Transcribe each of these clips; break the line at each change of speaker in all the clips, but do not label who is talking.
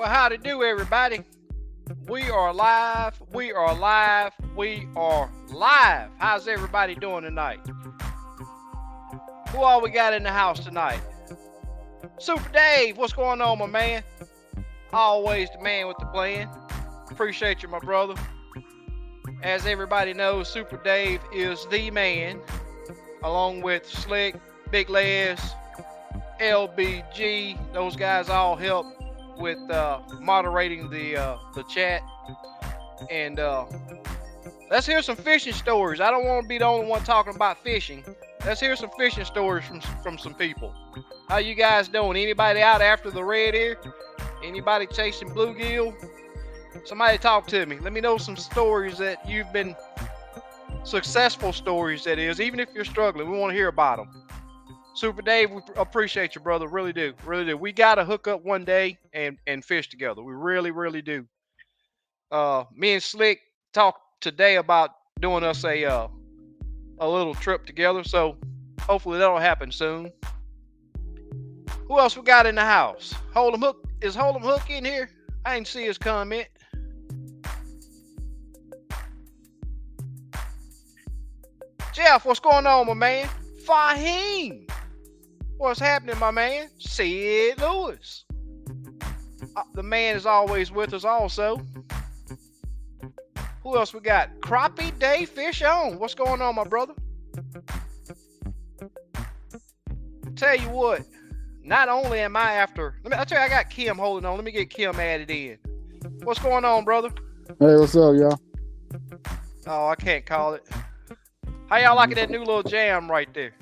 Well, howdy do, everybody. We are live. We are live. We are live. How's everybody doing tonight? Who all we got in the house tonight? Super Dave, what's going on, my man? Always the man with the plan. Appreciate you, my brother. As everybody knows, Super Dave is the man, along with Slick, Big Les, LBG. Those guys all help with moderating the chat. And let's hear some fishing stories. I don't want to be the only one talking about fishing. Let's hear some fishing stories from some people. How you guys doing? Anybody out after the red ear? Anybody chasing bluegill? Somebody talk to me. Let me know some stories that you've been successful stories, that is. Even if you're struggling, we want to hear about them. Super Dave, we appreciate you, brother. Really do. Really do. We got to hook up one day and fish together. We really, really do. Me and Slick talked today about doing us a little trip together. So hopefully that'll happen soon. Who else we got in the house? Hold'em Hook. Is Hold'em Hook in here? I didn't see his comment. Jeff, what's going on, my man? Fahim. What's happening, my man? Sid Lewis. The man is always with us also. Who else we got? Crappie Day Fish On. What's going on, my brother? Tell you what, not only am I after... I'll tell you, I got Kim holding on. Let me get Kim added in. What's going on, brother?
Hey, what's up, y'all?
Oh, I can't call it. How y'all liking that new little jam right there?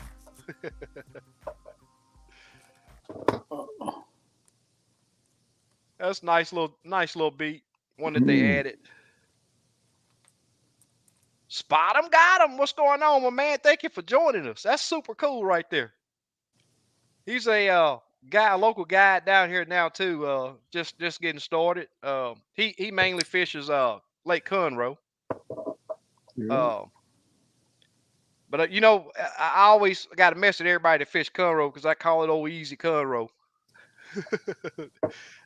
That's nice little beat. One that they added. Spot 'em, got 'em. What's going on, my man? Thank you for joining us. That's super cool right there. He's a local guide down here now too. Just getting started. He mainly fishes Lake Conroe.
Yeah.
But you know, I always got to mess with everybody that fish Conroe because I call it old easy Conroe.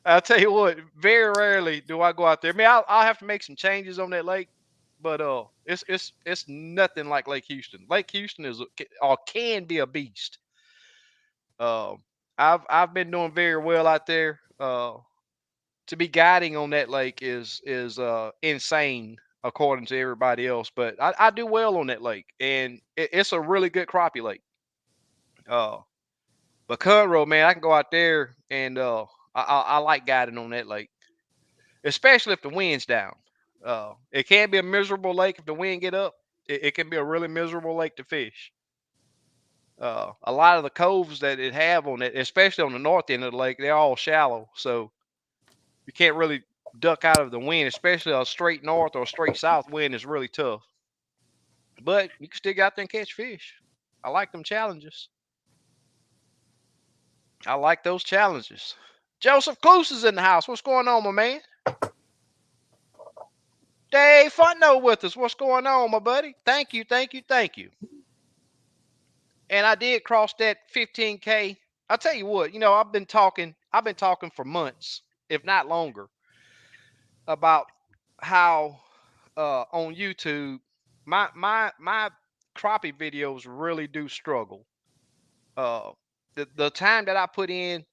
I'll tell you what, very rarely do I go out there. I mean, I'll have to make some changes on that lake, but it's nothing like Lake Houston. Lake Houston is or can be a beast. I've been doing very well out there. To be guiding on that lake is insane according to everybody else, but I do well on that lake, and it's a really good crappie lake. But Conroe, man, I can go out there and I like guiding on that lake, especially if the wind's down. It can be a miserable lake if the wind get up. It can be a really miserable lake to fish. A lot of the coves that it have on it, especially on the north end of the lake, they're all shallow, so you can't really duck out of the wind, especially a straight north or a straight south wind is really tough. But you can still get out there and catch fish. I like them challenges. I like those challenges. Joseph Cluse is in the house. What's going on, my man? Dave Funno with us. What's going on, my buddy? Thank you. And I did cross that 15K. I'll tell you what, you know, I've been talking for months, if not longer, about how on YouTube my crappie videos really do struggle. The time that I put in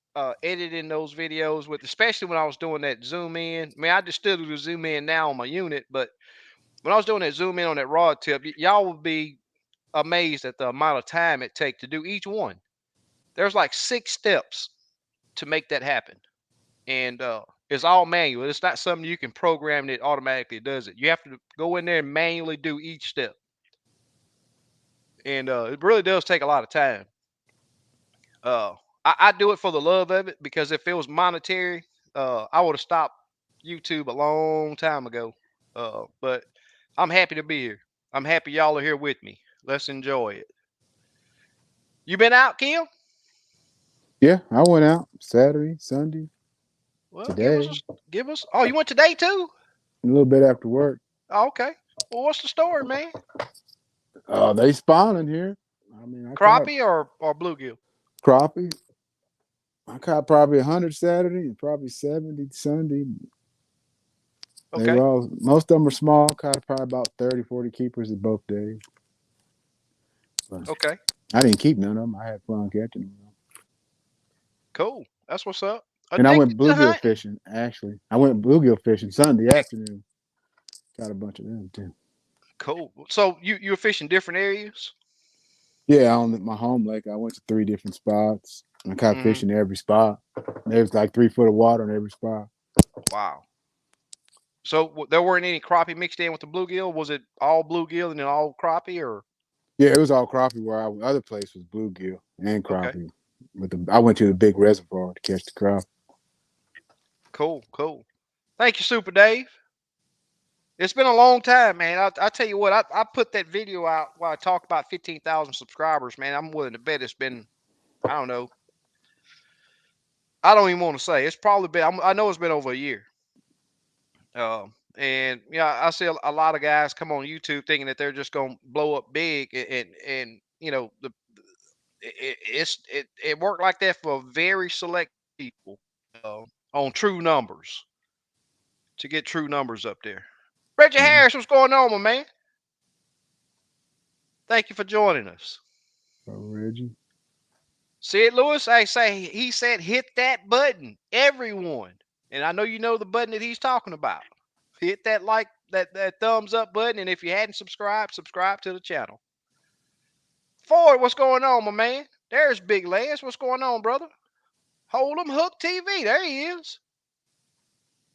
editing those videos with, especially when I was doing that zoom in. I mean, I just still do the zoom in now on my unit, but when I was doing that zoom in on that rod tip, y'all would be amazed at the amount of time it takes to do each one. There's like 6 steps to make that happen, and it's all manual. It's not something you can program that automatically does it. You have to go in there and manually do each step, and it really does take a lot of time. I do it for the love of it, because if it was monetary, I would have stopped YouTube a long time ago. But I'm happy to be here. I'm happy y'all are here with me. Let's enjoy it. You been out, Kim?
Yeah, I went out Saturday, Sunday,
Well,
today,
give us. Oh, you went today too?
a little bit after work.
Oh, okay. Well, what's the story, man?
They spawning here. I mean, I caught
Crappie or bluegill?
crappie. I caught probably 100 Saturday and probably 70 Sunday. They were
Okay.
all, most of them were small. Caught probably about 30, 40 keepers in both days. But
Okay.
I didn't keep none of them. I had fun catching them.
Cool. That's what's up.
And I
Addicted
went
to
bluegill
hunting.
fishing, actually. I went bluegill fishing Sunday afternoon. Got a bunch of them, too.
Cool. So you were fishing different areas?
Yeah, on my home lake, I went to 3 different spots. I caught
Mm-hmm.
fish in every spot. There was like 3 foot of water in every spot.
Wow. So there weren't any crappie mixed in with the bluegill? Was it all bluegill and then all crappie or?
Yeah, it was all crappie where other place was bluegill and
Okay.
crappie. I went to the big reservoir to catch the crappie.
Cool. Cool. Thank you, Super Dave. It's been a long time, man. I tell you what, I put that video out while I talked about 15,000 subscribers, man. I'm willing to bet it's been, I don't know. I don't even want to say. It's probably been, I know it's been over a year. And yeah, I see a lot of guys come on YouTube thinking that they're just going to blow up big, and you know it worked like that for very select people uh, on true numbers to get true numbers up there. Reggie
Yeah.
Harris, what's going on, my man? Thank you for joining us.
So Reggie.
See it, Lewis? He said hit that button, everyone. And I know you know the button that he's talking about. Hit that like that thumbs up button, and if you hadn't subscribed, subscribe to the channel. Ford, what's going on, my man? There's Big Les. What's going on, brother? Hold 'em Hook TV. There he is.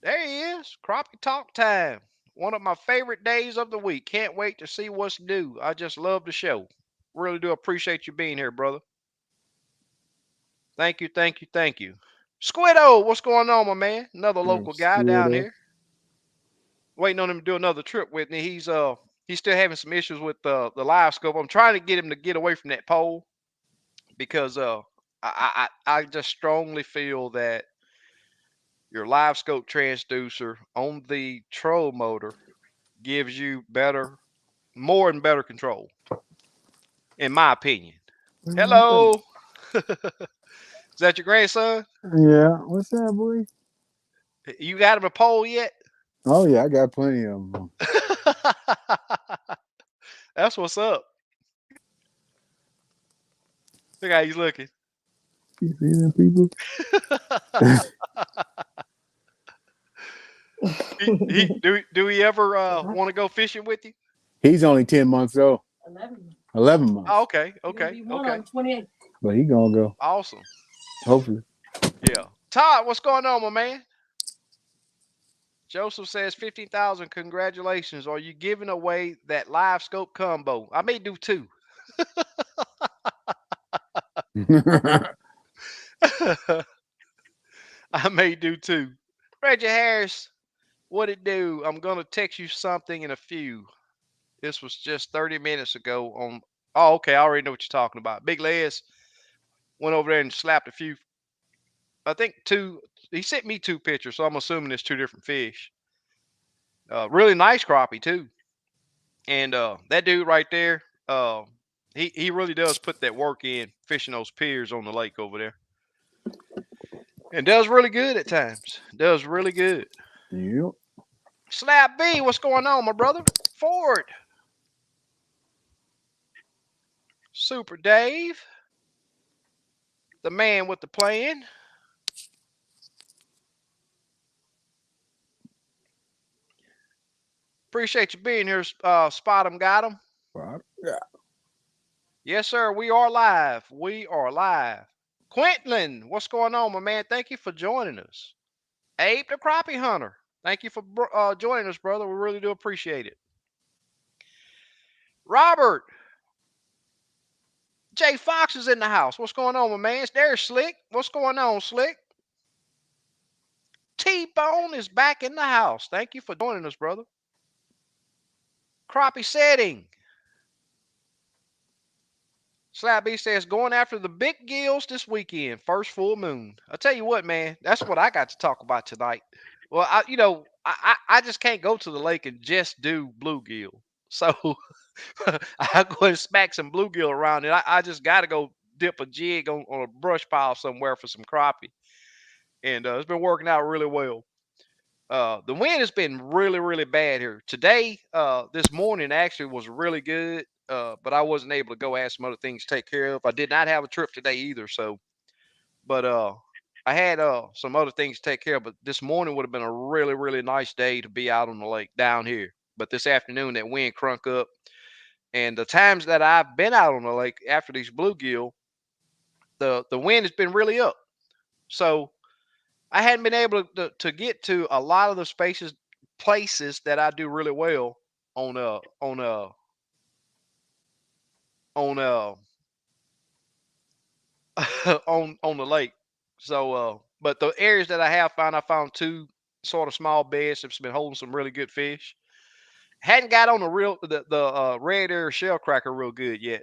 There he is. Crappie talk time. One of my favorite days of the week. Can't wait to see what's new. I just love the show. Really do appreciate you being here, brother. Thank you, thank you, thank you. Squiddo, what's going on, my man? Another local guy down
Squid.
here. Waiting on him to do another trip with me. He's still having some issues with the live scope. I'm trying to get him to get away from that pole because I just strongly feel that your live scope transducer on the troll motor gives you more and better control, in my opinion. Hello, is that your grandson?
Yeah. What's that, boy?
You got him a pole yet?
Oh, yeah. I got plenty of them.
That's what's up. Look how he's looking.
You see them people?
Do we ever want to go fishing with you?
He's only 10 months old. 11
Oh,
months.
okay, okay, okay.
But he going to go,
Awesome.
hopefully.
Yeah. Todd, what's going on, my man? Joseph says 15,000. Congratulations. Are you giving away that live scope combo? I may do two. I may do two. Reggie Harris, what it do? I'm gonna text you something in a few. This was just 30 minutes ago on. Oh, okay. I already know what you're talking about. Big Les went over there and slapped a few. I think two. He sent me two pictures, so I'm assuming it's two different fish. Really nice crappie too. And that dude right there, he really does put that work in fishing those piers on the lake over there, and does really good at times. Does really good.
Yep.
Slap B, what's going on, my brother? Ford, Super Dave, the man with the plan. Appreciate you being here, Spot 'em, got 'em.
Yeah.
Yes, sir. We are live. We are live. Quentin, what's going on, my man? Thank you for joining us. Abe the Crappie Hunter, thank you for joining us, brother. We really do appreciate it. Robert J. Fox is in the house. What's going on, my man? There's Slick. What's going on, Slick? T-Bone is back in the house. Thank you for joining us, brother. Crappie setting. Slabby says going after the big gills this weekend, first full moon. I tell you what, man, that's what I got to talk about tonight. Well, I just can't go to the lake and just do bluegill. So I go and smack some bluegill around it. I just got to go dip a jig on a brush pile somewhere for some crappie, and it's been working out really well. The wind has been really, really bad here today. This morning actually was really good, but I wasn't able to go have some other things to take care of. I did not have a trip today either, so but I had some other things to take care of. But this morning would have been a really, really nice day to be out on the lake down here. But this afternoon that wind crunk up, and the times that I've been out on the lake after these bluegill, the wind has been really up. So I hadn't been able to get to a lot of the places that I do really well on on on the lake. So but the areas that I found two sort of small beds that's been holding some really good fish. Hadn't got on the red air shellcracker real good yet.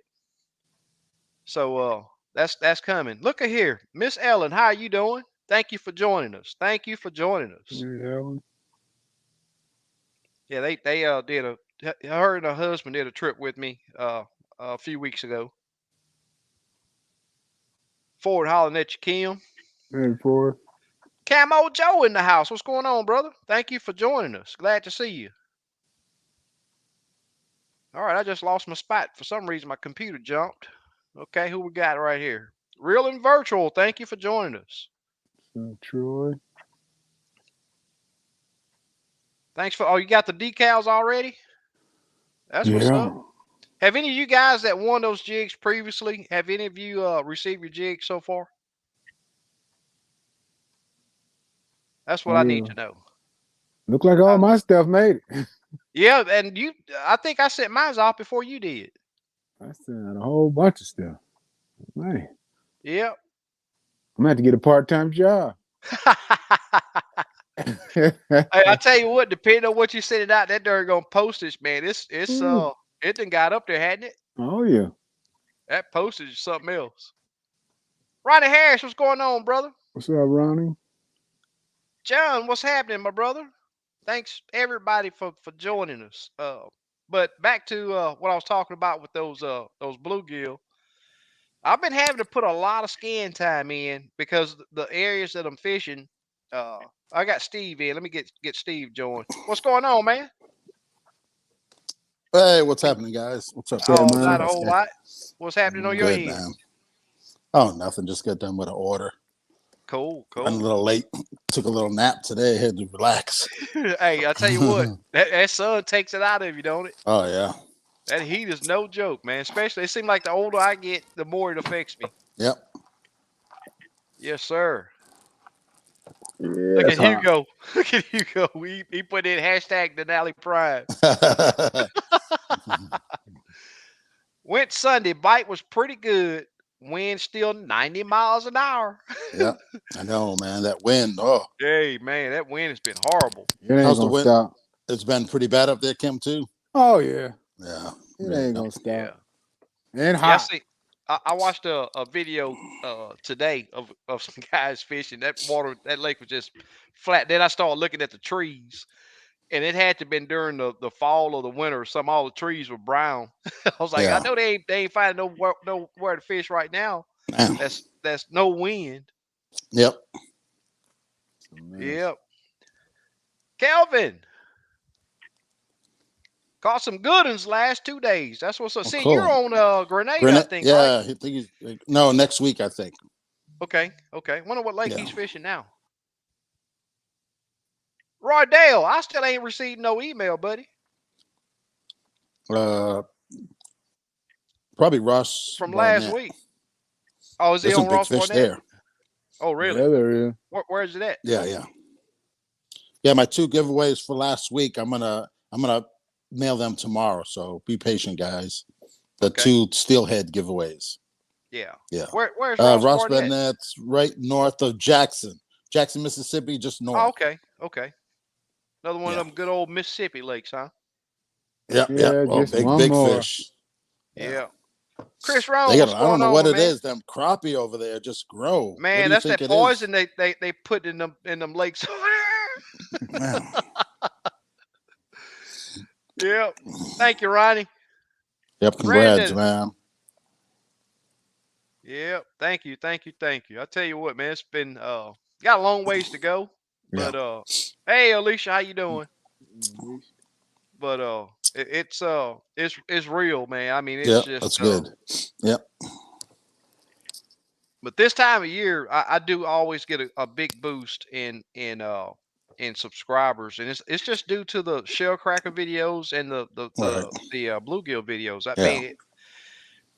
So that's coming. Look at here. Miss Ellen, how are you doing? Thank you for joining us. Thank you for joining us. Yeah, they did her and her husband did a trip with me a few weeks ago. Forward hollering at you, Kim.
Hey, Ford.
Camo Joe in the house. What's going on, brother? Thank you for joining us. Glad to see you. All right, I just lost my spot. For some reason, my computer jumped. Okay, who we got right here? Real and virtual. Thank you for joining us.
Troy.
Thanks for. Oh, you got the decals already? That's what's up. Have any of you guys that won those jigs previously? Have any of you received your jigs so far? That's what I need to know.
Look like all my stuff made it.
Yeah, and I think I sent mine off before you did.
I sent a whole bunch of stuff. Man.
Yep.
I'm gonna have to get a part-time job.
Hey, I tell you what, depending on what you send it out, that darn gonna postage, man. It done got up there, hadn't it?
Oh yeah.
That postage is something else. Ronnie Harris, what's going on, brother?
What's up, Ronnie?
John, what's happening, my brother? Thanks everybody for joining us. But back to what I was talking about with those bluegill. I've been having to put a lot of scan time in because the areas that I'm fishing. I got Steve in. Let me get Steve joined. What's going on, man?
Hey, what's happening, guys? What's up?
Oh, not a whole lot. What's happening on your end?
Man. Oh, nothing. Just got done with an order.
Cool.
I'm a little late. Took a little nap today. Had to relax.
Hey, I tell you what, that sun takes it out of you, don't it?
Oh yeah.
That heat is no joke, man. Especially, it seems like the older I get, the more it affects me.
Yep.
Yes, sir.
Yeah,
look at Hugo. Look at Hugo. He put in hashtag Denali Prime. Went Sunday. Bite was pretty good. Wind still 90 miles an hour.
Yep. I know, man. That wind. Oh.
Hey, man, that wind has been horrible.
How's the wind? Stop.
It's been pretty bad up there, Kim, too.
Oh yeah.
Yeah.
It ain't gonna stop.
Yeah.
And hot.
Yeah, I watched a video today of some guys fishing. That lake was just flat. Then I started looking at the trees, and it had to have been during the fall or the winter. All the trees were brown. I was like, I know they ain't finding nowhere to fish right now.
Man.
That's no wind.
Yep.
Yep. Kelvin caught some good ones last 2 days. That's what's up. See, cool. You're on Grenade, I think.
Yeah,
right?
I think no, next week, I think.
Okay. Wonder what lake he's fishing now. Roy Dale, I still ain't received no email, buddy.
Probably Ross
from last week. Oh, is he on Ross
fish
Barnett?
There.
Oh, really?
Yeah, there is.
Where's it at?
Yeah. My 2 giveaways for last week. I'm gonna mail them tomorrow. So be patient, guys. The 2 steelhead giveaways.
Yeah.
Where's
Ross Barnett?
Barnett's right north of Jackson, Mississippi, just north.
Oh, okay. Another one of them good old Mississippi lakes, huh?
Yeah. Oh, big fish.
Yeah. Chris Rome,
I don't know what it is. Them crappie over there just grow.
Man, that's that poison they put in them lakes. Yep. Thank you, Ronnie.
Yep. Congrats, man.
Yep. Thank you. Thank you. Thank you. I tell you what, man, it's been got a long ways to go.
Yeah.
But hey Alicia, how you doing?
Mhm.
But it's real, man. I mean, it's
Yeah.
just
That's good. Yep.
but this time of year, I do always get a big boost in subscribers, and it's just due to the shellcracker videos and
Right.
the bluegill videos. I
Yeah.
mean,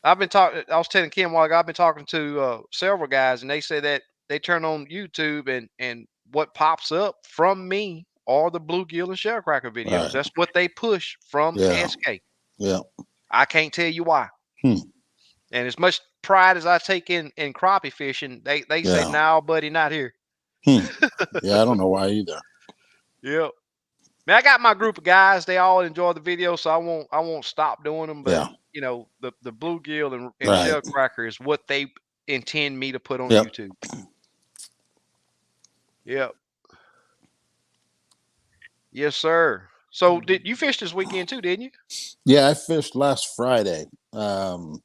I've been talking. I was telling Kim while ago, I've been talking to several guys, and they say that they turn on YouTube and what pops up from me are the bluegill and shellcracker videos.
Right.
That's what they push from
Yeah.
SK.
Yeah.
I can't tell you why.
Hmm.
And as much pride as I take in crappie fishing, they say,
Yeah.
"No, buddy, not here."
Hmm. Yeah. I don't know why either.
Yep. Man, I got my group of guys. They all enjoy the video, so I won't stop doing them. But
Yeah.
the bluegill and
Right.
shellcracker is what they intend me to put on
Yep.
YouTube. Yep. Yes, sir. So did you fish this weekend too, didn't you?
Yeah. I fished last Friday. Man,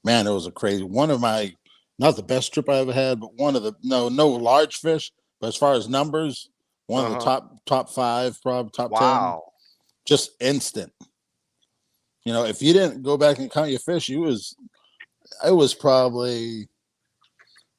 it was a crazy one of my not the best trip I ever had, but one of the no large fish, but as far as numbers, one of the
Uh-huh.
top five, probably top 10,
Wow.
just instant. If you didn't go back and count your fish, it was probably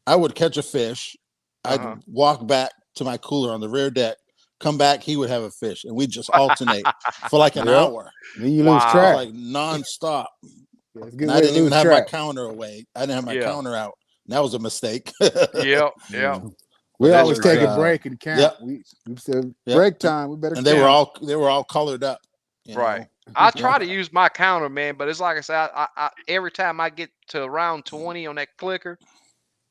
I would catch a fish, I'd
Uh-huh.
walk back to my cooler on the rear deck, come back, he would have a fish, and we'd just alternate for like an
Yep.
hour.
Then you lose
It was
Wow.
track.
like nonstop.
Yeah, it's a
And
good
I
way to
didn't even
lose
have my
track.
counter away. I didn't have my
Yeah.
counter out. And that was a mistake.
Yep.
Yeah.
Yep.
We
But it
always
was
That's
take a
crazy.
break and count.
Yep.
We said
Yep.
break time. We better
And
count.
they were all colored up, you
Right.
know.
I
Yeah.
try to use my counter, man, but it's like I said, I every time I get to around 20 on that clicker,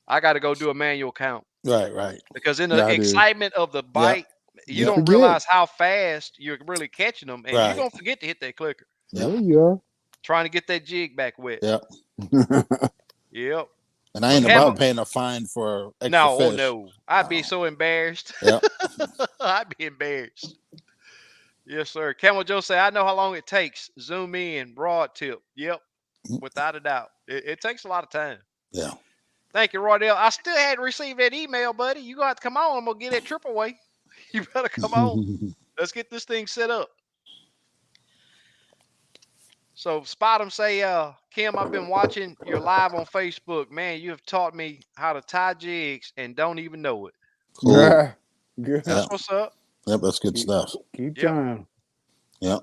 I got to go do a manual count
Right.
because in the
Yeah, I do.
excitement of the
Yep.
bite, you
You
Yep.
don't
forget.
realize how fast you're really catching them, and you're
Right.
gonna forget to hit that clicker,
Yep.
Yeah, you are.
trying to get that jig back wet.
Yep.
Yep.
And I
But
ain't
Camel,
about paying a fine for extra
no, oh
fish.
no, I'd be
No.
so embarrassed.
Yep.
I'd be embarrassed. Yes, sir. Camel Joe say, I know how long it takes. Zoom in, broad tip. Yep, without a doubt. It takes a lot of time.
Yeah.
Thank you, Roydell. I still hadn't received that email, buddy. You got to come on. I'm gonna get that trip away. You better come on. Let's get this thing set up. So spot him say, Kim, I've been watching your live on Facebook. Man, you have taught me how to tie jigs and don't even know it.
Cool.
Good.
That's
Yep.
what's up.
Yep. That's good
Keep,
stuff.
keep
Yep.
trying.
Yep.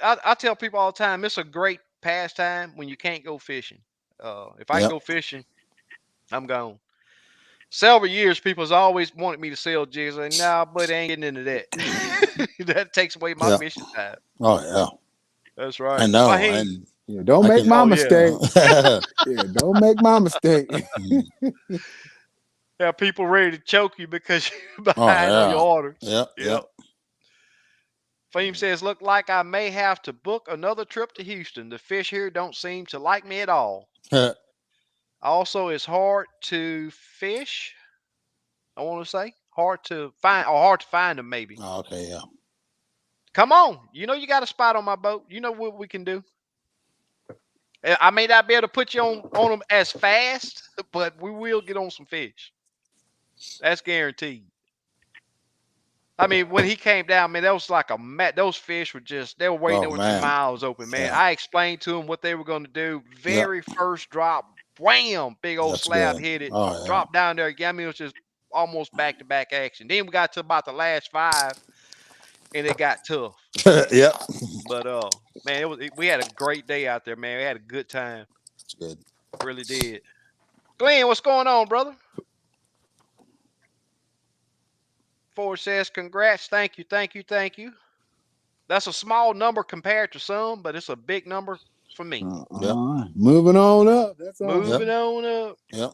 I tell people all the time, it's a great pastime when you can't go fishing. If I can
Yep.
go fishing, I'm gone. Several years, people's always wanted me to sell jigs. Like, nah, but I ain't getting into that. That takes away my
Yep.
fishing time.
Oh yeah.
That's
I
right.
know.
Fahim.
And
Yeah, don't
I
make
can.
my
Oh yeah.
mistake. Yeah, don't make my mistake.
Have people ready to choke you because you're
Oh
behind on your
yeah.
orders.
Yep.
Yep. Fahim says, look like I may have to book another trip to Houston. The fish here don't seem to like me at all.
Yep.
Also, it's hard to fish. I want to say hard to find them. Maybe.
Oh, okay. Yeah.
Come on, you got a spot on my boat. You know what we can do. I may not be able to put you on them as fast, but we will get on some fish. That's guaranteed. I mean, when he came down, man, that was like those fish they were waiting
Oh
there with their
man.
mouths open, man.
Yeah.
I explained to them what they were going to do.
Yep.
Very first drop, wham, big old
That's
slab
good.
hit it,
Oh
dropped down there. I mean, it was just almost back-to-back action. Then we got to about the last 5, and it got tough.
yeah. Yep.
But man, we had a great day out there, man. We had a good time.
That's good.
Really did. Glenn, what's going on, brother? Ford says, congrats. Thank you. That's a small number compared to some, but it's a big number for me.
Yep.
Moving on up. That's all.
Moving on up.
Yep.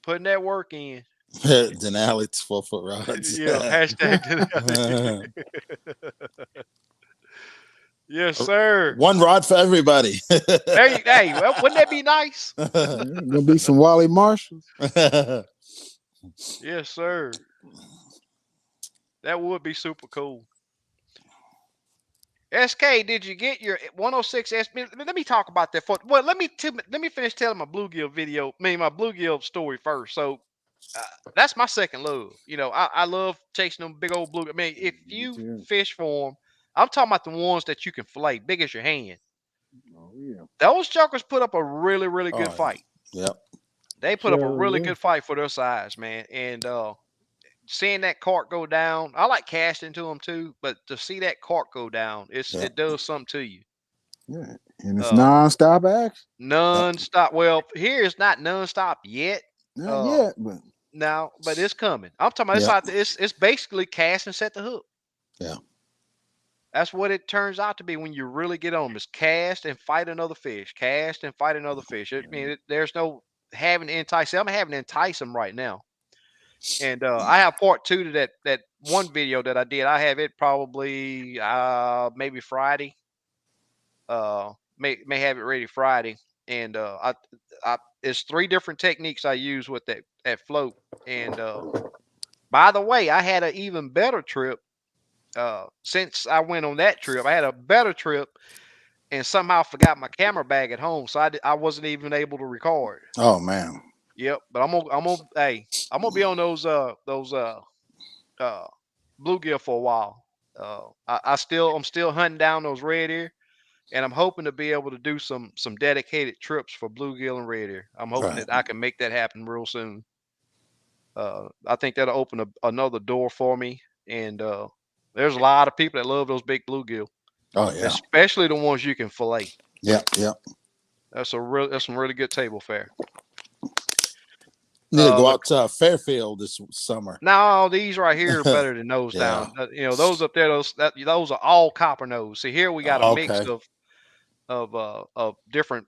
Putting that work in.
Denali's 4-foot rods.
Yeah, hashtag Denali. Yes, sir.
One rod for everybody.
Hey, well, wouldn't that be nice?
Gonna be some Wally Marshalls.
Yes, sir. That would be super cool. SK, did you get your 106 SP? Let me talk about that. Well, let me finish telling my bluegill video. My bluegill story first. So that's my second love. I love chasing them big old blue. I mean, if
Me
you
too.
fish for them, I'm talking about the ones that you can fillet, big as your hand.
Oh yeah.
Those jokers put up a really, really good
Oh yeah.
fight.
Yep.
They put up a
Sure
really
do.
good fight for their size, man. And seeing that carp go down, I like casting to them too, but to see that carp go down,
Yep.
it does something to you.
Yeah. And it's
Uh,
non-stop action.
Yep.
Non-stop. Well, here it's not non-stop yet.
Not
Uh,
yet, but
now, but it's coming. I'm talking about it's
Yep.
out there. It's basically cast and set the hook.
Yeah.
That's what it turns out to be when you really get on them. Is cast and fight another fish. Cast and fight another fish. There's no having to entice. I'm having to entice them right now. And I have part two to that one video that I did. I have it probably maybe Friday. May have it ready Friday. And I it's three different techniques I use with that float. And by the way, I had an even better trip. Since I went on that trip, I had a better trip and somehow forgot my camera bag at home, so I wasn't even able to record.
Oh man.
Yep, but I'm gonna be on those bluegill for a while. I'm still hunting down those red ear, and I'm hoping to be able to do some dedicated trips for bluegill and red ear. I'm hoping
Right.
that I can make that happen real soon. I think that'll open another door for me, and there's a lot of people that love those big bluegill,
Oh yeah.
especially the ones you can fillet.
Yep. Yep.
That's some really good table fare.
Need to go
The
out to Fairfield this summer.
Now these right here are better than those
Yeah.
down. Those up there, those are all copper nose. See here we got a mix
Okay.
of different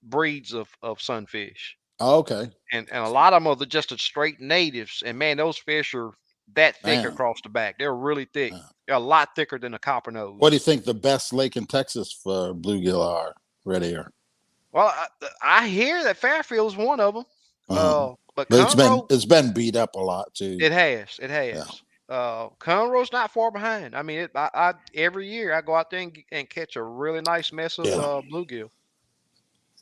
breeds of sunfish,
Okay.
and a lot of them are just the straight natives. And man, those fish are that thick
Man.
across the back. They're really thick.
Uh,
They're a lot thicker than a copper
What do you
nose.
think the best lake in Texas for bluegill are? Red ear.
Well, I hear that Fairfield is one of them.
Uh-huh.
But
But
Conroe,
it's been beat up a lot too.
it
Yeah.
has. Conroe's not far behind. I mean, I every year I go out there and catch a really nice mess of
Yeah.
bluegill.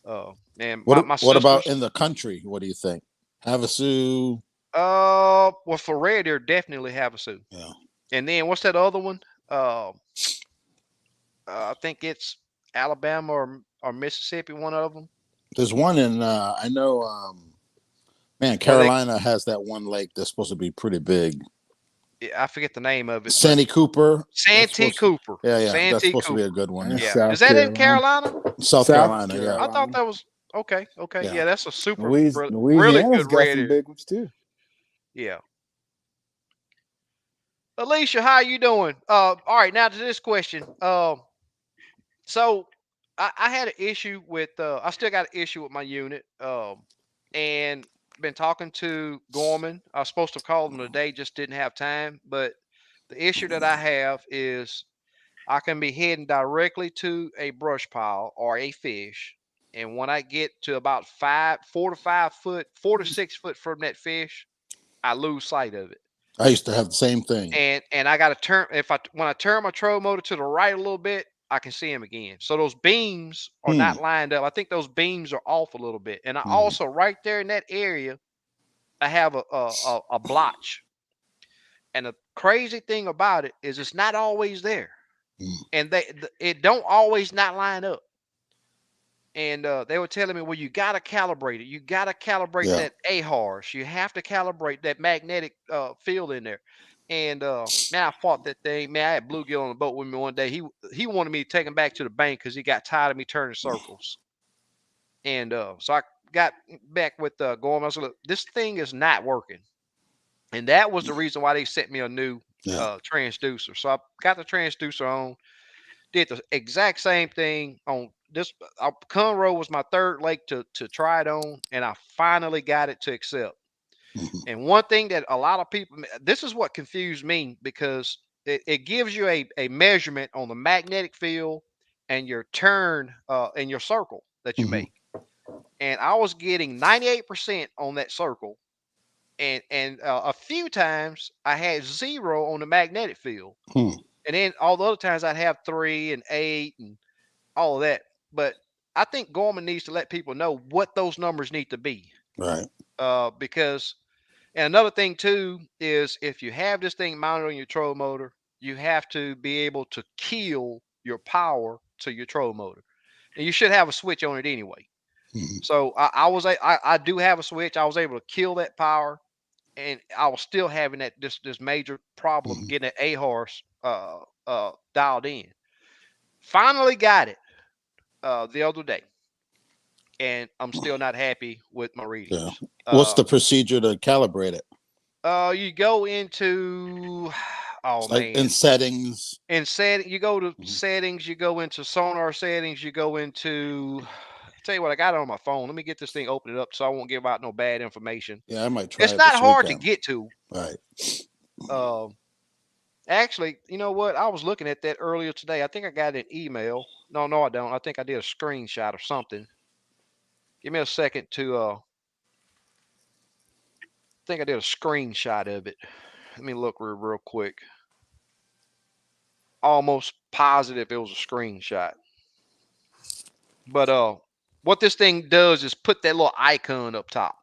And my
What about
sisters,
in the country? What do you think? Havasu.
well, for red deer, definitely Havasu.
Yeah.
And then what's that other one? Uh, I think it's Alabama or Mississippi. One of them.
There's one in I know man,
Well,
Carolina has that one lake that's supposed to be pretty big.
I forget the name of it, but
Santee Cooper.
Santee Cooper.
Yeah, yeah. That's
Santee
supposed to be a
Cooper.
good one.
that's
Yeah.
Yeah, is
South
that in
Carolina.
Carolina?
South
South
Carolina, yeah.
I thought
Carolina.
that was okay. Okay,
Yeah.
yeah, that's a super, really
Louisiana's
good
got
red
some
ear.
big ones too.
Yeah. Alicia, how you doing? All right, now to this question. So I had an issue with I still got an issue with my unit. And been talking to Gorman. I was supposed to call him today, just didn't have time. But the issue that I have is I can be heading directly to a brush pile or a fish. And when I get to about 4 to 6 foot from that fish, I lose sight of it.
I used to have the same thing.
And I got to turn when I turn my troll motor to the right a little bit, I can see him again. So those beams are
Hmm.
not lined up. I think those beams are off a little bit. And I
Hmm.
also right there in that area, I have a blotch. And the crazy thing about it is it's not always there,
Hmm.
and it don't always not line up. And they were telling me, well, you got to calibrate it. You got to calibrate
Yeah.
that AHARS. You have to calibrate that magnetic field in there. And man, I fought that thing. Man, I had bluegill on the boat with me one day. He wanted me to take him back to the bank because he got tired of me turning circles. And so I got back with Gorman. I said, look, this thing is not working. And that was the reason why they sent me a new
Yeah.
transducer. So I got the transducer on, did the exact same thing on this. Conroe was my third lake to try it on, and I finally got it to accept.
Mhm.
And one thing that a lot of people, this is what confused me because it gives you a measurement on the magnetic field and your turn and your circle that you
Mhm.
make. And I was getting 98% on that circle, and a few times I had 0 on the magnetic field.
Hmm.
And then all the other times I'd have 3 and 8 and all of that. But I think Gorman needs to let people know what those numbers need to be.
Right.
Because and another thing too is if you have this thing mounted on your trolling motor, you have to be able to kill your power to your trolling motor. And you should have a switch on it anyway.
Mhm.
So I do have a switch. I was able to kill that power, and I was still having this major problem
Mhm.
getting that A horse dialed in. Finally got it the other day, and I'm still not happy with my
Yeah.
readings.
What's the procedure to calibrate it?
You go into oh
Like in
man,
settings.
in setting you go to
Mhm.
settings, you go into sonar settings, you go into. Tell you what, I got it on my phone. Let me get this thing open it up so I won't give out no bad information.
Yeah, I might try
It's
it
not
this
hard to
weekend.
get to.
Right.
Um, Actually, you know what? I was looking at that earlier today. I think I got an email. No, I don't. I think I did a screenshot or something. Give me a second to I think I did a screenshot of it. Let me look real quick. Almost positive it was a screenshot. But what this thing does is put that little icon up top.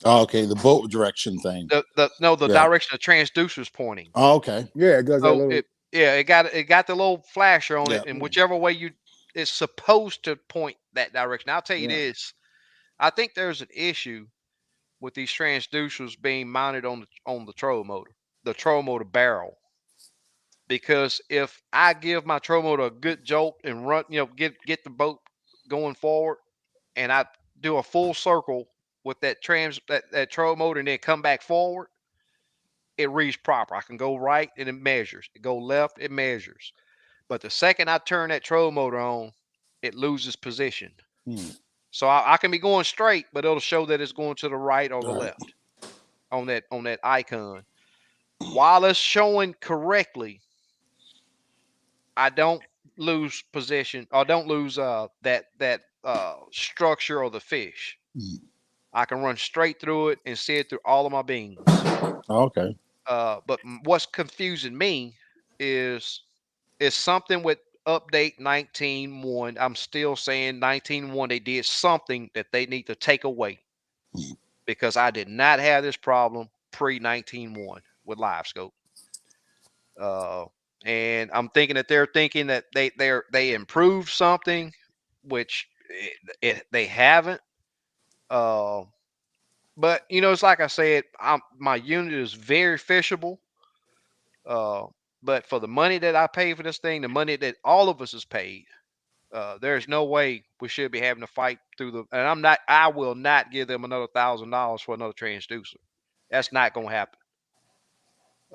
Oh, okay, the boat direction thing.
The
Yeah.
direction the transducer is pointing.
Oh, okay.
Yeah, it does that
So
little.
it got the little flasher on
Yeah.
it, and whichever way it's supposed to point that direction. I'll tell you
Yeah.
this. I think there's an issue with these transducers being mounted on the troll motor barrel. Because if I give my troll motor a good jolt and run, get the boat going forward, and I do a full circle with that troll motor and then come back forward, it reads proper. I can go right and it measures. It go left, it measures. But the second I turn that troll motor on, it loses position.
Hmm.
So I can be going straight, but it'll show that it's going to the right or the
All right.
left on that icon. While it's showing correctly, I don't lose position or don't lose that structure of the fish.
Hmm.
I can run straight through it and see it through all of my beams.
Oh, okay.
But what's confusing me is something with update 19.1. I'm still saying 19.1. They did something that they need to take away
Hmm.
because I did not have this problem pre 19.1 with LiveScope. Uh, and I'm thinking that they're thinking that they improved something, which they haven't. Uh, but it's like I said, my unit is very fishable. Uh, but for the money that I pay for this thing, the money that all of us has paid, there's no way we should be having to fight through the. And I will not give them another $1,000 for another transducer. That's not going to happen.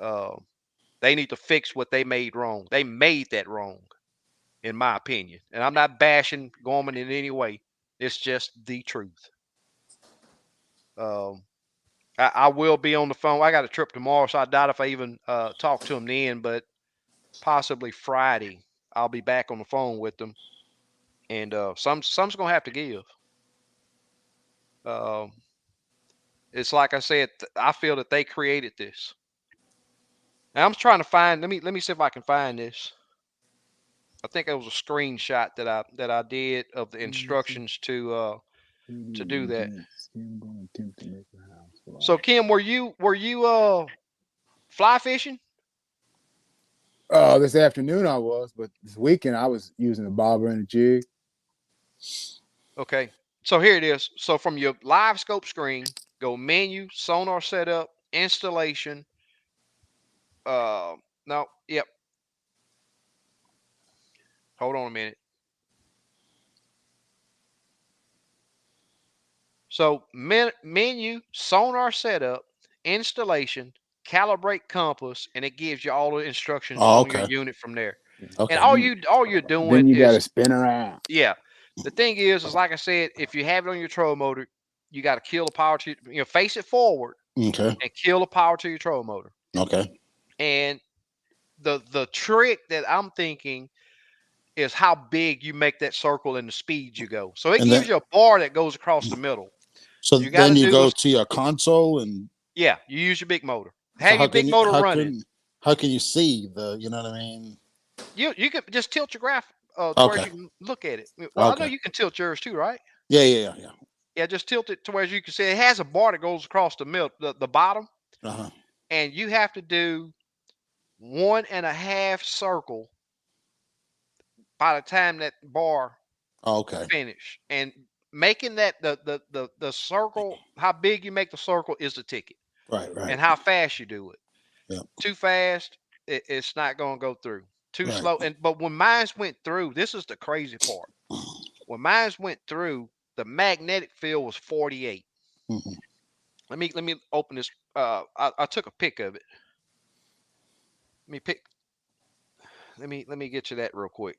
Uh, they need to fix what they made wrong. They made that wrong, in my opinion. And I'm not bashing Gorman in any way. It's just the truth. Um, I will be on the phone. I got a trip tomorrow, so I doubt if I even talk to him then. But possibly Friday, I'll be back on the phone with them, and some's gonna have to give. Um, it's like I said, I feel that they created this. Now I'm trying to find. Let me see if I can find this. I think it was a screenshot that I did of the instructions to do that.
I'm going to attempt to make a house.
So Kim, were you fly fishing?
This afternoon I was, but this weekend I was using a bobber and a jig.
Okay. So here it is. So from your live scope screen, go menu, sonar setup, installation. No, yep. Hold on a minute. So menu, sonar setup, installation, calibrate compass, and it gives you all the instructions
Oh,
on your
okay.
unit from there. And
Okay.
all you're doing
Then you got to
is
spin around.
yeah. The thing is like I said, if you have it on your trolling motor, you got to kill the power to face it forward
Okay.
and kill the power to your trolling motor.
Okay.
And the trick that I'm thinking is how big you make that circle and the speed you go. So it
And then
gives you a bar that goes across the middle.
so
You got to
then you
do
go
those.
to your console and
Yeah, you use your big motor.
so
Have your big motor running.
how can you see the, you know what I mean?
You can just tilt your graph to where
Okay.
you can look at it. Well, I know
Okay.
you can tilt yours too, right?
Yeah.
Yeah, just tilt it to where you can see it has a bar that goes across the bottom,
Uh-huh.
and you have to do 1.5 circle by the time that bar
Okay.
finish. And making that the circle, how big you make the circle is the ticket,
Right.
and how fast you do it.
Yeah.
Too fast, it's not going to go through. Too
Right.
slow, but when mine went through, this is the crazy part. When mine went through, the magnetic field was 48.
Hmm.
Let me open this. I took a pic of it. Let me pick. Let me get you that real quick.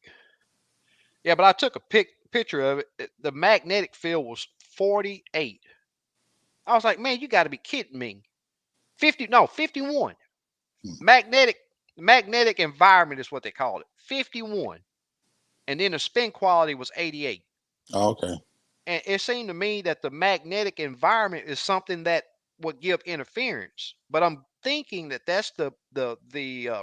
Yeah, but I took a picture of it. The magnetic field was 48. I was like, man, you got to be kidding me. 50, no, 51. Magnetic magnetic environment is what they call it. 51. And then the spin quality was 88.
Okay.
And it seemed to me that the magnetic environment is something that would give interference. But I'm thinking that that's the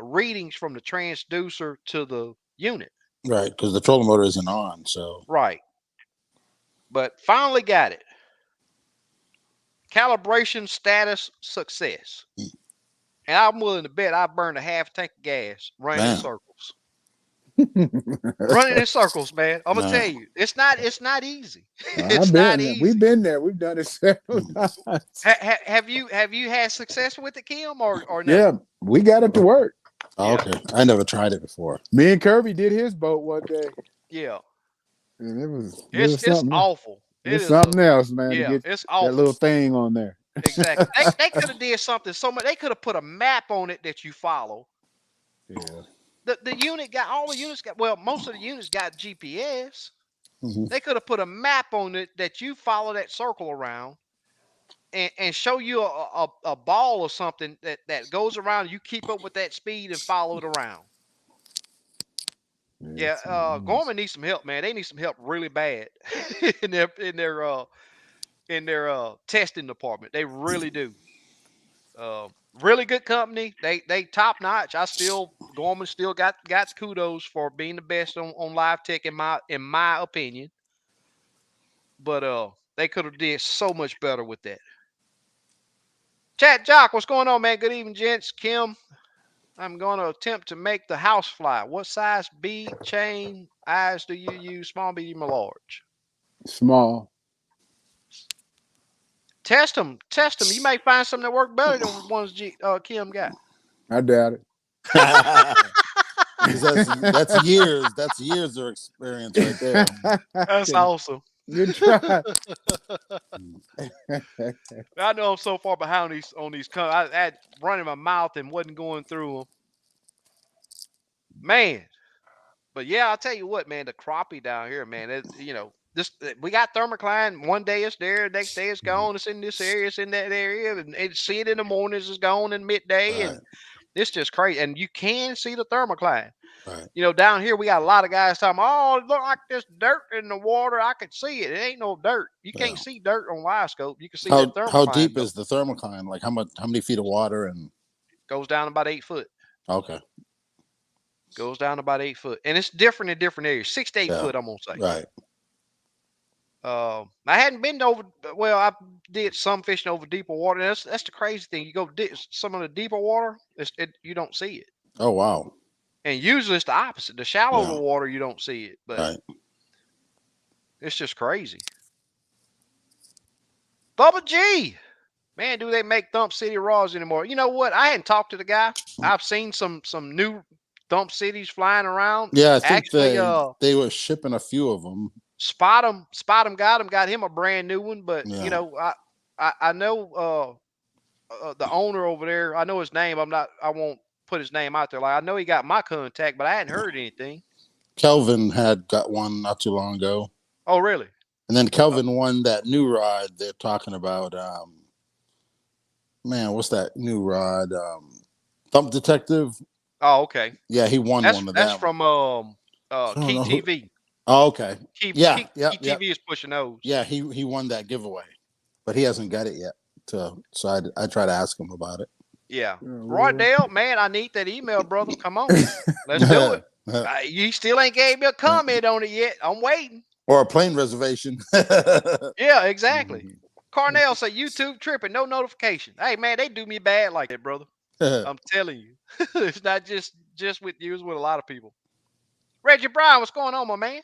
readings from the transducer to the unit.
Right. Because the trolling motor isn't on. So.
Right. But finally got it. Calibration status success. And I'm willing to bet I burned a half tank of gas running in
Man.
circles. Running in circles, man. I'm gonna
Man.
tell you, it's not easy.
I've
It's not
been there. We've
easy.
been there. We've done it several times.
Have you had success with it, Kim, or no?
Yeah, we got it to work.
Oh,
Yeah.
okay. I never tried it before.
Me and Kirby did his boat one day,
Yeah.
and it
It's
was something.
awful. It
It's
is a
something else, man, to
yeah.
get
It's
that
awful.
little thing on there.
Exactly. They could have did something so much. They could have put a map on it that you follow.
Yeah.
The unit got all the units got well. Most of the units got GPS.
Hmm.
They could have put a map on it that you follow that circle around. And show you a ball or something that goes around. You keep up with that speed and follow it around. Yeah, Gorman needs some help, man. They need some help really bad in their testing department. They really do. Really good company. They top notch. Gorman still got kudos for being the best on live tech in my opinion. But they could have did so much better with that. Chat Jock, what's going on, man? Good evening, gents. Kim, I'm going to attempt to make the house fly. What size bead chain eyes do you use? Small, medium, or large?
Small.
Test them. Test them. You may find something that work better than the ones Kim got.
I doubt it.
That's years. That's years of experience right there.
That's awesome.
Good try.
I know I'm so far behind on these. I had running my mouth and wasn't going through them. Man. But yeah, I'll tell you what, man, the crappie down here, man, this we got thermocline. One day it's there, next day it's gone. It's in this area, it's in that area, and see it in the mornings, it's gone in midday,
Right.
and it's just crazy. And you can see the thermocline.
Right.
Down here we got a lot of guys talking, oh, it look like there's dirt in the water. I can see it. It ain't no dirt. You can't see dirt on live scope. You can see that thermocline.
How deep is the thermocline? Like how many feet of water and
goes down about 8 foot.
okay.
Goes down about 8 foot. And it's different in different areas. 6 to 8 foot, I'm gonna say.
Right.
I hadn't been over. Well, I did some fishing over deeper water. That's the crazy thing. You go some of the deeper water, you don't see it.
Oh wow.
And usually it's the opposite. The shallower the water, you don't see it. But it's just crazy. Bubba G, man, do they make Thump City rods anymore? You know what? I hadn't talked to the guy. I've seen some new Thump Cities flying around.
Yeah, I think
actually,
they were shipping a few of them.
Spot him got him a brand new one, but I know the owner over there. I know his name. I won't put his name out there. Like I know he got my contact, but I hadn't heard anything.
Kelvin had got one not too long ago.
Oh, really?
And then Kelvin won that new rod they're talking about. Man, what's that new rod? Thump Detective.
Oh, okay.
Yeah, he won one of them.
That's from Key TV.
Oh, okay.
Key TV is pushing those.
Yeah, he won that giveaway, but he hasn't got it yet. So I try to ask him about it.
Yeah, Roydale, man, I need that email, brother. Come on, let's do it. You still ain't gave me a comment on it yet. I'm waiting.
Or a plane reservation.
Yeah, exactly. Carnell say YouTube tripping, no notification. Hey man, they do me bad like that, brother. I'm telling you. It's not just with you, it's with a lot of people. Reggie Brown, what's going on, my man?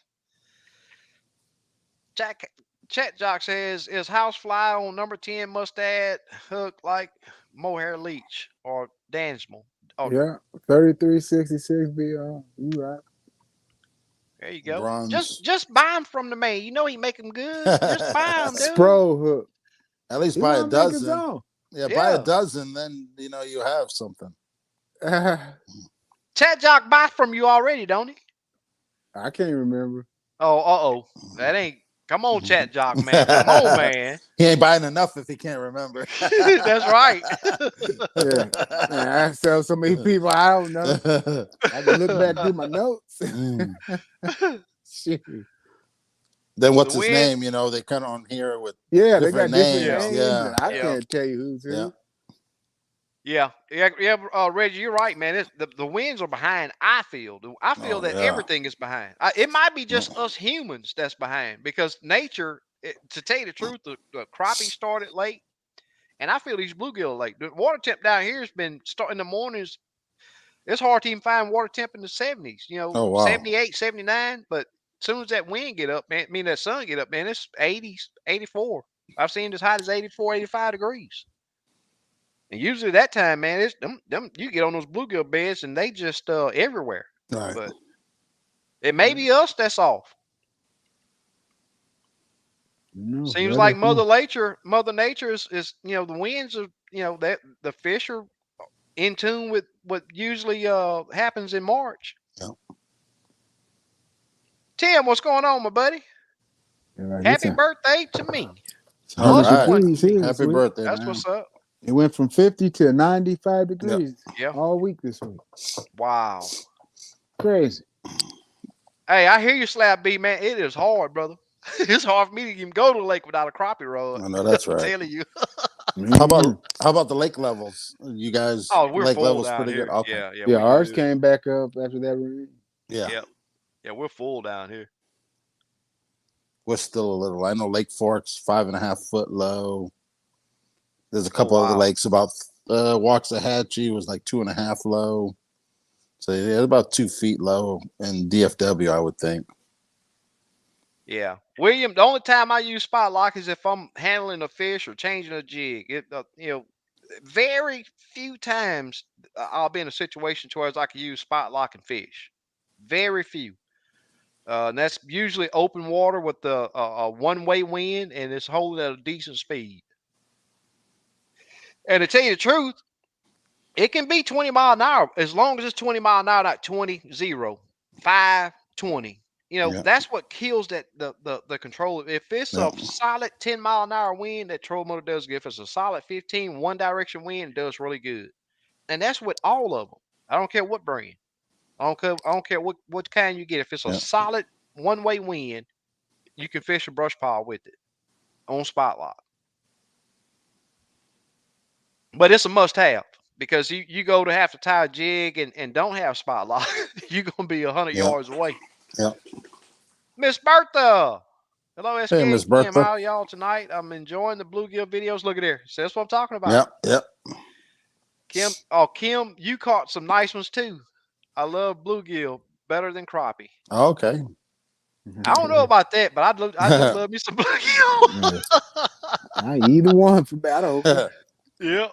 Chat Jock says, is housefly on number 10 mustad hook like mohair leech or Dansmal? Oh,
Yeah, 3366 BR. You right.
there you go.
Bronze.
Just buy them from the man. You know he make them good. Just buy them, dude.
Spro hook.
At least
He
buy a
wanna make his
dozen.
own.
Yeah, buy a dozen, then you know you have something.
Chat Jock buy from you already, don't he?
I can't remember.
Oh, that ain't. Come on, Chat Jock, man. Come on, man.
He ain't buying enough if he can't remember.
That's right.
Yeah. Man, I sell so many people, I don't know. I can look back through my notes. Shit.
Then what's his name? You know, they kind of on here with
they got
different
different
names.
names.
Yeah.
And I can't tell you who's who.
Yeah. Reggie, you're right, man. The winds are behind. I feel that everything is behind. It might be just us humans that's behind, because nature. To tell you the truth, the crappie started late, and I feel these bluegill late. The water temp down here has been starting in the mornings. It's hard to even find water temp in the 70s. You know, 78, 79. But as soon as that wind get up, man, that sun get up, man, it's 80s, 84. I've seen it as high as 84, 85 degrees. And usually that time, man, it's them you get on those bluegill beds and they just everywhere.
Right.
But it may be us that's off.
No,
Seems like Mother Nature is the winds are that the fish are in tune with what usually happens in March.
Yeah.
Tim, what's going on, my buddy? Happy birthday to me.
All right.
Happy
birthday,
That's
man.
what's up.
It went from 50 to 95 degrees all week this week.
Wow.
Crazy.
Hey, I hear you, Slab B, man. It is hard, brother. It's hard for me to even go to the lake without a crappie rod.
I know that's right.
I'm telling you.
How about the lake levels? You guys,
we're
lake
full
levels
down
pretty
here.
good. Okay.
Yeah, ours came back up after that rain.
Yeah.
Yeah, we're full down here.
We're still a little. I know Lake Fork's 5.5 foot low. There's a couple other lakes about Waxahachie was like 2.5 low. So yeah, about 2 feet low in DFW, I would think.
Yeah, William. The only time I use spot lock is if I'm handling a fish or changing a jig. Very few times I'll be in a situation to where I can use spot lock and fish. Very few. And that's usually open water with a one-way wind, and it's holding at a decent speed. And to tell you the truth, it can be 20 mile an hour as long as it's 20 mile an hour, not 20, 0, 5, 20. That's what kills the control. If it's a solid 10 mile an hour wind, that troll motor does good. If it's a solid 15, one direction wind, it does really good. And that's with all of them. I don't care what brand. I don't care what kind you get. If it's a solid one-way wind, you can fish a brush pile with it on spot lock. But it's a must-have, because you go to have to tie a jig and don't have spot lock, you're gonna be 100 yards away.
Yeah.
Miss Bertha. Hello, SK.
Hey, Miss Bertha.
How y'all tonight? I'm enjoying the bluegill videos. Look at there. So that's what I'm talking about.
Yep.
Kim, you caught some nice ones too. I love bluegill better than crappie.
Okay.
I don't know about that, but I just love me some bluegill.
I either one for battle.
Yeah.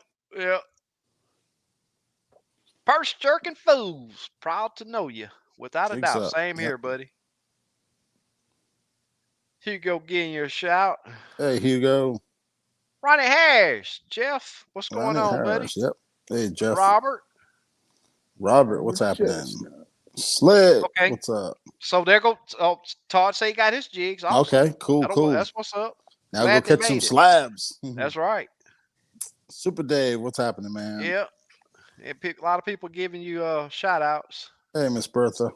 Purse jerking fools. Proud to know you. Without a doubt. Same here, buddy. Hugo getting your shout.
Hey, Hugo.
Ronnie Harris. Jeff, what's going on, buddy?
Yep. Hey, Jeff.
Robert,
what's happening? Slick.
Okay.
What's up?
So there go. Todd say he got his jigs. Awesome.
Okay, cool.
That's what's up.
Now go catch some slabs.
That's right.
Super Dave, what's happening, man?
Yeah. A lot of people giving you shout outs.
Hey, Miss Bertha.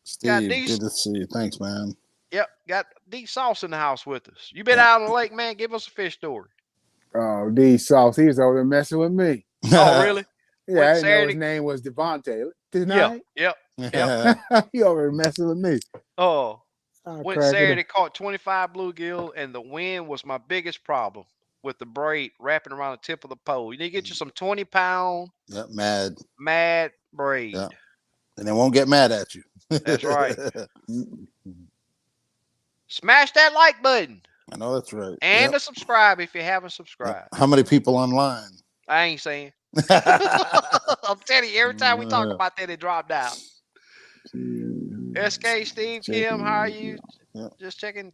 Steve, good to see you. Thanks, man.
Yep. Got D Sauce in the house with us. You been out on the lake, man? Give us a fish story.
Oh, D Sauce, he was over there messing with me.
Oh, really?
Yeah, I didn't know his name was Devontae. tonight?
Yep.
You already messing with me.
Oh,
I'll
went
crack it
Saturday,
up.
caught 25 bluegill, and the wind was my biggest problem with the braid wrapping around the tip of the pole. You need to get you some 20-pound
Yep,
mad braid.
Yep. And they won't get mad at you.
That's right.
Mm.
Smash that like button
I know that's right.
and to subscribe if you haven't subscribed.
How many people online?
I ain't saying. I'm telling you, every time we talk about that, it dropped out. SK, Steve, Kim, how are you?
Yep.
Just changing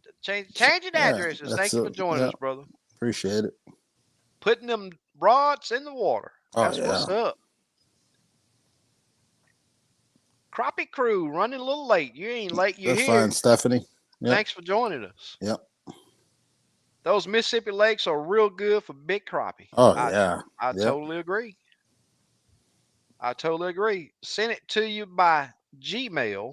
addresses. Thank you for joining us, brother.
Appreciate it.
Putting them rods in the water.
Oh,
That's what's up. Crappie crew running a little late. You ain't late. You're
That's
here.
fine, Stephanie. Yep.
Thanks for joining us.
Yep.
Those Mississippi lakes are real good for big crappie.
Oh,
I totally agree. I totally agree. Send it to you by Gmail.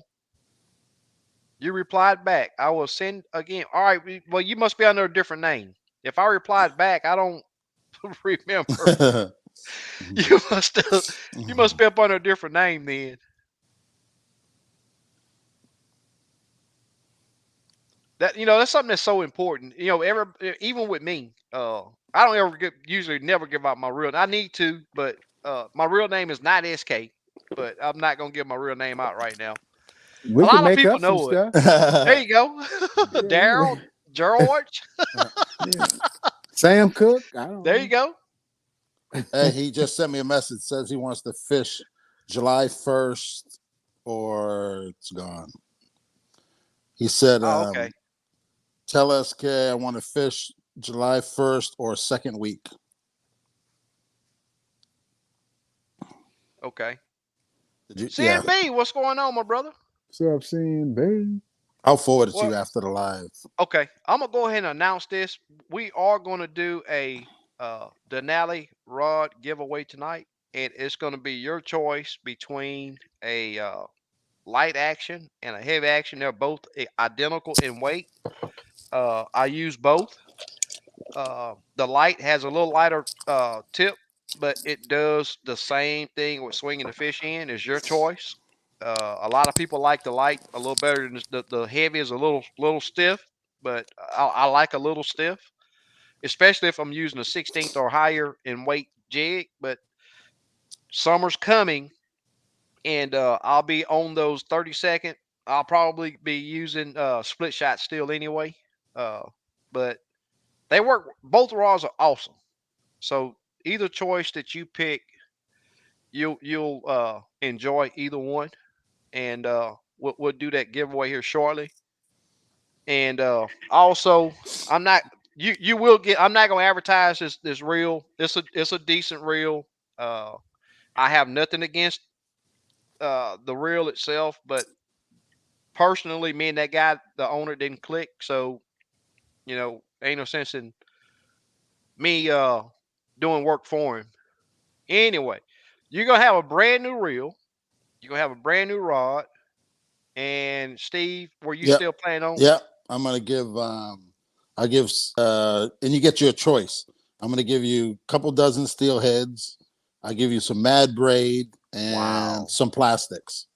You replied back. I will send again. All right. Well, you must be under a different name. If I replied back, I don't remember. You must be up under a different name then. That's something that's so important. Even with me, I don't usually never give out my real. I need to, but my real name is not SK. But I'm not gonna give my real name out right now.
We
a
can
lot of
make
people
up some
know it.
stuff.
There you go, Daryl, George.
Sam Cook. I don't
There
know.
you go.
Hey, he just sent me a message. Says he wants to fish July 1st or it's gone. He said,
okay.
Tell SK I want to fish July 1st or second week.
Okay.
Did you?
CNB, what's going on, my brother?
What's up, CNB?
I'll forward it to you after the live.
Okay. I'm going to go ahead and announce this. We are going to do a Denali rod giveaway tonight. And it's going to be your choice between a light action and a heavy action. They're both identical in weight. I use both. The light has a little lighter tip, but it does the same thing with swinging the fish in. Is your choice. A lot of people like the light a little better than the heavy is a little stiff, but I like a little stiff, especially if I'm using a 16th or higher in weight jig. But summer's coming, and I'll be on those 30-second. I'll probably be using split shot still anyway, but they work. Both rods are awesome. So either choice that you pick, you'll enjoy either one, and we'll do that giveaway here shortly. And also, I'm not you will get. I'm not going to advertise this reel. It's a decent reel. I have nothing against the reel itself, but personally, me and that guy, the owner, didn't click. So ain't no sense in me doing work for him. Anyway, you're gonna have a brand new reel. You're gonna have a brand new rod. And Steve, were you still planning on?
Yeah, I'm gonna give. And you get your choice. I'm gonna give you a couple dozen steel heads. I give you some mad braid and some plastics.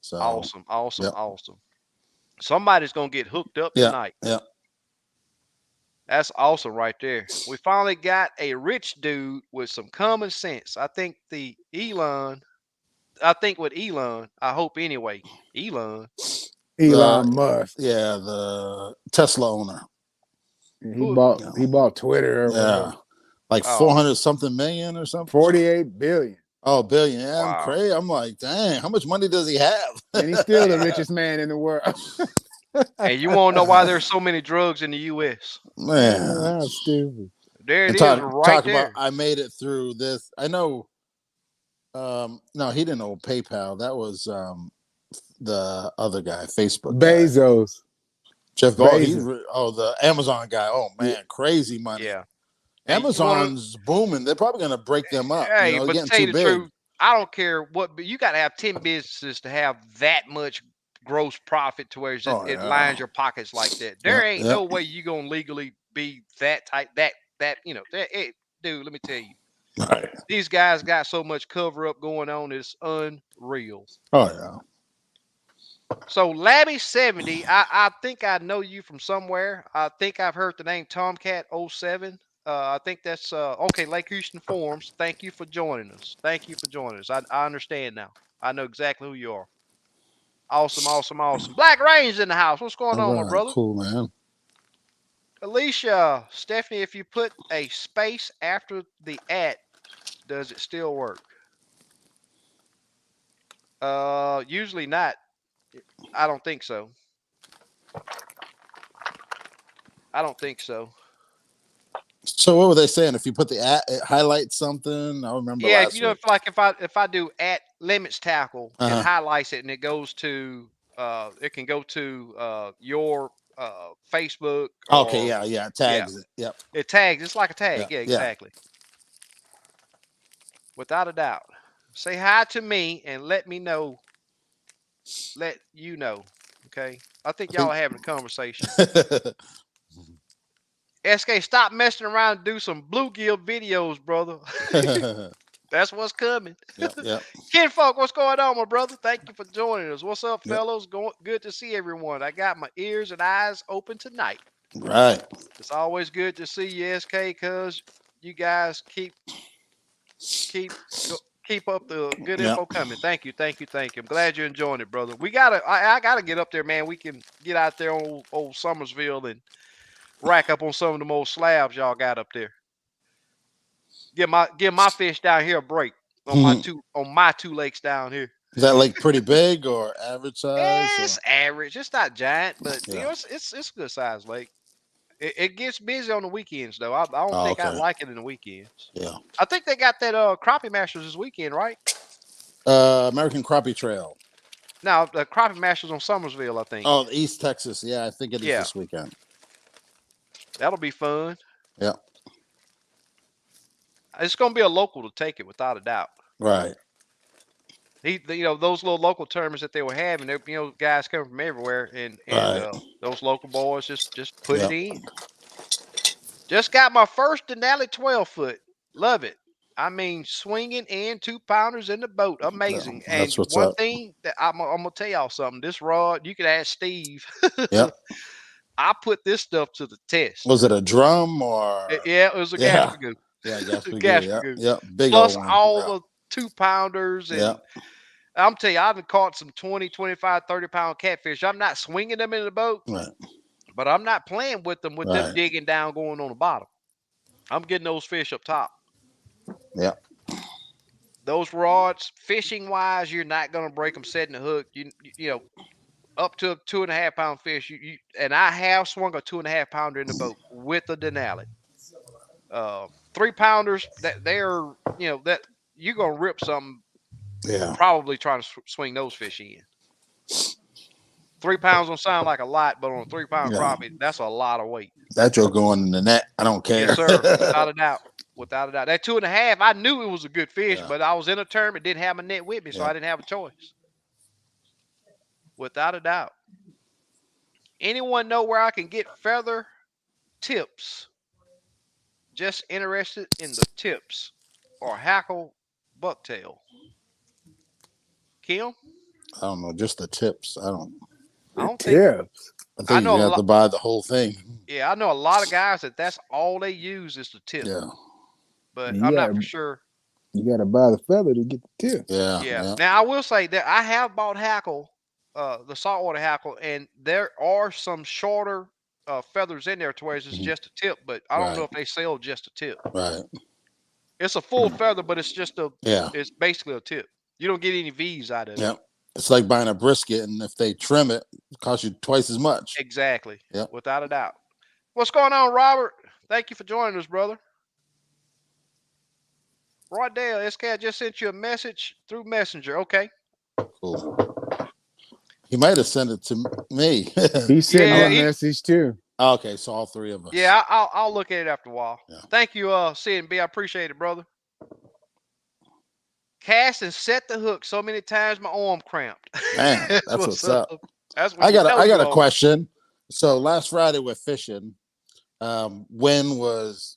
So
awesome. Somebody's gonna get hooked up tonight.
Yeah.
That's awesome right there. We finally got a rich dude with some common sense. I think with Elon, I hope anyway. Elon
Musk.
Yeah, the Tesla owner.
He bought Twitter or whatever.
Like 400 something million or something.
48 billion.
Oh, billion. Yeah, I'm crazy. I'm like, dang, how much money does he have?
And he's still the richest man in the world.
And you won't know why there's so many drugs in the U.S.
Man,
that's stupid.
There it is, right there.
I made it through this. I know. No, he didn't know PayPal. That was the other guy, Facebook.
Bezos.
Jeff Bezos. The Amazon guy. Oh man, crazy money.
Yeah.
Amazon's booming. They're probably going to break them up.
Hey,
but
to tell you the truth, I don't care what, but you got to have 10 businesses to have that much gross profit to where it lines your pockets like that. There ain't no way you're going to legally be that type, dude, let me tell you.
Right.
These guys got so much cover up going on, it's unreal.
Oh yeah.
So Labby70, I think I know you from somewhere. I think I've heard the name Tomcat07. I think that's okay. Lake Houston Forums. Thank you for joining us. Thank you for joining us. I understand now. I know exactly who you are. Awesome, awesome, awesome. Black Range in the house. What's going
All
on, my
right.
brother?
Cool, man.
Alicia, Stephanie, if you put a space after the at, does it still work? Usually not. I don't think so. I don't think so.
So what were they saying? If you put the at, it highlights something. I remember
Yeah,
last week.
if I do at limits tackle, it highlights it and it goes to it can go to your Facebook.
Okay,
Or,
yeah, it tags it. Yep.
It tags. It's like a tag. Yeah, exactly. Without a doubt. Say hi to me and let me know. Let you know. Okay. I think y'all are having a conversation. SK, stop messing around and do some bluegill videos, brother. That's what's coming.
Yep.
Kinfolk, what's going on, my brother? Thank you for joining us. What's up, fellows? Good to see everyone. I got my ears and eyes open tonight.
Right.
It's always good to see you, SK, because you guys keep up the good info coming. Thank you. I'm glad you're enjoying it, brother. I gotta get up there, man. We can get out there on old Summersville and rack up on some of the old slabs y'all got up there. Give my fish down here a break on my two lakes down here.
Is that lake pretty big or average size?
It's average. It's not giant, but you know it's a good size lake. It gets busy on the weekends though. I don't think I like it in the weekends.
Yeah.
I think they got that Crappie Masters this weekend, right?
American Crappie Trail.
No, the Crappie Masters on Summersville, I think.
Oh, East Texas. Yeah, I think it is this weekend.
That'll be fun.
Yeah.
It's gonna be a local to take it without a doubt.
Right.
Those little local tournaments that they were having, guys coming from everywhere, and those local boys just put it in. Just got my first Denali 12-foot. Love it. I mean, swinging in 2-pounders in the boat, amazing.
Yeah, that's
and
what's
one
up.
thing that I'm gonna tell y'all something. This rod, you could ask Steve.
Yep.
I put this stuff to the test.
Was it a drum or?
It was a Gaspagoo.
Yeah, Gaspagoo. Yep. Big
Plus
old one.
all the 2-pounders and. I'm telling you, I've caught some 20, 25, 30-pound catfish. I'm not swinging them in the boat, but I'm not playing with them them digging down, going on the bottom. I'm getting those fish up top.
Yeah.
Those rods, fishing wise, you're not going to break them setting the hook. You know, up to a 2.5-pound fish. And I have swung a 2.5-pounder in the boat with a Denali. 3-pounders that they're that you're gonna rip something.
Yeah.
Probably trying to swing those fish in. 3 pounds don't sound like a lot, but on a 3-pound crappie, that's a lot of weight.
That joke going in the net. I don't care.
Yes, sir. Without a doubt. That 2.5, I knew it was a good fish, but I was in a tournament, didn't have my net with me, so I didn't have a choice. Without a doubt. Anyone know where I can get feather tips? Just interested in the tips or hackle bucktail. Kim?
I don't know, just the tips. I don't
think. Yeah.
I think you have to buy the whole thing.
Yeah, I know a lot of guys that's all they use is the tip.
Yeah.
But I'm not for sure.
You got to buy the feather to get the tip.
Yeah. Now I will say that I have bought hackle, the saltwater hackle, and there are some shorter feathers in there to where it's just a tip, but I don't know if they sell just a tip.
Right.
It's a full feather, but it's just it's basically a tip. You don't get any V's out of it.
Yeah. It's like buying a brisket, and if they trim it, it costs you twice as much.
Exactly.
Yeah.
Without a doubt. What's going on, Robert? Thank you for joining us, brother. Roddale, SK, I just sent you a message through Messenger. Okay.
Cool. He might have sent it to me.
He sent me a message too.
Okay, so all three of us.
Yeah, I'll look at it after a while.
Yeah.
Thank you, CNB. I appreciate it, brother. Cast and set the hook so many times my arm cramped.
Man, that's what's up.
I
got a question. So last Friday we're fishing. When was,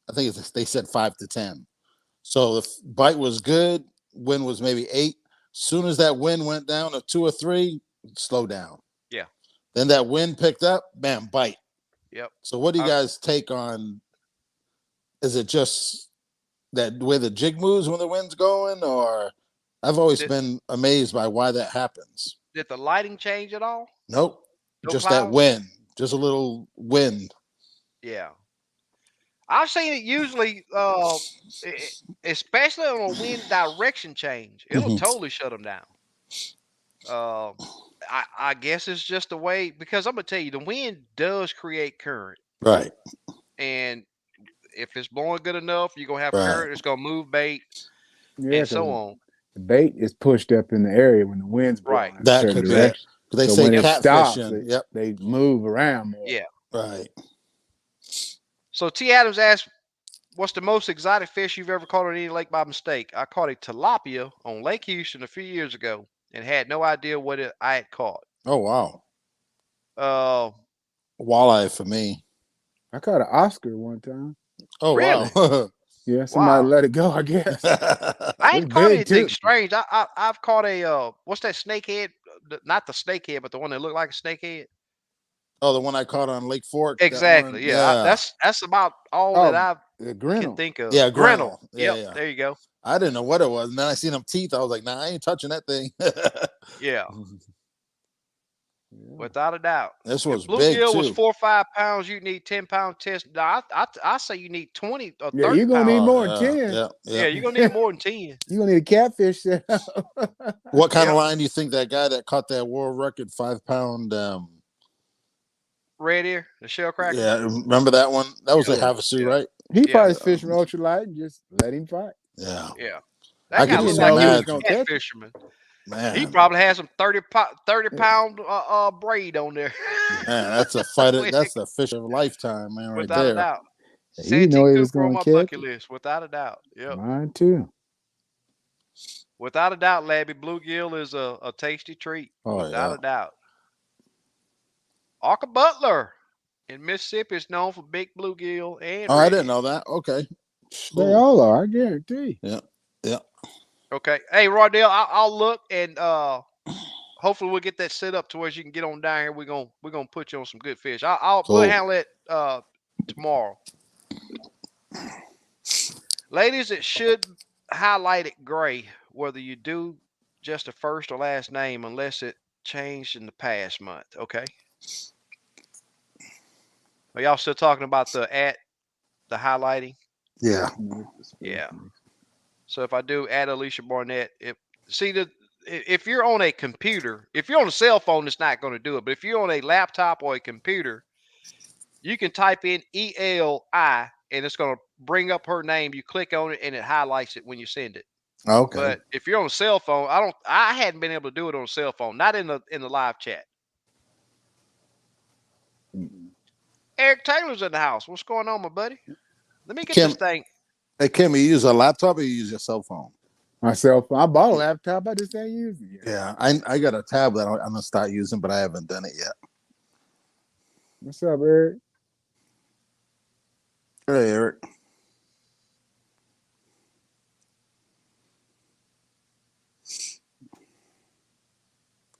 I think they said 5 to 10. So the bite was good. Wind was maybe 8. Soon as that wind went down to 2 or 3, slow down.
Yeah.
Then that wind picked up, bam, bite.
Yep.
So what do you guys take on? Is it just that way the jig moves when the wind's going, or I've always been amazed by why that happens.
Did the lighting change at all?
Nope.
No
just
clouds?
that wind. Just a little wind.
Yeah. I've seen it usually, especially on a wind direction change. It'll totally shut them down. I guess it's just the way, because I'm gonna tell you, the wind does create current,
Right.
and if it's blowing good enough, you're gonna have
Right.
current. It's gonna move bait,
Yeah,
and so on.
the bait is pushed up in the area when the wind's blowing
Right.
in a
That
certain
could be.
direction.
They
So
say
when it stops,
catfishing.
they move around more.
Yeah.
Right.
So T. Adams asked, "What's the most exotic fish you've ever caught on any lake by mistake?" I caught a tilapia on Lake Houston a few years ago and had no idea what I had caught.
Oh wow.
Uh,
Walleye for me.
I caught an Oscar one time.
Oh
Really?
wow.
Yeah, somebody
Wow.
let it go, I guess.
I ain't
It's
caught
big,
anything
too.
strange. I've caught a what's that snakehead? Not the snakehead, but the one that looked like a snakehead.
Oh, the one I caught on Lake Fork.
Exactly.
That one?
Yeah. That's about all that I
The
can
grinnell.
think of.
Yeah,
Grinnell.
Yeah,
Yep.
yeah.
There you go.
I didn't know what it was, and then I seen them teeth. I was like, "Nah, I ain't touching that thing."
Yeah.
Yeah.
Without a doubt.
This
If
was big
bluegill
too.
was 4 or 5 pounds, you need 10-pound test. No, I say you need 20 or 30
Yeah, you're going to need
pounds.
more than 10.
Yeah,
Yeah, you're gonna need more than 10.
You're going to need a catfish set up.
What kind of
Yep.
line do you think that guy that caught that world record 5-pound?
Red ear, the shellcracker.
Yeah, remember that one? That was a
Yeah.
Havasu,
Yeah.
right?
He
Yeah.
probably fishing ultralight and just let him fight.
Yeah,
Yeah.
I
That guy
could
looked
just
like he was a
imagine.
Catch it.
catfisherman.
Man,
He probably had some 30 pound braid on there.
man, that's a fighter. That's a fish of a lifetime, man, right
Without a
there.
doubt.
He know
Santee
he was
Cooper on
going
my
to catch
bucket
it.
list, without a doubt. Yep.
Mine too.
Without a doubt, Labby, bluegill is a tasty treat.
Oh
Without
yeah.
a doubt. Arca Butler in Mississippi is known for big bluegill and
Oh, I
red
didn't
ear.
know that. Okay.
They
Cool.
all are, I guarantee.
Yeah. Yeah.
Okay. Hey, Rodell, I'll look, and hopefully we'll get that set up to where you can get on down here. We're gonna put you on some good fish. We'll
Cool.
handle it tomorrow. Ladies, it should highlight it gray whether you do just a first or last name unless it changed in the past month. Okay. Are y'all still talking about the highlighting?
Yeah.
Yeah. So if I do add Alicia Barnett, if you're on a computer, if you're on a cell phone, it's not going to do it. But if you're on a laptop or a computer, you can type in ELI and it's going to bring up her name. You click on it and it highlights it when you send it.
Okay.
But if you're on a cell phone, I hadn't been able to do it on a cell phone, not in the live chat. Eric Taylor's in the house. What's going on, my buddy? Let me get this thing.
Hey Kim, you use a laptop or you use your cell phone?
My cell phone. I bought a laptop. I just ain't using it yet.
Yeah, I got a tablet I'm gonna start using, but I haven't done it yet.
What's up, Eric?
Hey, Eric.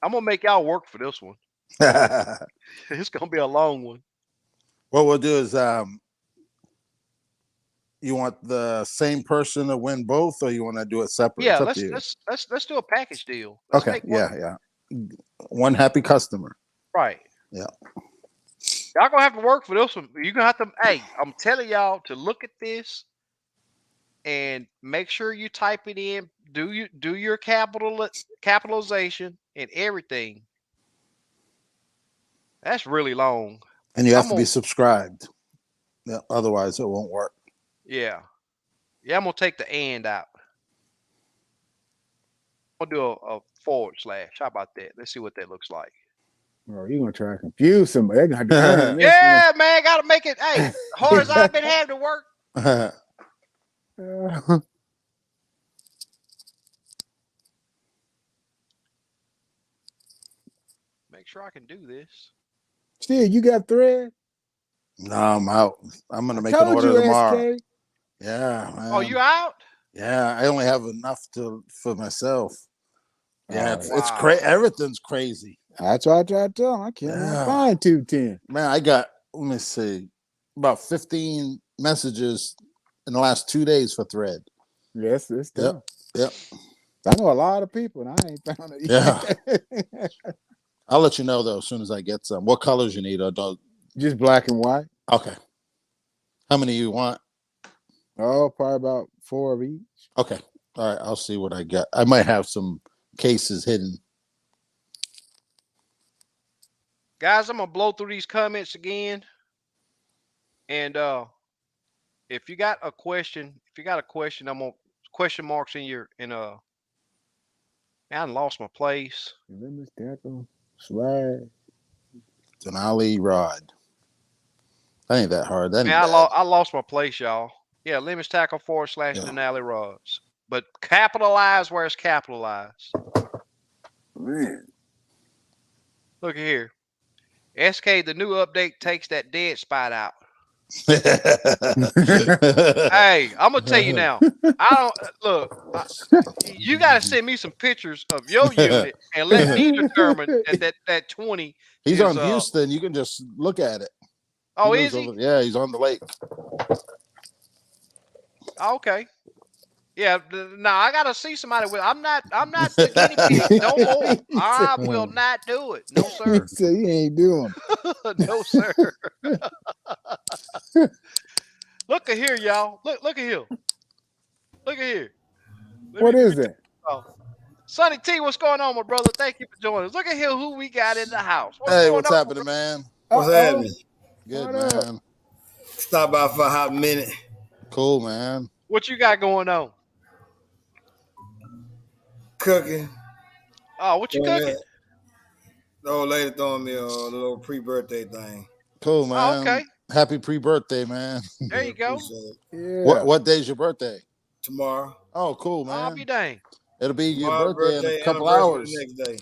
I'm gonna make y'all work for this one. It's gonna be a long one.
What we'll do is, you want the same person to win both, or you want to do it separate?
Yeah,
It's up to you.
let's do a package deal. Let's
Okay.
make one.
Yeah. One happy customer.
Right.
Yeah.
Y'all gonna have to work for this one. You're gonna have to. Hey, I'm telling y'all to look at this and make sure you type it in. Do your capitalization and everything. That's really long.
And you have to be subscribed. Yeah, otherwise it won't work.
Yeah. Yeah, I'm gonna take the and out. I'm gonna do a /. How about that? Let's see what that looks like.
Oh, you're gonna try to confuse somebody. They're gonna have to earn this
Yeah, man, gotta make it. Hey, hard as I've been having to work. Make sure I can do this.
Steve, you got thread?
No, I'm out. I'm gonna make an order tomorrow. Yeah, man.
Oh, you out?
Yeah, I only have enough for myself. Yeah, it's
Wow.
crazy. Everything's crazy.
I try to tell him I can't even find 210.
Man, I got, let me see, about 15 messages in the last 2 days for Thread.
Yes, it's tough.
Yep.
I know a lot of people, and I ain't found it yet.
Yeah. I'll let you know though as soon as I get some. What colors you need? Or don't...
Just black and white.
Okay. How many you want?
Oh, probably about 4 of each.
Okay. All right. I'll see what I got. I might have some cases hidden.
Guys, I'm gonna blow through these comments again. And if you got a question, I'm gonna question marks in your man, I lost my place.
Lemon tackle, swag.
Denali rod. That ain't that hard. That ain't
Man,
bad.
I lost my place, y'all. Yeah, lemons tackle / Denali rods. But capitalize where it's capitalized.
Man.
Look at here. SK, the new update takes that dead spot out. Hey, I'm gonna tell you now. I don't look. You gotta send me some pictures of your unit and let me determine that 20.
He's
is,
on Houston. You can just look at it.
Oh, is he?
Yeah, he's on the lake.
Okay. Yeah. No, I gotta see somebody with. I'm not the guinea pig no more. I will not do it. No sir.
He said he ain't doing.
No sir. Look at here, y'all. Look at here. Look at here.
What is it?
Sonny T, what's going on, my brother? Thank you for joining us. Look at here who we got in the house.
What's happening, man?
What's happening?
Good, man.
Stop by for a hot minute.
Cool, man.
What you got going on?
Cooking.
Oh, what you cooking?
The old lady throwing me a little pre-birthday thing.
Cool, man.
Oh, okay.
Happy pre-birthday, man.
There you go.
Yeah.
What day's your birthday?
Tomorrow.
Oh, cool, man.
I'll be dang.
It'll be
Tomorrow,
your birthday in a couple hours.
The next day.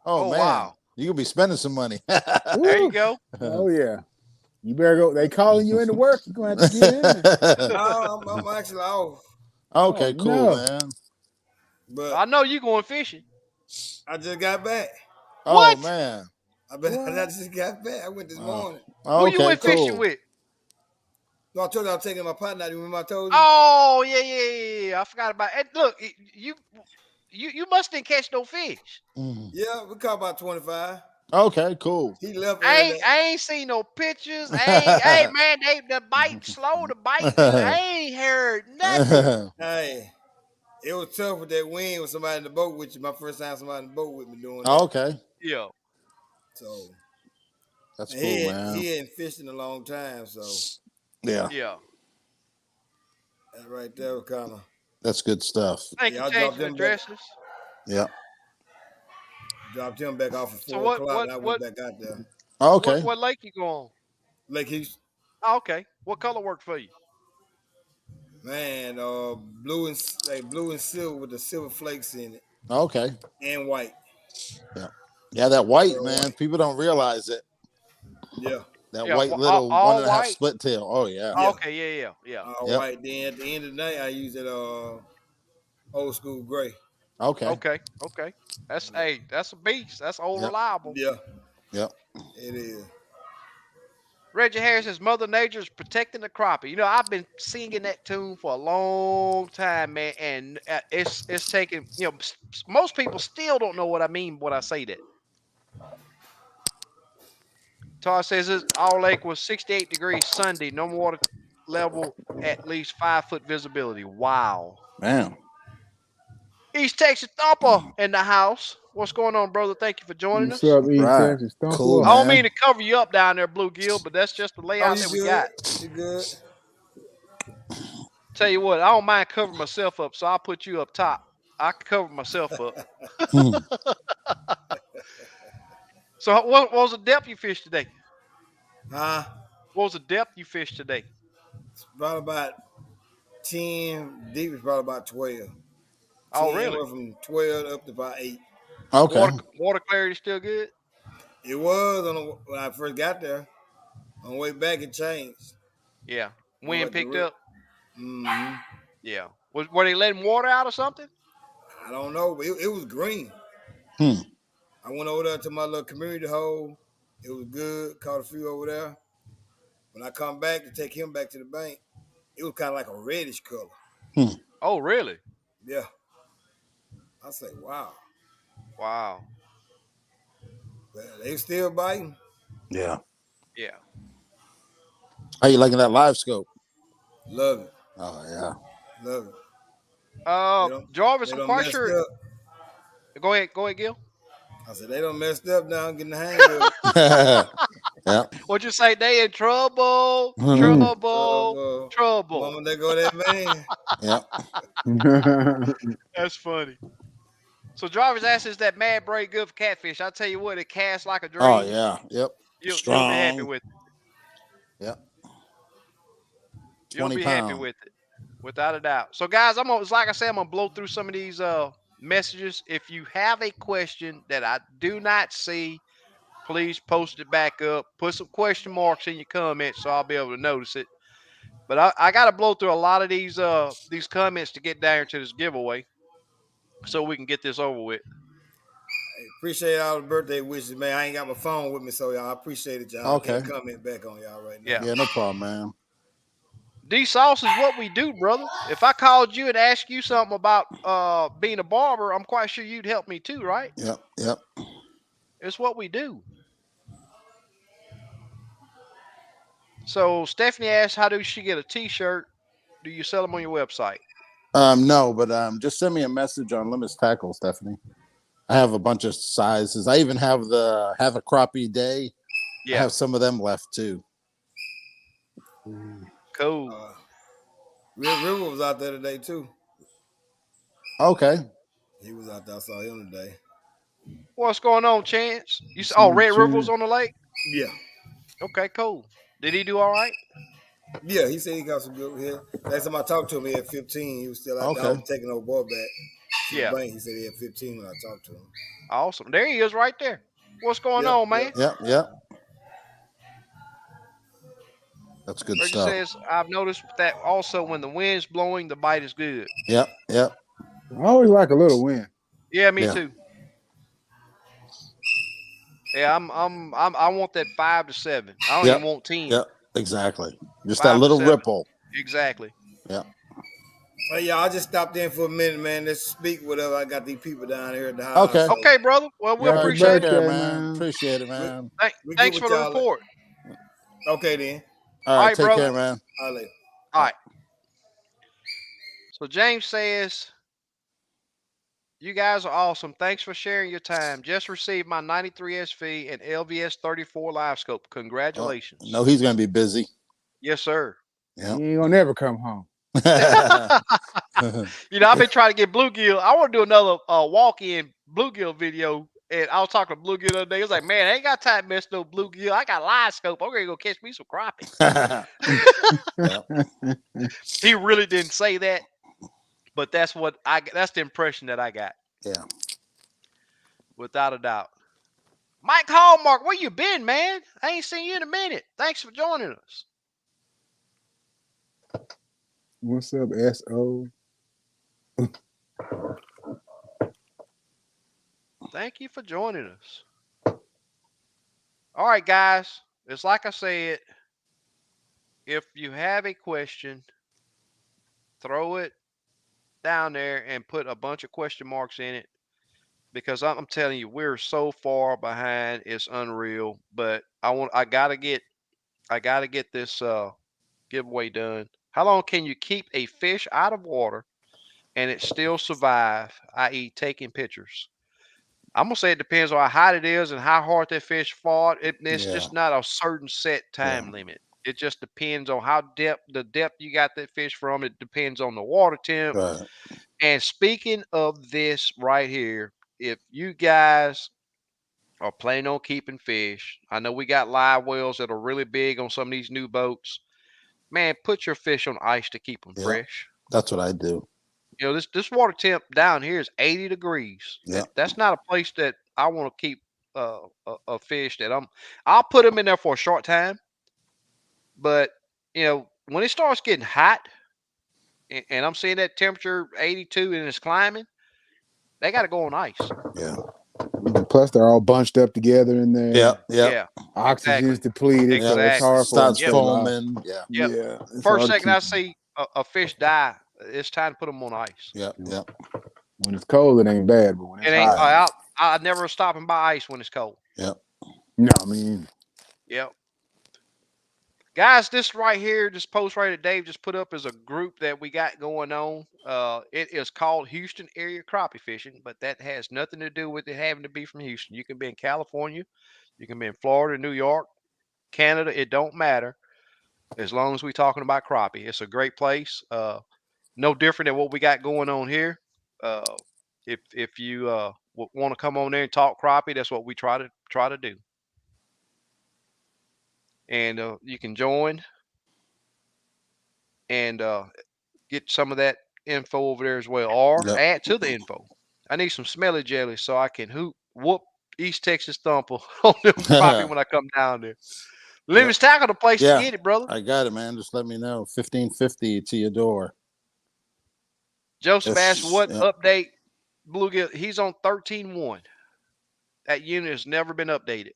Oh man.
Wow.
You could be spending some money.
There you go.
Oh yeah. You better go. They calling you into work. You're gonna have to get in there.
No, I'm actually off.
Okay, cool, man.
But
I know you going fishing.
I just got back.
Oh man.
I just got back. I went this morning.
Who you went fishing with?
No, I told you I was taking my partner. You remember I told you?
Oh yeah. I forgot about it. Look, you must didn't catch no fish.
Yeah, we caught about 25.
Okay, cool.
He left.
I ain't seen no pictures. Hey man, the bite slow to bite. I ain't heard nothing.
Hey, it was tough with that wind with somebody in the boat with you. My first time somebody in the boat with me doing that.
Okay.
Yeah.
So
that's cool, man.
He hadn't fished in a long time, so
yeah.
That right there was kind of.
That's good stuff.
Thank you, change the addresses.
Yeah.
Dropped him back off at 4 o'clock. I went back out there.
Okay.
What lake you go on?
Lake Houston.
Oh, okay. What color worked for you?
Man, blue and silver with the silver flakes in it.
Okay.
And white.
Yeah, that white, man. White. People don't realize it.
Yeah.
That white little 1.5 split tail. Oh yeah.
Okay, yeah.
All white. Then at the end of the night, I use that old school gray.
Okay.
That's a beast. That's old reliable.
Yeah.
Yep.
It is.
Reggie Harris says Mother Nature is protecting the crappie. You know, I've been singing that tune for a long time, man, and it's taking. You know, most people still don't know what I mean when I say that. Todd says our lake was 68 degrees Sunday. No water level, at least 5 foot visibility. Wow.
Man.
East Texas Thumper in the house. What's going on, brother? Thank you for joining us.
What's up, East Texas Thumper?
Cool,
I don't mean to cover you up down there, bluegill, but that's just the layout that we got.
You good?
Tell you what, I don't mind covering myself up, so I'll put you up top. I can cover myself up. So what was the depth you fished today?
Huh?
What was the depth you fished today?
It's probably about 10. Deep is probably about 12.
Oh, really?
Went from 12 up to about 8.
Okay.
Water clarity still good?
It was when I first got there. On the way back, it changed.
Yeah. Wind picked up?
Mm-hmm.
Yeah. Were they letting water out or something?
I don't know, but it was green.
Hmm.
I went over there to my little community hole. It was good. Caught a few over there. When I come back to take him back to the bank, it was kind of like a reddish color.
Hmm.
Oh, really?
Yeah. I say, wow.
Wow.
But they still biting.
Yeah.
Yeah.
How you liking that live scope?
Love it.
Oh yeah.
Love it. They don't
Jarvis,
they
I'm
don't
quite
messed
sure.
up.
Go ahead, Gil.
I said they don't messed up now. I'm getting the hang of it.
Yeah.
What'd you say? They in trouble,
Mhm.
trouble, trouble.
Mama, they go that van.
Yeah.
That's funny. So Jarvis asks, "Is that mad braid good for catfish?" I tell you what, it casts like a
Oh
dream.
yeah. Yep.
You'll be happy
Strong.
with it.
Yep.
You'll
20
be happy
pound.
with it, without a doubt. So guys, like I said, I'm gonna blow through some of these messages. If you have a question that I do not see, please post it back up. Put some question marks in your comments so I'll be able to notice it. But I got to blow through a lot of these comments to get down to this giveaway, so we can get this over with.
Hey, appreciate all the birthday wishes, man. I ain't got my phone with me, so y'all I appreciate it, y'all. I
Okay.
can't comment back on y'all right now.
Yeah.
Yeah, no problem, man.
D sauce is what we do, brother. If I called you and asked you something about being a barber, I'm quite sure you'd help me too, right?
Yep. Yep.
It's what we do. So Stephanie asked, how does she get a T-shirt? Do you sell them on your website?
No, but just send me a message on Limits Tackle, Stephanie. I have a bunch of sizes. I even have have a crappie day. I
Yeah.
have some of them left too.
Cool.
River was out there today too.
Okay.
He was out there. I saw him today.
What's going on, Chance? Red River was
Chance.
on the lake?
Yeah.
Okay, cool. Did he do all right?
Yeah, he said he got some good here. Last time I talked to him, he had 15. He was still out there. I
Okay.
was taking over ball back to the
Yeah.
bank. He said he had 15 when I talked to him.
Awesome. There he is right there. What's going
Yep,
on,
yep.
man?
Yep. Yep. That's good
Reggie
stuff.
says, I've noticed that also when the wind's blowing, the bite is good.
Yep. Yep.
I always like a little wind.
Yeah, me
Yeah.
too. Yeah, I want that 5 to 7. I don't
Yep.
even want 10.
Yep. Exactly. Just that
5 to
little
7.
ripple.
Exactly.
Yep.
Hey, y'all, I just stopped in for a minute, man. Let's speak whatever. I got these people down here at the house.
Okay.
So
Okay, brother. Well, we
All right.
Happy
appreciate
Take
it.
care,
birthday,
man.
man.
Appreciate it, man.
we get
Thanks
with
for the
y'all.
report.
Okay, then.
All
All
right.
right,
Take
brother.
care, man.
I'll later.
All right. So James says, you guys are awesome. Thanks for sharing your time. Just received my 93 SV and LVS 34 live scope.
Oh,
Congratulations.
no, he's gonna be busy.
Yes, sir.
Yep.
He ain't gonna never come home.
I've been trying to get bluegill. I want to do another walk-in bluegill video. And I was talking to bluegill the other day. He was like, man, I ain't got time to mess no bluegill. I got live scope. I'm going to go catch me some crappie.
Yep.
He really didn't say that, but that's the impression that I got,
Yeah.
without a doubt. Mike Hallmark, where you been, man? I ain't seen you in a minute. Thanks for joining us.
What's up, SO?
Thank you for joining us. All right, guys. It's like I said, if you have a question, throw it down there and put a bunch of question marks in it, because I'm telling you, we're so far behind. It's unreal. But I gotta get this giveaway done. How long can you keep a fish out of water and it still survive, i.e. taking pictures? I'm gonna say it depends on how hot it is and how hard that fish fought. It's
Yeah.
just not a certain set time
Yeah.
limit. It just depends on the depth you got that fish from. It depends on the water temp.
Right.
And speaking of this right here, if you guys are planning on keeping fish, I know we got live wells that are really big on some of these new boats. Man, put your fish on ice to keep them
Yeah.
fresh.
That's what I do.
This water temp down here is 80 degrees.
Yeah.
That's not a place that I want to keep a fish that I'll put them in there for a short time. But when it starts getting hot, and I'm seeing that temperature 82 and it's climbing, they got to go on ice.
Yeah.
Plus, they're all bunched up together in there.
Yeah.
Yeah.
Oxygen's
Exactly.
depleted, so it's hard for them
Starts
to stay alive.
foaming. Yeah.
Yep.
Yeah. It's
First
hard to
second
keep
I
them.
see a fish die, it's time to put them on ice.
Yeah. Yeah.
When it's cold, it ain't bad, but when it's
It ain't.
hot,
I never stop and buy ice when it's cold.
Yeah.
no, I mean,
Yep. Guys, this right here, this post right that Dave just put up is a group that we got going on. It is called Houston Area Crappie Fishing, but that has nothing to do with it having to be from Houston. You can be in California, you can be in Florida, New York, Canada. It don't matter as long as we're talking about crappie. It's a great place. No different than what we got going on here. If you want to come on there and talk crappie, that's what we try to do. And you can join and get some of that info over there as well, or add to the info. I need some smelly jelly so I can whoop East Texas Thumper on them crappie when I come down there. Livy's Tackle, the place to get it, brother.
I got it, man. Just let me know. 1550 to your door.
Joseph asked what update bluegill. He's on 13.1. That unit has never been updated.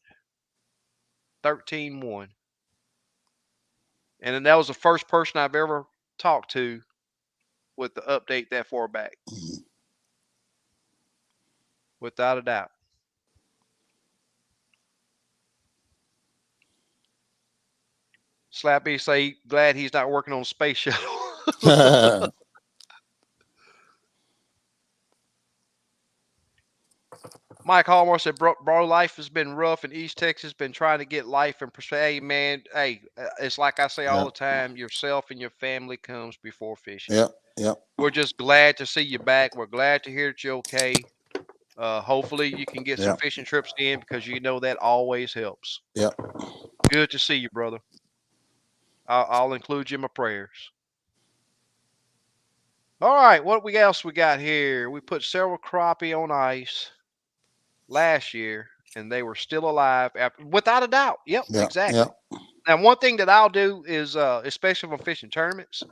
13.1. And then that was the first person I've ever talked to with the update that far back. Without a doubt. Slappy say glad he's not working on a space shuttle. Mike Hallmore said, bro, life has been rough in East Texas. Been trying to get life in perspective. Hey, man, it's like I say all the time, yourself and your family comes before fishing. We're just glad to see you back. We're glad to hear that you're okay. Hopefully you can get some fishing trips in because you know that always helps. Good to see you, brother. I'll include you in my prayers. All right, what else we got here? We put several crappie on ice last year, and they were still alive without a doubt. Yep, exactly. Now, one thing that I'll do is, especially if I'm fishing tournaments,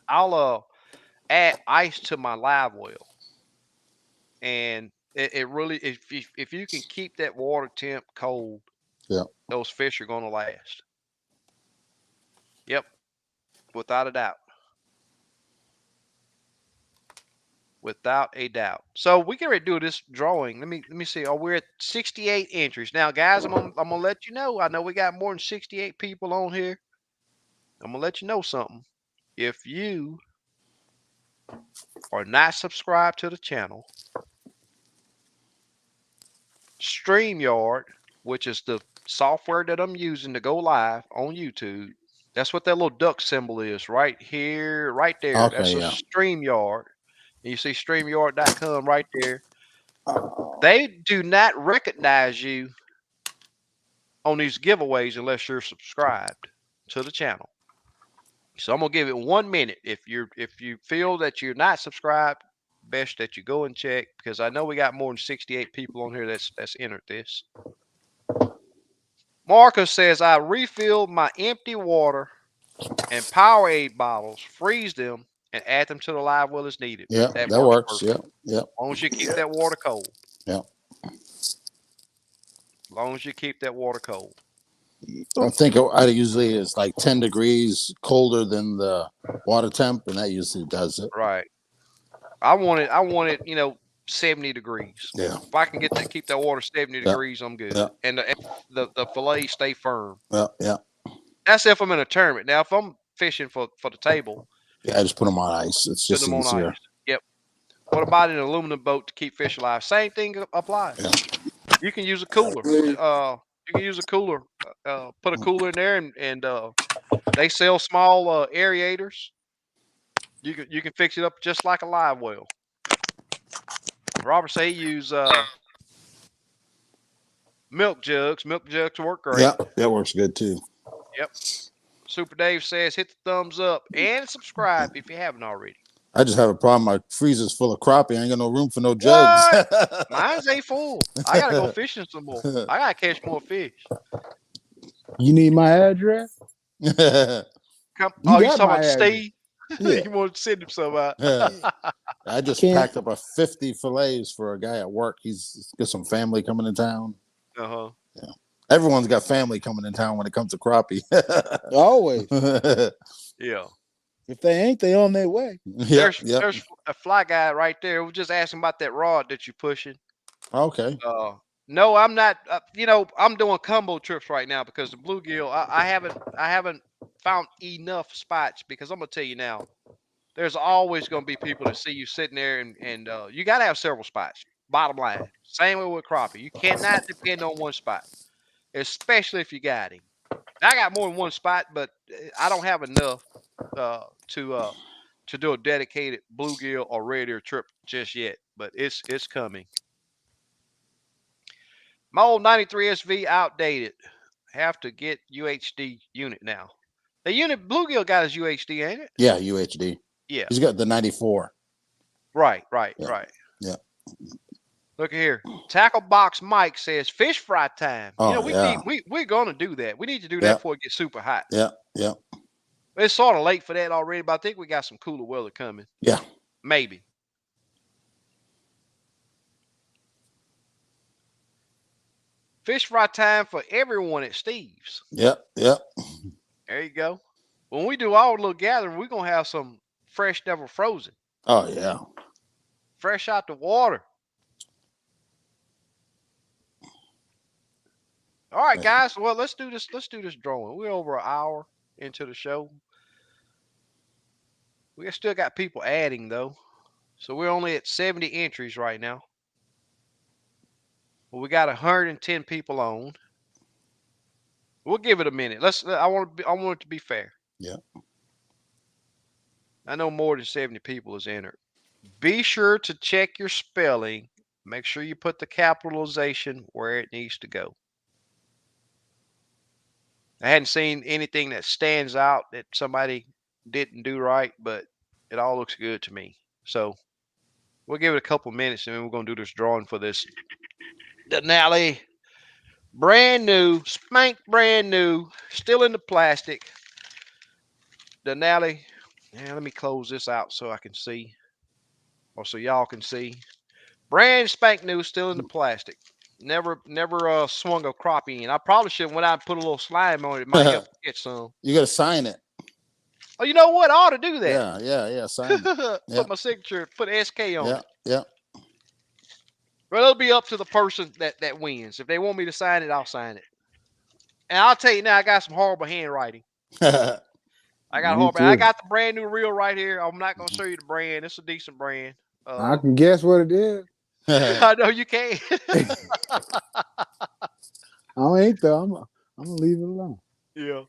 I'll add ice to my live well, and it really, if you can keep that water temp cold, those fish are going to last. Yep, without a doubt. Without a doubt. So we can do this drawing. Let me see. Oh, we're at 68 entries. Now, guys, I'm gonna let you know. I know we got more than 68 people on here. I'm gonna let you know something. If you are not subscribed to the channel, StreamYard, which is the software that I'm using to go live on YouTube, that's what that little duck symbol is right here, right there.
Okay,
that's a StreamYard. And you see StreamYard.com right there. They do not recognize you on these giveaways unless you're subscribed to the channel. So I'm gonna give it 1 minute. If you feel that you're not subscribed, best that you go and check, because I know we got more than 68 people on here that's entered this. Marcus says I refilled my empty water and Powerade bottles, freeze them, and add them to the live well as needed.
Yeah, that works. Yep.
As long as you keep that water cold.
Yep.
As long as you keep that water cold.
I think I usually is like 10 degrees colder than the water temp, and that usually does it.
Right. I want it, 70 degrees.
Yeah.
If I can keep that water 70 degrees, I'm good.
Yeah.
And the fillet stay firm.
Yeah.
That's if I'm in a tournament. Now, if I'm fishing for the table.
Yeah, I just put them on ice. It's just easier.
Ice. Yep. What about an aluminum boat to keep fish alive? Same thing applies. Yeah. You can use a cooler. You can use a cooler. Put a cooler in there, and they sell small aerators. You can fix it up just like a live well. Robert say he use milk jugs. Milk jugs work great.
Yeah, that works good too.
Yep. Super Dave says hit the thumbs up and subscribe if you haven't already.
I just have a problem. My freezer's full of crappie. I ain't got no room for no jugs.
Mine's ain't full. I gotta go fishing some more. I gotta catch more fish.
You need my address?
You talking about Steve?
Yeah.
He wanted to send him some out.
I just
Can't-
packed up a 50 fillets for a guy at work. He's got some family coming in town.
Uh-huh.
Everyone's got family coming in town when it comes to crappie.
Always.
Yeah.
If they ain't, they on their way.
Yep.
There's a fly guy right there. We're just asking about that rod that you're pushing.
Okay.
No, I'm not. I'm doing combo trips right now because the bluegill. I haven't found enough spots because I'm gonna tell you now. There's always gonna be people that see you sitting there and you gotta have several spots. Bottom line, same way with crappie. You cannot depend on one spot, especially if you got him. I got more than one spot, but I don't have enough to do a dedicated bluegill or red ear trip just yet. But it's coming. My old 93 SV outdated. Have to get UHD unit now. The unit bluegill got his UHD, ain't it?
Yeah, UHD.
Yeah.
He's got the 94.
Right.
Yeah.
Look at here. Tackle Box Mike says fish fry time.
Oh,
we're gonna do that. We need to do that before it gets super hot.
Yeah.
It's sort of late for that already, but I think we got some cooler weather coming.
Yeah.
Maybe. Fish fry time for everyone at Steve's.
Yep.
There you go. When we do our little gathering, we're gonna have some fresh, never frozen.
Oh, yeah.
Fresh out the water. All right, guys. Well, let's do this. Let's do this drawing. We're over an hour into the show. We still got people adding though, so we're only at 70 entries right now. Well, we got 110 people on. We'll give it a minute. I want it to be fair.
Yeah.
I know more than 70 people is entered. Be sure to check your spelling. Make sure you put the capitalization where it needs to go. I hadn't seen anything that stands out that somebody didn't do right, but it all looks good to me. So we'll give it a couple minutes and then we're going to do this drawing for this Denali. Brand new, spank brand new, still in the plastic. Denali. Now let me close this out so I can see, or so y'all can see. Brand spank new, still in the plastic. Never swung a crappie in. I probably should have went out and put a little slime on it. It might help get some.
You got to sign it.
Oh, you know what? I ought to do that.
Yeah. Sign it.
Put my signature, put SK on it.
Yeah.
Well, it'll be up to the person that wins. If they want me to sign it, I'll sign it. And I'll tell you now, I got some horrible handwriting. I got the brand new reel right here. I'm not gonna show you the brand. It's a decent brand.
I can guess what it is.
I know you can.
I ain't though. I'm gonna leave it alone.
Yeah.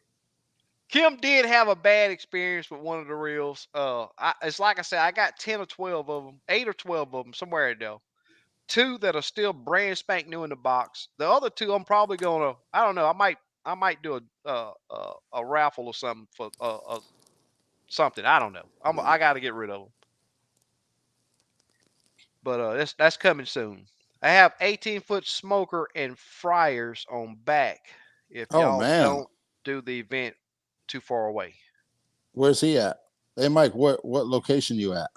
Kim did have a bad experience with one of the reels. It's like I said, I got 10 or 12 of them, 8 or 12 of them, somewhere in there. 2 that are still brand spank new in the box. The other 2, I'm probably gonna. I don't know. I might do a raffle or something for something. I don't know. I got to get rid of them. But that's coming soon. I have 18-foot smoker and fryers on back. If y'all don't do the event too far away.
Where's he at? Hey, Mike, what location you at?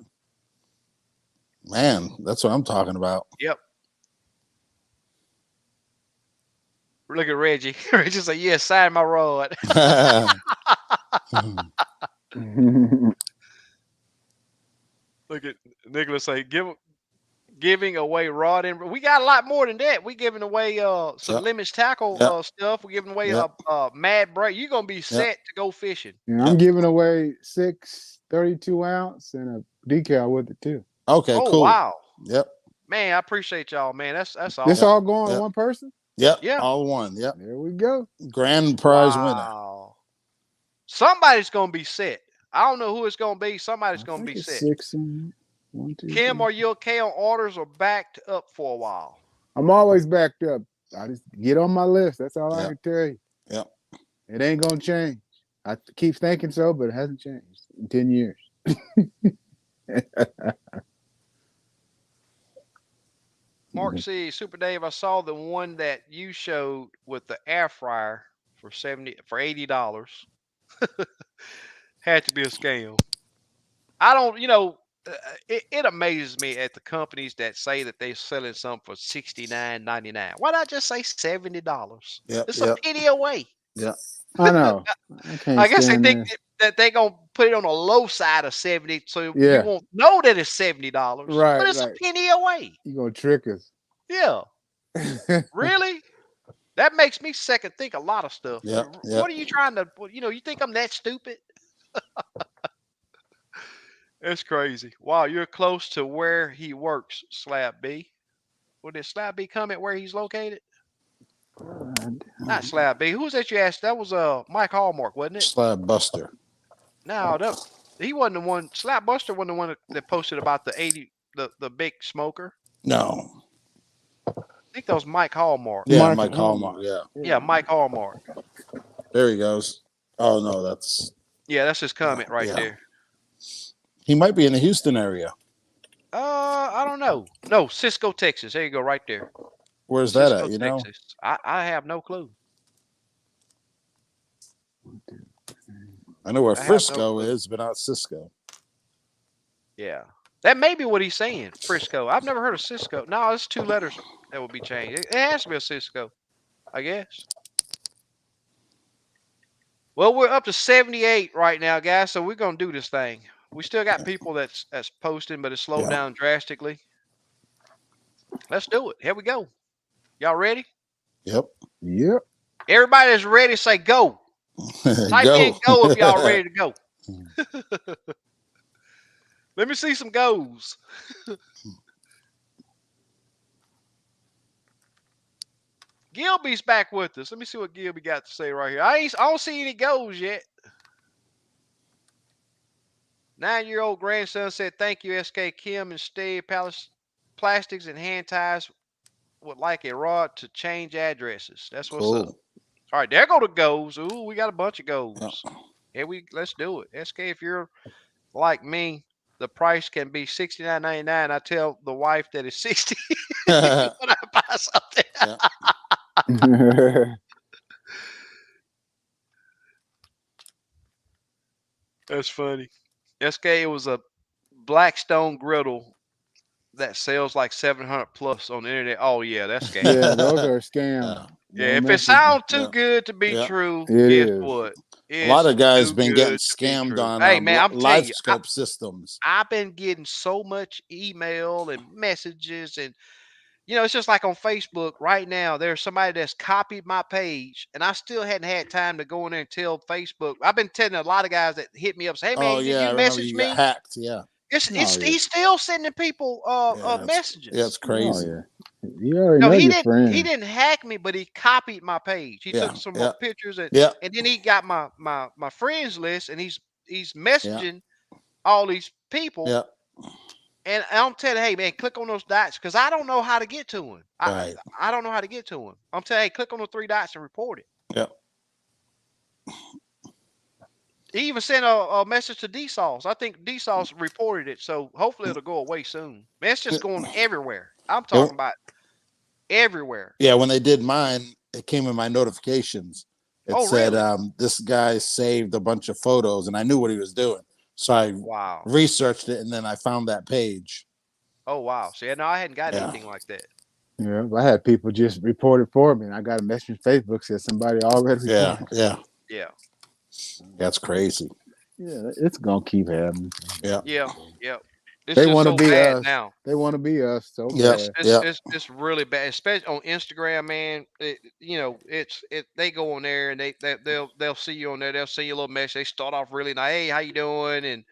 Man, that's what I'm talking about.
Yep. Look at Reggie. Reggie said, "Yeah, sign my rod." Look at Nicholas say, giving away rod and we got a lot more than that. We giving away some limits tackle stuff. We're giving away mad break. You're gonna be set to go fishing.
Yeah, I'm giving away 6 32-ounce and a decal with it too.
Okay, cool.
Wow.
Yep.
Man, I appreciate y'all, man. That's all.
This all going to one person?
Yep.
Yeah.
All one. Yep.
There we go.
Grand prize winner.
Somebody's gonna be set. I don't know who it's gonna be. Somebody's gonna be set.
6 and 1, 2,
Kim,
3.
are you okay on orders or backed up for a while?
I'm always backed up. I just get on my list. That's all I can tell you.
Yep.
It ain't gonna change. I keep thinking so, but it hasn't changed in 10 years.
Mark C, Super Dave, I saw the one that you showed with the air fryer for $80. Had to be a scam. I don't, it amazes me at the companies that say that they're selling something for $69.99. Why not just say $70?
Yep.
It's a
Yep.
penny away.
Yep.
I know. I can't
I guess they
stand
think
this.
that they're gonna put it on the low side of 70, so you
Yeah.
won't know that it's $70,
Right,
but it's a
right.
penny away.
You gonna trick us?
Yeah, really? That makes me second think a lot of stuff.
Yep. Yep.
What are you trying to? You think I'm that stupid? It's crazy. Wow, you're close to where he works, Slab B. Well, did Slab B comment where he's located? Not Slab B. Who's that you asked? That was Mike Hallmark, wasn't it?
Slab Buster.
No, he wasn't the one. Slap Buster wasn't the one that posted about the big smoker.
No.
I think that was Mike Hallmark.
Yeah, Mike Hallmark. Yeah.
Yeah, Mike Hallmark.
There he goes. Oh no, that's
his comment right there.
He might be in the Houston area.
I don't know. No, Cisco, Texas. There you go, right there.
Where's
Cisco,
that at? You know?
Texas. I have no clue.
I know where Frisco is, but not Cisco.
Yeah. That may be what he's saying, Frisco. I've never heard of Cisco. No, it's 2 letters that will be changed. It has to be a Cisco, I guess. Well, we're up to 78 right now, guys, so we're going to do this thing. We still got people that's posting, but it's slowed down drastically. Let's do it. Here we go. Y'all ready?
Yep.
Yep.
Everybody that's ready, say go. Type in go if y'all ready to go. Let me see some goes. Gilby's back with us. Let me see what Gilby got to say right here. I don't see any goes yet. 9-year-old grandson said, "Thank you, SK Kim and Steve Plastics and Hand Ties would like a rod to change addresses." That's what's up. All right, there go the goes. Ooh, we got a bunch of goes. Yeah, let's do it. SK, if you're like me, the price can be $69.99. I tell the wife that it's $60 when I buy something. That's funny. SK, it was a Blackstone griddle that sells like 700 plus on the internet. Oh yeah, that's scam.
Yeah, those are scams.
Yeah, if it sounds too good to be true, guess what?
A lot of guys been getting scammed on live scope systems.
I've been getting so much email and messages, and it's just like on Facebook right now. There's somebody that's copied my page, and I still hadn't had time to go in there and tell Facebook. I've been telling a lot of guys that hit me up, say, "Hey man, did you message me?"
Got hacked, yeah.
He's still sending people messages.
Yeah, it's crazy.
You already know your friend.
He didn't hack me, but he copied my page. He took some more pictures and then he got my friends list, and he's messaging all these people.
Yeah.
And I'm telling, hey man, click on those dots, because I don't know how to get to him. I don't know how to get to him. I'm telling, hey, click on the 3 dots and report it.
Yep.
He even sent a message to D-Sauce. I think D-Sauce reported it, so hopefully it'll go away soon. Man, it's just going everywhere. I'm talking about everywhere.
Yeah, when they did mine, it came in my notifications. It said,
really?
This guy saved a bunch of photos, and I knew what he was doing. So I researched it, and then I found that page.
Oh, wow. See, no, I hadn't got anything like that.
Yeah, I had people just report it for me, and I got a message on Facebook said somebody already reported.
Yeah.
That's crazy.
Yeah, it's gonna keep happening.
Yeah.
They want to be us now. They want to be us. So
it's really bad, especially on Instagram, man. They go on there and they'll see you on there. They'll see your little message. They start off really nice. Hey, how you doing? And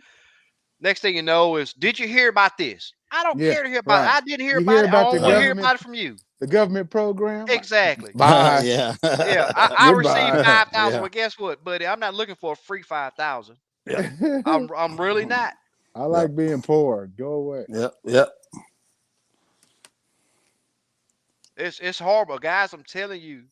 next thing you know is, did you hear about this? I don't care to hear about it. I didn't hear about it. I don't want to hear about it from you.
The government program.
Exactly.
Bye.
I received 5,000. Well, guess what, buddy? I'm not looking for a free 5,000.
Yeah.
I'm really not.
I like being poor. Go away.
Yep.
It's horrible, guys. I'm telling you.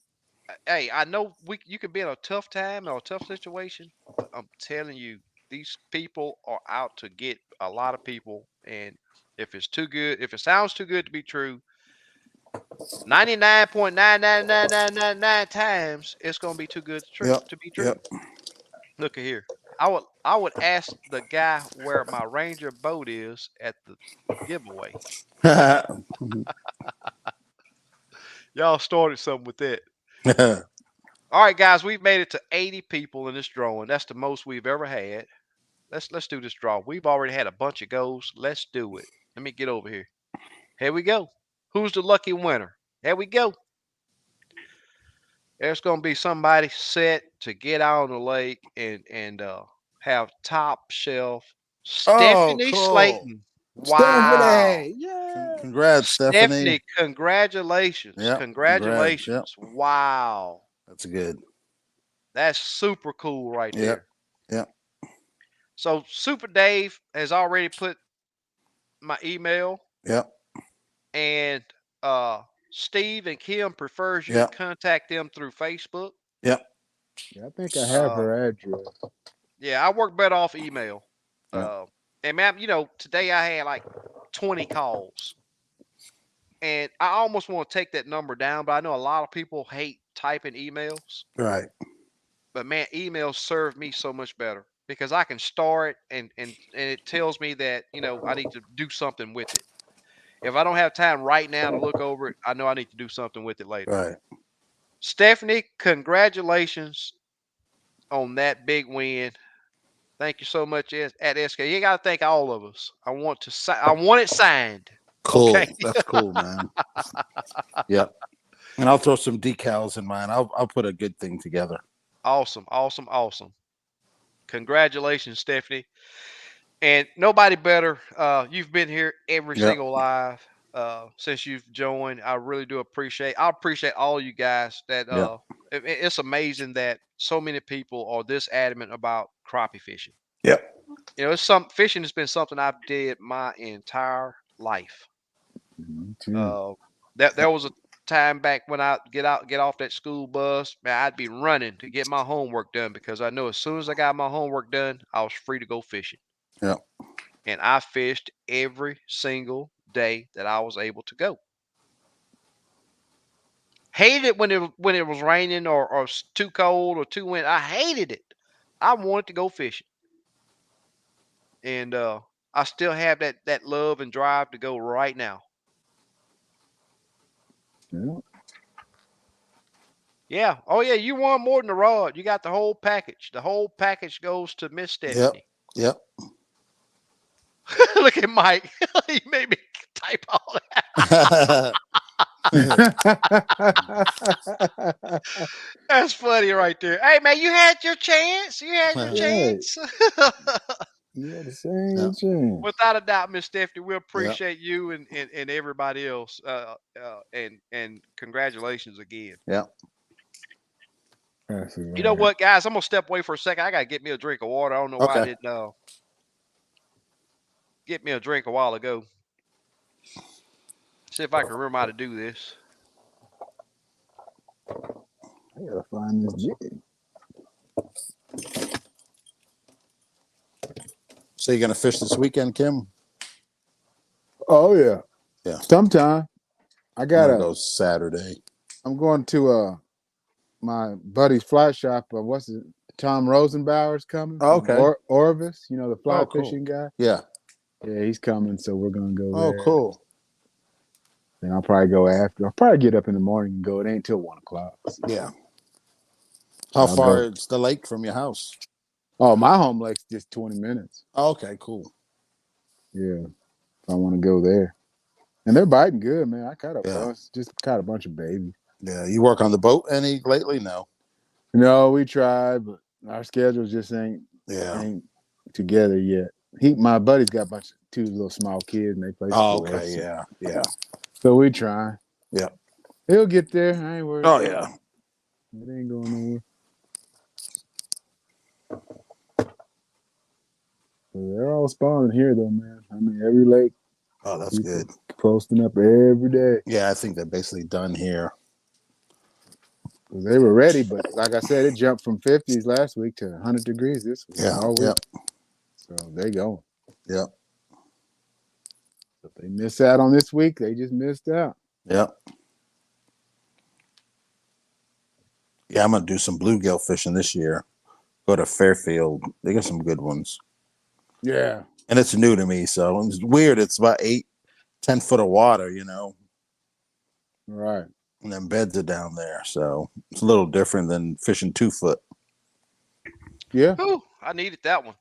Hey, I know you could be in a tough time or a tough situation. I'm telling you, these people are out to get a lot of people. And if it's too good, if it sounds too good to be true, 99.99999 times it's gonna be too good to be true. Look at here. I would ask the guy where my Ranger boat is at the giveaway. Y'all started something with that. All right, guys, we've made it to 80 people in this drawing. That's the most we've ever had. Let's do this draw. We've already had a bunch of goes. Let's do it. Let me get over here. Here we go. Who's the lucky winner? Here we go. There's going to be somebody set to get out on the lake and have top shelf.
Oh,
Stephanie
cool.
Slayton. Wow.
Stephanie, yeah.
Congrats, Stephanie.
Stephanie, congratulations.
Yep.
Congratulations.
Yep.
Wow.
That's good.
That's super cool right
Yep.
there.
Yep.
So Super Dave has already put my email,
Yep.
and Steve and Kim prefers you
Yep.
to contact them through Facebook.
Yep.
Yeah, I think I have her address.
Yeah, I work better off email.
Yeah.
And man, today I had like 20 calls. And I almost want to take that number down, but I know a lot of people hate typing emails.
Right.
But man, emails serve me so much better because I can start and it tells me that, I need to do something with it. If I don't have time right now to look over it, I know I need to do something with it later.
Right.
Stephanie, congratulations on that big win. Thank you so much at SK. You got to thank all of us. I want it signed.
Cool.
Okay.
That's cool, man. Yep. And I'll throw some decals in mine. I'll put a good thing together.
Awesome. Awesome. Awesome. Congratulations, Stephanie. And nobody better. You've been here every single live since you've joined. I really do appreciate. I appreciate all you guys. That it's amazing that so many people are this adamant about crappie fishing.
Yep.
It's fishing has been something I've did my entire life. There was a time back when I get off that school bus, man, I'd be running to get my homework done because I know as soon as I got my homework done, I was free to go fishing.
Yep.
And I fished every single day that I was able to go. Hated it when it was raining or too cold or too windy. I hated it. I wanted to go fishing. And I still have that love and drive to go right now.
Yeah.
Yeah. Oh yeah, you want more than the rod. You got the whole package. The whole package goes to Miss Stephanie.
Yep.
Look at Mike. He made me type all that. That's funny right there. Hey man, you had your chance. You had your chance.
Yeah, the same chance.
Without a doubt, Miss Stephanie, we appreciate you and everybody else. And congratulations again.
Yeah.
You know what, guys? I'm gonna step away for a second. I gotta get me a drink of water. I don't know why I didn't get me a drink a while ago. See if I can remember how to do this.
I gotta find this jig.
So you're gonna fish this weekend, Kim?
Oh yeah.
Yeah.
Sometime. I gotta
go Saturday.
I'm going to my buddy's fly shop. What's it? Tom Rosenbauer's coming.
Oh, okay.
Orvis, the fly
cool.
fishing guy.
Yeah.
Yeah, he's coming, so we're gonna go
there. Oh, cool.
Then I'll probably go after. I'll probably get up in the morning and go. It ain't till 1 o'clock. So.
Yeah. How far is the lake from your house?
Oh, my home lake's just 20 minutes.
Oh, okay, cool.
Yeah. I want to go there. And they're biting good, man. I caught a bunch of babies.
Yeah. You work on the boat any lately? No.
No, we tried, but our schedules just ain't together yet. My buddy's got two little small kids, and they play sports.
Oh, okay, yeah.
So we try.
Yeah.
He'll get there. I ain't worried.
Oh, yeah.
It ain't going nowhere. They're all spawning here, though, man. I mean, every lake.
Oh, that's good.
Posting up every day.
Yeah, I think they're basically done here.
They were ready, but like I said, it jumped from 50s last week to 100 degrees this week.
Yeah,
So they going.
Yep.
If they miss out on this week, they just missed out.
Yep. Yeah, I'm gonna do some bluegill fishing this year. go to Fairfield. They got some good ones.
Yeah.
And it's new to me, so it's weird. It's about 8-10 foot of water,
Right.
and then beds are down there, so it's a little different than fishing 2 foot.
Yeah.
Whew, I needed that one.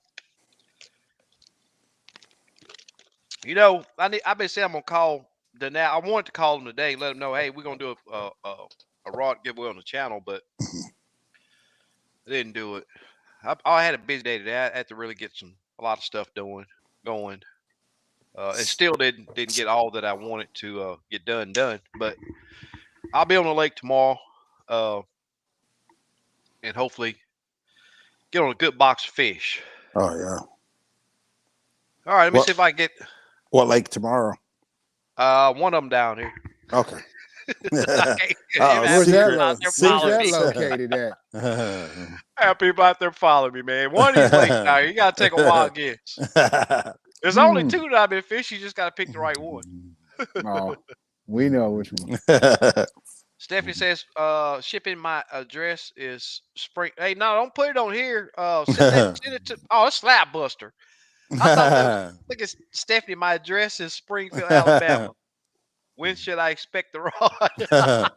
I've been saying I'm gonna call the now. I wanted to call them today, let them know, hey, we're gonna do a rod giveaway on the channel, but I didn't do it. I had a busy day today. I had to really get a lot of stuff going, and still didn't get all that I wanted to get done. But I'll be on the lake tomorrow, and hopefully get on a good box of fish.
Oh yeah.
All right, let me see if I can get
What lake tomorrow?
one of them down here.
Okay.
Where's that located at?
I have people out there following me, man. One of these lakes now, you gotta take a wild guess. There's only 2 that I've been fishing. You just gotta pick the right one.
Oh, we know which one.
Stephanie says, shipping my address is Spring. Hey, no, don't put it on here. Send it to. Oh, it's Slapbuster. I thought look at Stephanie. My address is Springfield, Alabama. When should I expect the rod?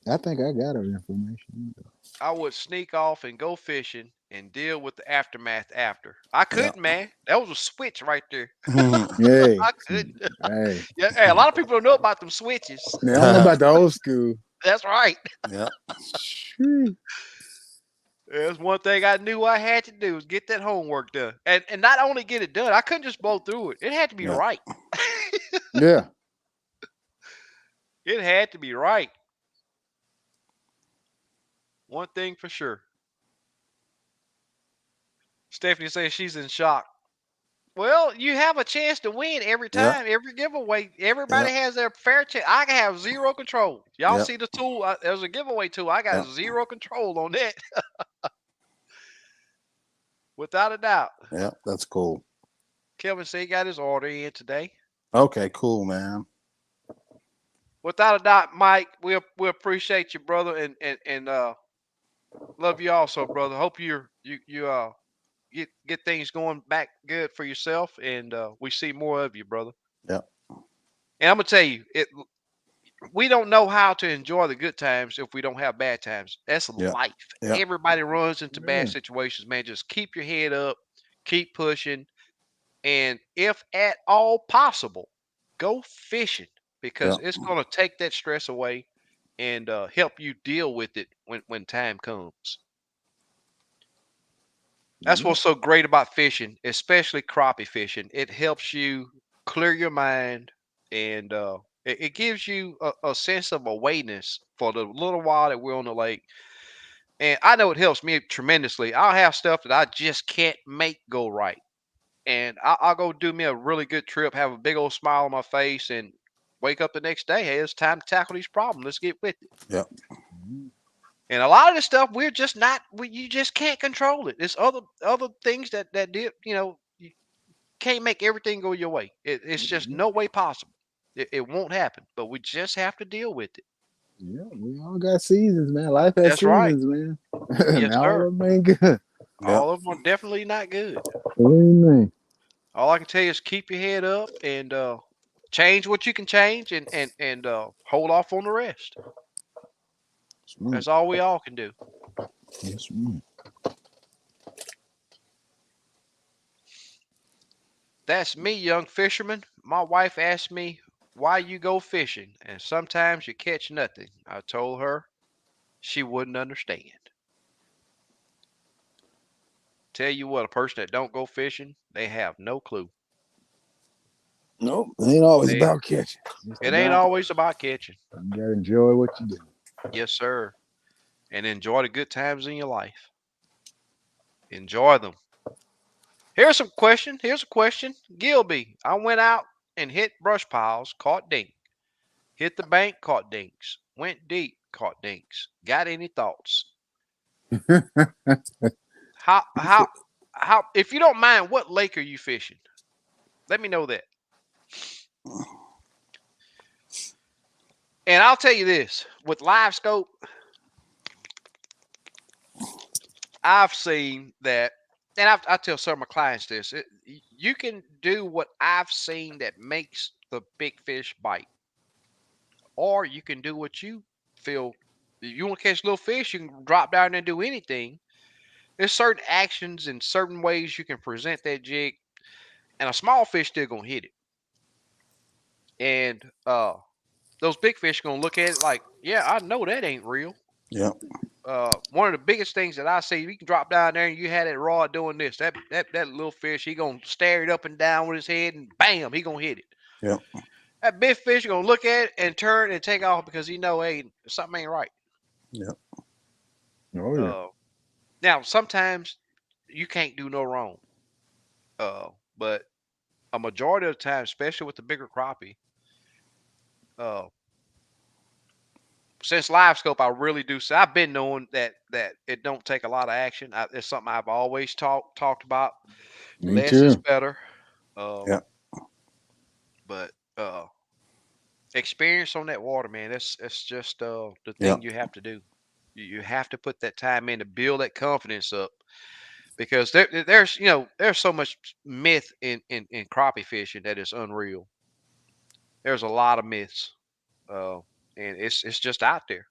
I think I got her information.
I would sneak off and go fishing and deal with the aftermath after. I couldn't, man. That was a switch right there.
Hey,
I couldn't.
hey.
Yeah, hey, a lot of people don't know about them switches.
They don't know about the old school.
That's right.
Yeah.
That's one thing I knew I had to do was get that homework done. And not only get it done, I couldn't just blow through it. It had to be right.
Yeah.
It had to be right. One thing for sure. Stephanie says she's in shock. Well, you have a chance to win every time, every giveaway. Everybody has their fair chance. I can have zero control. Y'all see the tool? There's a giveaway tool. I got zero control on that. Without a doubt.
Yeah, that's cool.
Kelvin said he got his order in today.
Okay, cool, man.
Without a doubt, Mike, we appreciate you, brother, and love you also, brother. Hope you get things going back good for yourself, and we see more of you, brother.
Yeah.
And I'm gonna tell you, we don't know how to enjoy the good times if we don't have bad times. That's life.
Yeah.
Everybody runs into bad situations, man. Just keep your head up, keep pushing, and if at all possible, go fishing because it's gonna take that stress away and help you deal with it when time comes. That's what's so great about fishing, especially crappie fishing. It helps you clear your mind, and it gives you a sense of awareness for the little while that we're on the lake. And I know it helps me tremendously. I'll have stuff that I just can't make go right, and I'll go do me a really good trip, have a big old smile on my face, and wake up the next day. Hey, it's time to tackle these problems. Let's get with it.
Yeah.
And a lot of this stuff we're just not. You just can't control it. It's other things that did. You can't make everything go your way. It's just no way possible. It won't happen. But we just have to deal with it.
Yeah, we all got seasons, man. Life has seasons, man.
Yes,
all
sir.
of them ain't good.
All of them are definitely not good.
What do you mean?
All I can tell you is keep your head up and change what you can change and hold off on the rest. That's all we all can do.
Yes, right.
That's me, young fisherman. My wife asked me why you go fishing, and sometimes you catch nothing. I told her she wouldn't understand. Tell you what, a person that don't go fishing, they have no clue.
Nope, it ain't always about catching.
It ain't always about catching.
You gotta enjoy what you do.
Yes, sir. And enjoy the good times in your life. Enjoy them. Here's a question. Gilby, I went out and hit brush piles, caught dink. Hit the bank, caught dinks. Went deep, caught dinks. Got any thoughts? How if you don't mind, what lake are you fishing? Let me know that. And I'll tell you this, with live scope, I've seen that, and I tell some of my clients this. You can do what I've seen that makes the big fish bite, or you can do what you feel. If you want to catch little fish, you can drop down there and do anything. There's certain actions and certain ways you can present that jig, and a small fish still gonna hit it. And those big fish are gonna look at it like, yeah, I know that ain't real.
Yeah.
One of the biggest things that I see, you can drop down there and you had it rod doing this. That little fish, he gonna stare it up and down with his head, and bam, he gonna hit it.
Yeah.
That big fish gonna look at it and turn and take off because he know, hey, something ain't right.
Yeah.
Oh yeah.
Now sometimes you can't do no wrong. But a majority of the time, especially with the bigger crappie, uh, since live scope, I really do say I've been knowing that it don't take a lot of action. It's something I've always talked about.
Me
Less is
too.
better. Um,
Yeah.
but experience on that water, man, that's just the
Yeah.
thing you have to do. You have to put that time in to build that confidence up, because there's so much myth in crappie fishing that is unreal. There's a lot of myths, uh, and it's just out there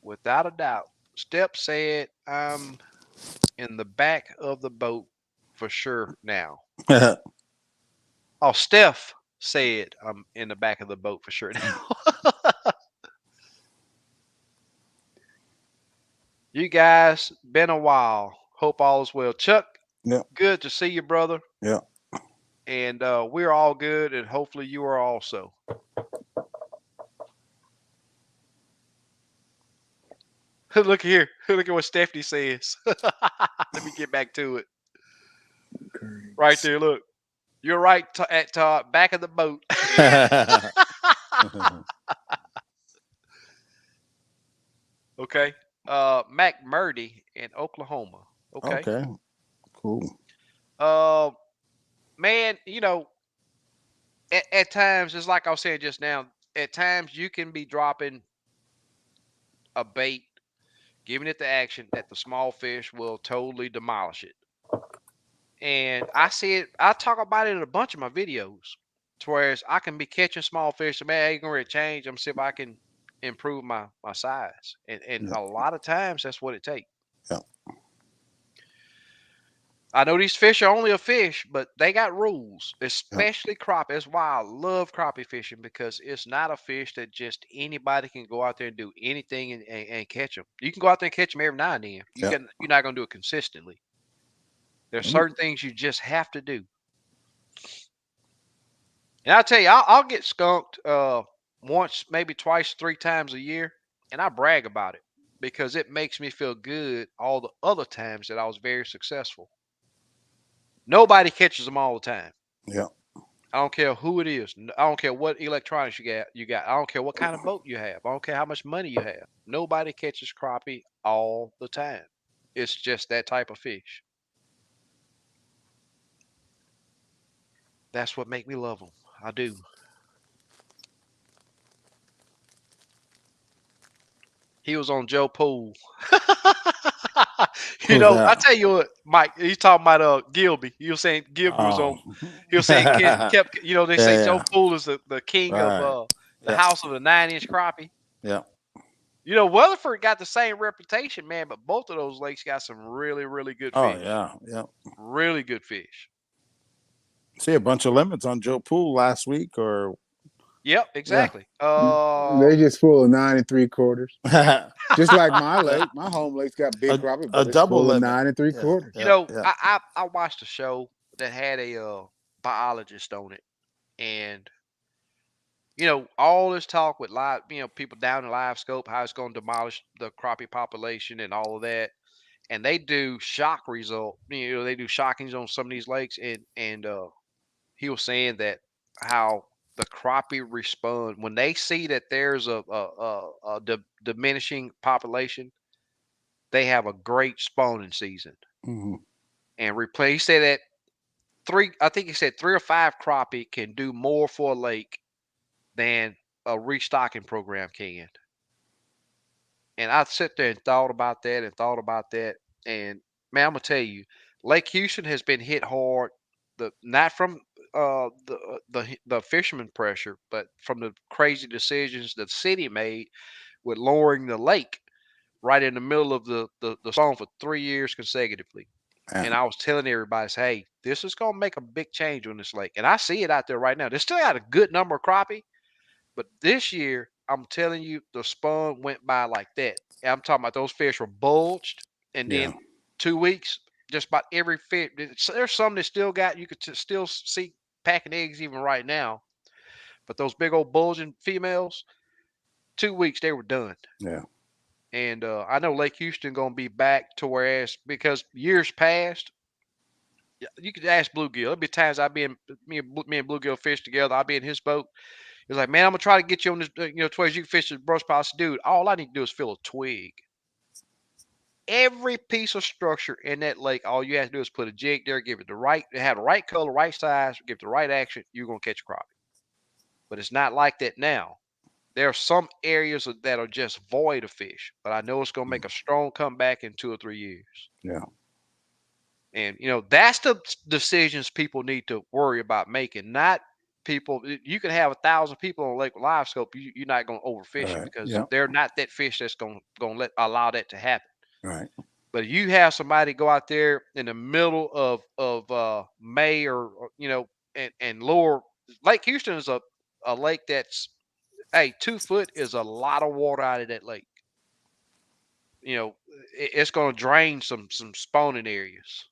without a doubt. Step said, "I'm in the back of the boat for sure now." Oh, Steph said, "I'm in the back of the boat for sure now." You guys, been a while. Hope all is well. Chuck,
Yeah.
good to see you, brother.
Yeah.
And we're all good, and hopefully you are also. Look here. Look at what Stephanie says. Let me get back to it. Right there, look. You're right at back of the boat. Okay. Mac Murdy in Oklahoma. Okay.
Okay. Cool.
Uh, man, at times, it's like I was saying just now, at times you can be dropping a bait, giving it the action that the small fish will totally demolish it. And I see it, I talk about it in a bunch of my videos. To whereas I can be catching small fish, so man, I ain't gonna really change. I'm see if I can improve my size. And
Yeah.
a lot of times that's what it takes.
Yeah.
I know these fish are only a fish, but they got rules,
Yeah.
especially crappie. That's why I love crappie fishing, because it's not a fish that just anybody can go out there and do anything and catch them. You can go out there and catch them every now and then.
Yeah.
You're not gonna do it consistently. There's certain things you just have to do. And I'll tell you, I'll get skunked once, maybe twice, 3 times a year, and I brag about it because it makes me feel good all the other times that I was very successful. Nobody catches them all the time.
Yeah.
I don't care who it is. I don't care what electronics you got. I don't care what kind of boat you have. I don't care how much money you have. Nobody catches crappie all the time. It's just that type of fish. That's what make me love them. I do. He was on Joe Pool.
Who's
I
that?
tell you what, Mike. He's talking about Gilby. You were saying Gilby was
Oh.
on. He was saying kept. They say
Yeah.
Joe
Yeah.
Pool is the king of
Right.
the
Yeah.
house of the 9-inch crappie.
Yeah.
Weatherford got the same reputation, man, but both of those lakes got some really, really good
Oh
fish.
yeah. Yeah.
Really good fish.
See a bunch of limits on Joe Pool last week, or
Yep, exactly.
They just full of 9 3/4.
a
Just like my lake. My home lake's got big crappie, but it's
double
full of
limit.
9 3/4.
Yeah. Yeah.
I watched a show that had a biologist on it, and all this talk with live, people down in live scope, how it's going to demolish the crappie population and all of that. And they do shock result, they do shockings on some of these lakes, and he was saying that how the crappie respond when they see that there's a diminishing population. They have a great spawning season
Mhm.
and replace that I think he said 3 or 5 crappie can do more for a lake than a restocking program can. And I sit there and thought about that and thought about that. And man, I'm gonna tell you, Lake Houston has been hit hard. Not from the fisherman pressure, but from the crazy decisions the city made with lowering the lake right in the middle of the zone for 3 years consecutively. And I was telling everybody, hey, this is gonna make a big change on this lake. And I see it out there right now. They still got a good number of crappie, but this year, I'm telling you, the spawn went by like that. And I'm talking about those fish were bulged, and
Yeah.
then 2 weeks, just about every fish. There's some that still got you could still see packing eggs even right now, but those big old bulging females, 2 weeks they were done.
Yeah.
And I know Lake Houston gonna be back to whereas because years past, you could ask bluegill. There'll be times I be in me and bluegill fish together. I'll be in his boat. He's like, man, I'm gonna try to get you on this, towards you can fish the brush pile. I said, dude, all I need to do is fill a twig. Every piece of structure in that lake, all you have to do is put a jig there, give it have the right color, right size, give it the right action. You're gonna catch a crappie. But it's not like that now. There are some areas that are just void of fish, but I know it's gonna make a strong comeback in 2 or 3 years.
Yeah.
And that's the decisions people need to worry about making, not people. You can have 1,000 people on Lake Live Scope. You're not going to overfish it because they're not that fish that's going to allow that to happen.
Right.
But you have somebody go out there in the middle of May or and lower. Lake Houston is a lake that's 2 foot is a lot of water out of that lake. It's going to drain some spawning areas.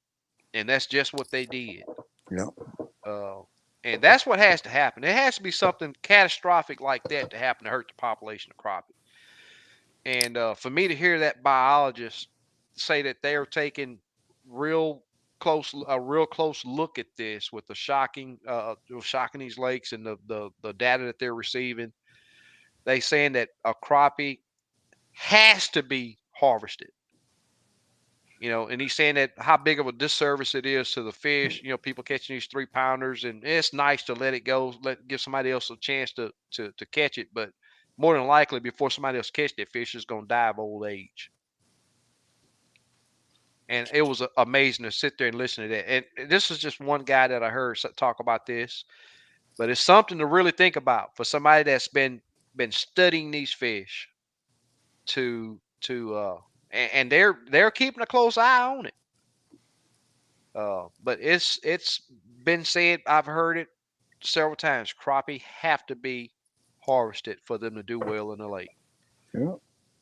And that's just what they did.
Yeah.
And that's what has to happen. It has to be something catastrophic like that to happen to hurt the population of crappie. And for me to hear that biologist say that they are taking a real close look at this with the shocking these lakes and the data that they're receiving, they saying that a crappie has to be harvested. And he's saying that how big of a disservice it is to the fish. People catching these 3-pounders, and it's nice to let it go, give somebody else a chance to catch it. But more than likely, before somebody else catch that fish, is going to die of old age. And it was amazing to sit there and listen to that. And this is just one guy that I heard talk about this, but it's something to really think about for somebody that's been studying these fish and they're keeping a close eye on it. But it's been said, I've heard it several times, crappie have to be harvested for them to do well in the lake.
Yeah.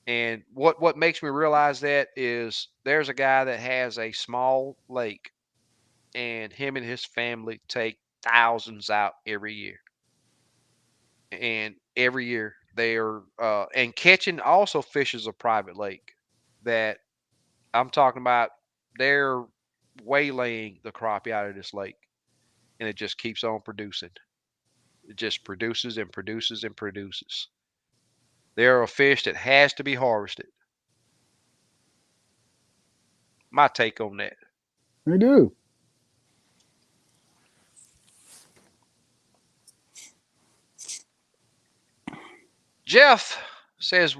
And what makes me realize that is there's a guy that has a small lake, and him and his family take thousands out every year. And every year they're and catching also fishes a private lake that I'm talking about. They're waylaying the crappie out of this lake, and it just keeps on producing. It just produces and produces and produces. There are fish that has to be harvested. My take on that.
They do.
Jeff says,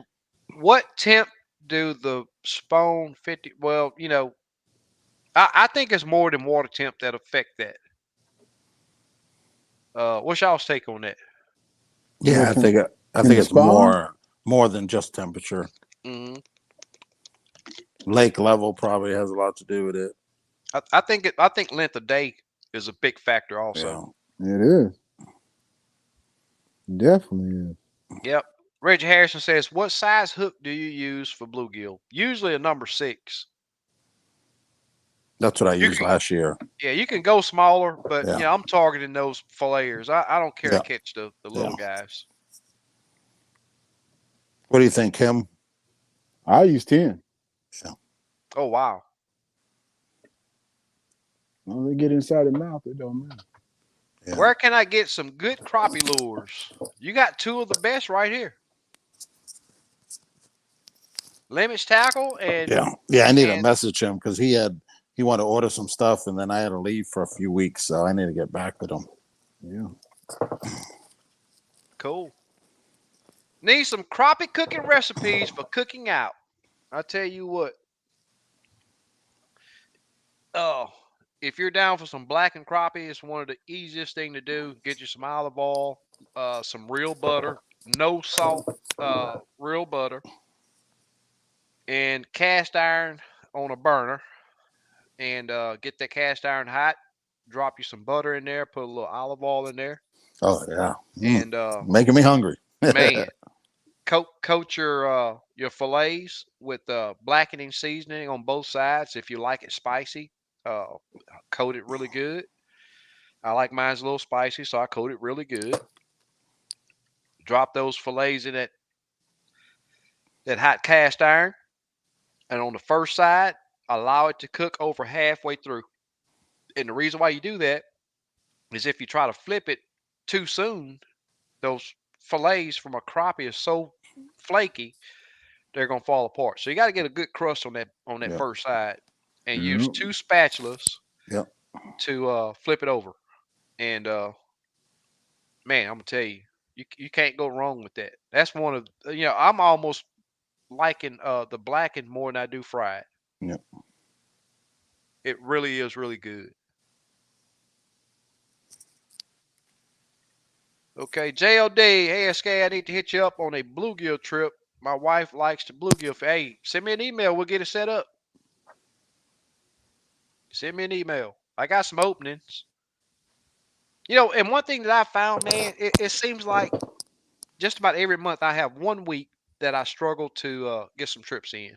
what temp do the spawn 50? Well, I think it's more than water temp that affect that. What's y'all's take on that?
Yeah, I think it's more than just temperature.
Mm-hmm.
Lake level probably has a lot to do with it.
I think length of day is a big factor also.
Yeah. It is. Definitely is.
Yep. Reggie Harrison says, what size hook do you use for bluegill? Usually a number 6.
That's what I used last year.
Yeah, you can go smaller, but I'm targeting those filleters. I don't care to catch the little guys.
What do you think, Kim?
I use 10.
Yeah.
Oh wow.
When they get inside the mouth, it don't matter.
Yeah. Where can I get some good crappie lures? You got 2 of the best right here. Limits Tackle and
I need to message him because he he wanted to order some stuff, and then I had to leave for a few weeks, so I need to get back with him.
Yeah.
Cool. Need some crappie cooking recipes for cooking out. I tell you what. Oh, if you're down for some blackened crappie, it's one of the easiest thing to do. Get you some olive oil, some real butter, no salt, real butter, and cast iron on a burner. And get that cast iron hot. Drop you some butter in there. Put a little olive oil in there.
Oh yeah,
And
making me hungry.
man, coat your fillets with blackening seasoning on both sides. If you like it spicy, uh, coat it really good. I like mine's a little spicy, so I coat it really good. Drop those fillets in that hot cast iron, and on the first side, allow it to cook over halfway through. And the reason why you do that is if you try to flip it too soon, those fillets from a crappie are so flaky they're gonna fall apart. So you got to get a good crust on that
Yep.
first side, and use
Yep.
2 spatulas
Yep.
to flip it over. And man, I'm gonna tell you, you can't go wrong with that. That's one of I'm almost liking the blackened more than I do fried.
Yep.
It really is really good. Okay, JLD, hey SK, I need to hit you up on a bluegill trip. My wife likes to bluegill. Hey, send me an email. We'll get it set up. Send me an email. I got some openings. And one thing that I found, man, it seems like just about every month I have 1 week that I struggle to get some trips in.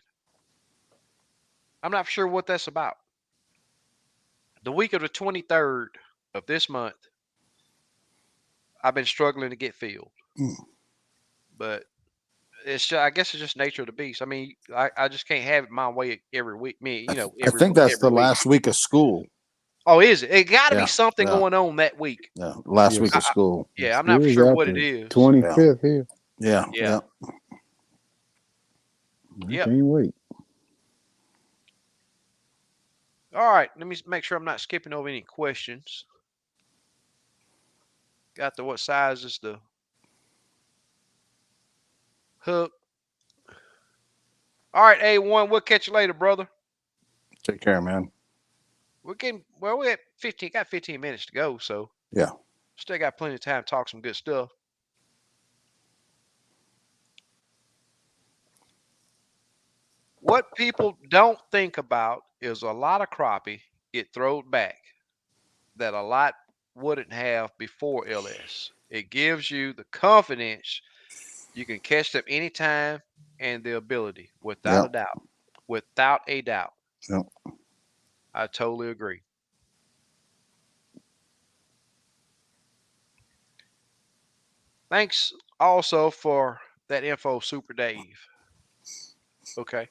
I'm not sure what that's about. The week of the 23rd of this month, I've been struggling to get filled. But I guess it's just nature of the beast. I mean, I just can't have it my way every week.
I think that's the last week of school.
Oh, is it? It got to
Yeah,
be something
yeah.
going on that week.
Yeah, last
Yeah.
week of school.
Yeah, I'm not
School's
sure
out
what it
the
is.
25th here.
Yeah,
Yeah.
I
Yep.
can't wait.
All right, let me make sure I'm not skipping over any questions. Got what size is the hook? All right, A1, we'll catch you later, brother.
Take care, man.
We're at 15. Got 15 minutes to go, so
Yeah.
Still got plenty of time to talk some good stuff. What people don't think about is a lot of crappie get thrown back that a lot wouldn't have before LS. It gives you the confidence you can catch them anytime and the ability, without a doubt. Without a doubt.
Yep.
I totally agree. Thanks also for that info, Super Dave. Okay.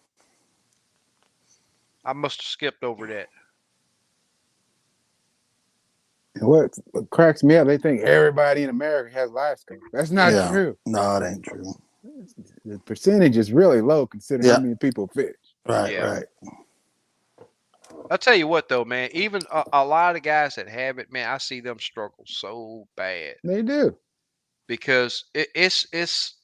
I must have skipped over that.
And what cracks me up, they think everybody in America has live scope. That's not true.
No, it ain't true.
The percentage is really low considering how many people fish.
Right, right.
I'll tell you what, though, man. Even a lot of guys that have it, man, I see them struggle so bad.
They do.
Because it's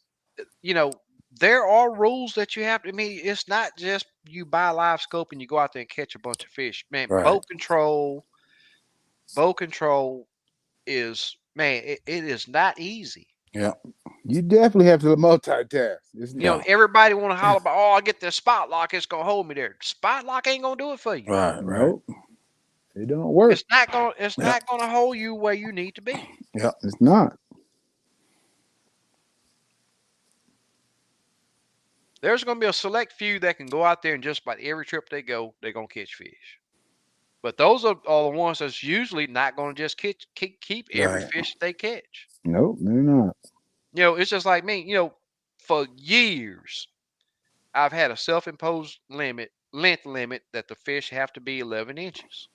there are rules that you have to. I mean, it's not just you buy a live scope and you go out there and catch a bunch of fish, man.
Right.
Boat control is, man, it is not easy.
Yeah.
You definitely have to multitask.
Everybody want to holler about, oh, I get this spot lock, it's gonna hold me there. Spot lock ain't gonna do it for you.
Right,
Nope. It don't work.
It's not gonna hold you where you need to be.
Yeah.
It's not.
There's going to be a select few that can go out there and just about every trip they go, they're going to catch fish. But those are the ones that's usually not going to just keep every fish they catch.
Nope, they're not.
It's just like me. For years, I've had a self-imposed length limit that the fish have to be 11 inches.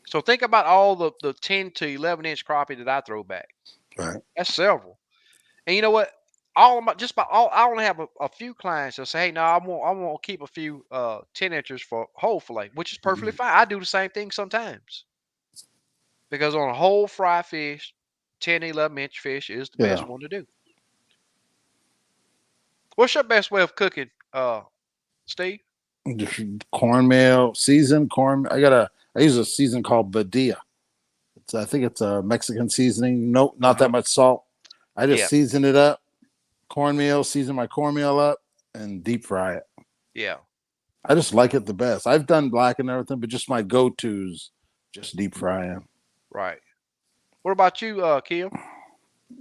So think about all the 10 to 11 inch crappie that I throw back.
Right.
That's several. And you know what? all of my just about all. I only have a few clients that say, "Hey, no, I want to keep a few 10 inchers for whole fillet," which is perfectly fine. I do the same thing sometimes because on a whole fry fish, 10, 11 inch fish is the best one to do. What's your best way of cooking, Steve?
Cornmeal, seasoned corn. I use a season called Badia. I think it's a Mexican seasoning. Nope, not that much salt. I just
Yeah,
season it up. Cornmeal, season my cornmeal up, and deep fry it.
yeah,
I just like it the best. I've done black and everything, but just my go-tos, just deep frying.
right. What about you, Kim?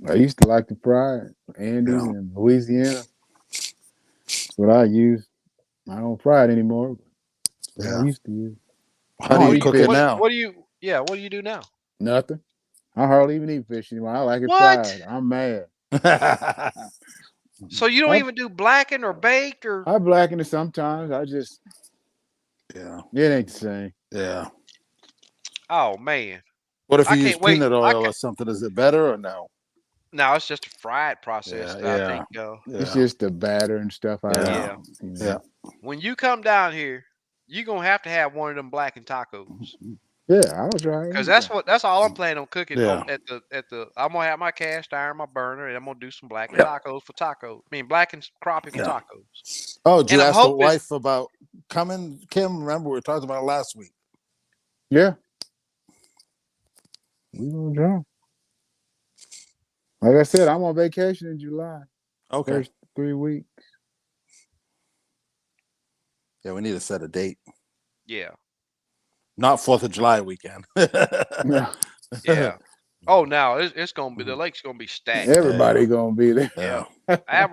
I used to like to fry it. Andes in Louisiana. That's what I use. I don't fry it anymore. That's what I used to use.
How do you cook it
What
now?
what do you yeah, what do you do now?
Nothing. I hardly even eat fish anymore. I like it
What?
fried. I'm mad.
So you don't
I
even do blackened or baked or
I blacken it sometimes. I just it ain't the same.
Yeah.
oh man.
What if
I
you use
can't wait.
peanut
I
oil
can't
or something? Is it better or no?
no, it's just a fried process. I think
It's just the batter and stuff.
yeah.
Yeah.
When you come down here, you're gonna have to have one of them blackened tacos.
Yeah, I'll try it.
Cause that's all I'm planning on cooking
Yeah.
at the I'm gonna have my cast iron, my burner, and I'm gonna do some blackened tacos for tacos. I mean blackened crappie for tacos.
Oh, did
And
you
I'm
ask the
hoping
wife about coming? Kim, remember we were talking about it last week.
Yeah. We gonna try. Like I said, I'm on vacation in July.
Okay.
First 3 weeks.
Yeah, we need to set a date.
yeah.
Not 4th of July weekend.
Yeah.
Yeah. Oh, now it's gonna be the lake's gonna be stacked.
Everybody gonna be there.
Yeah. I have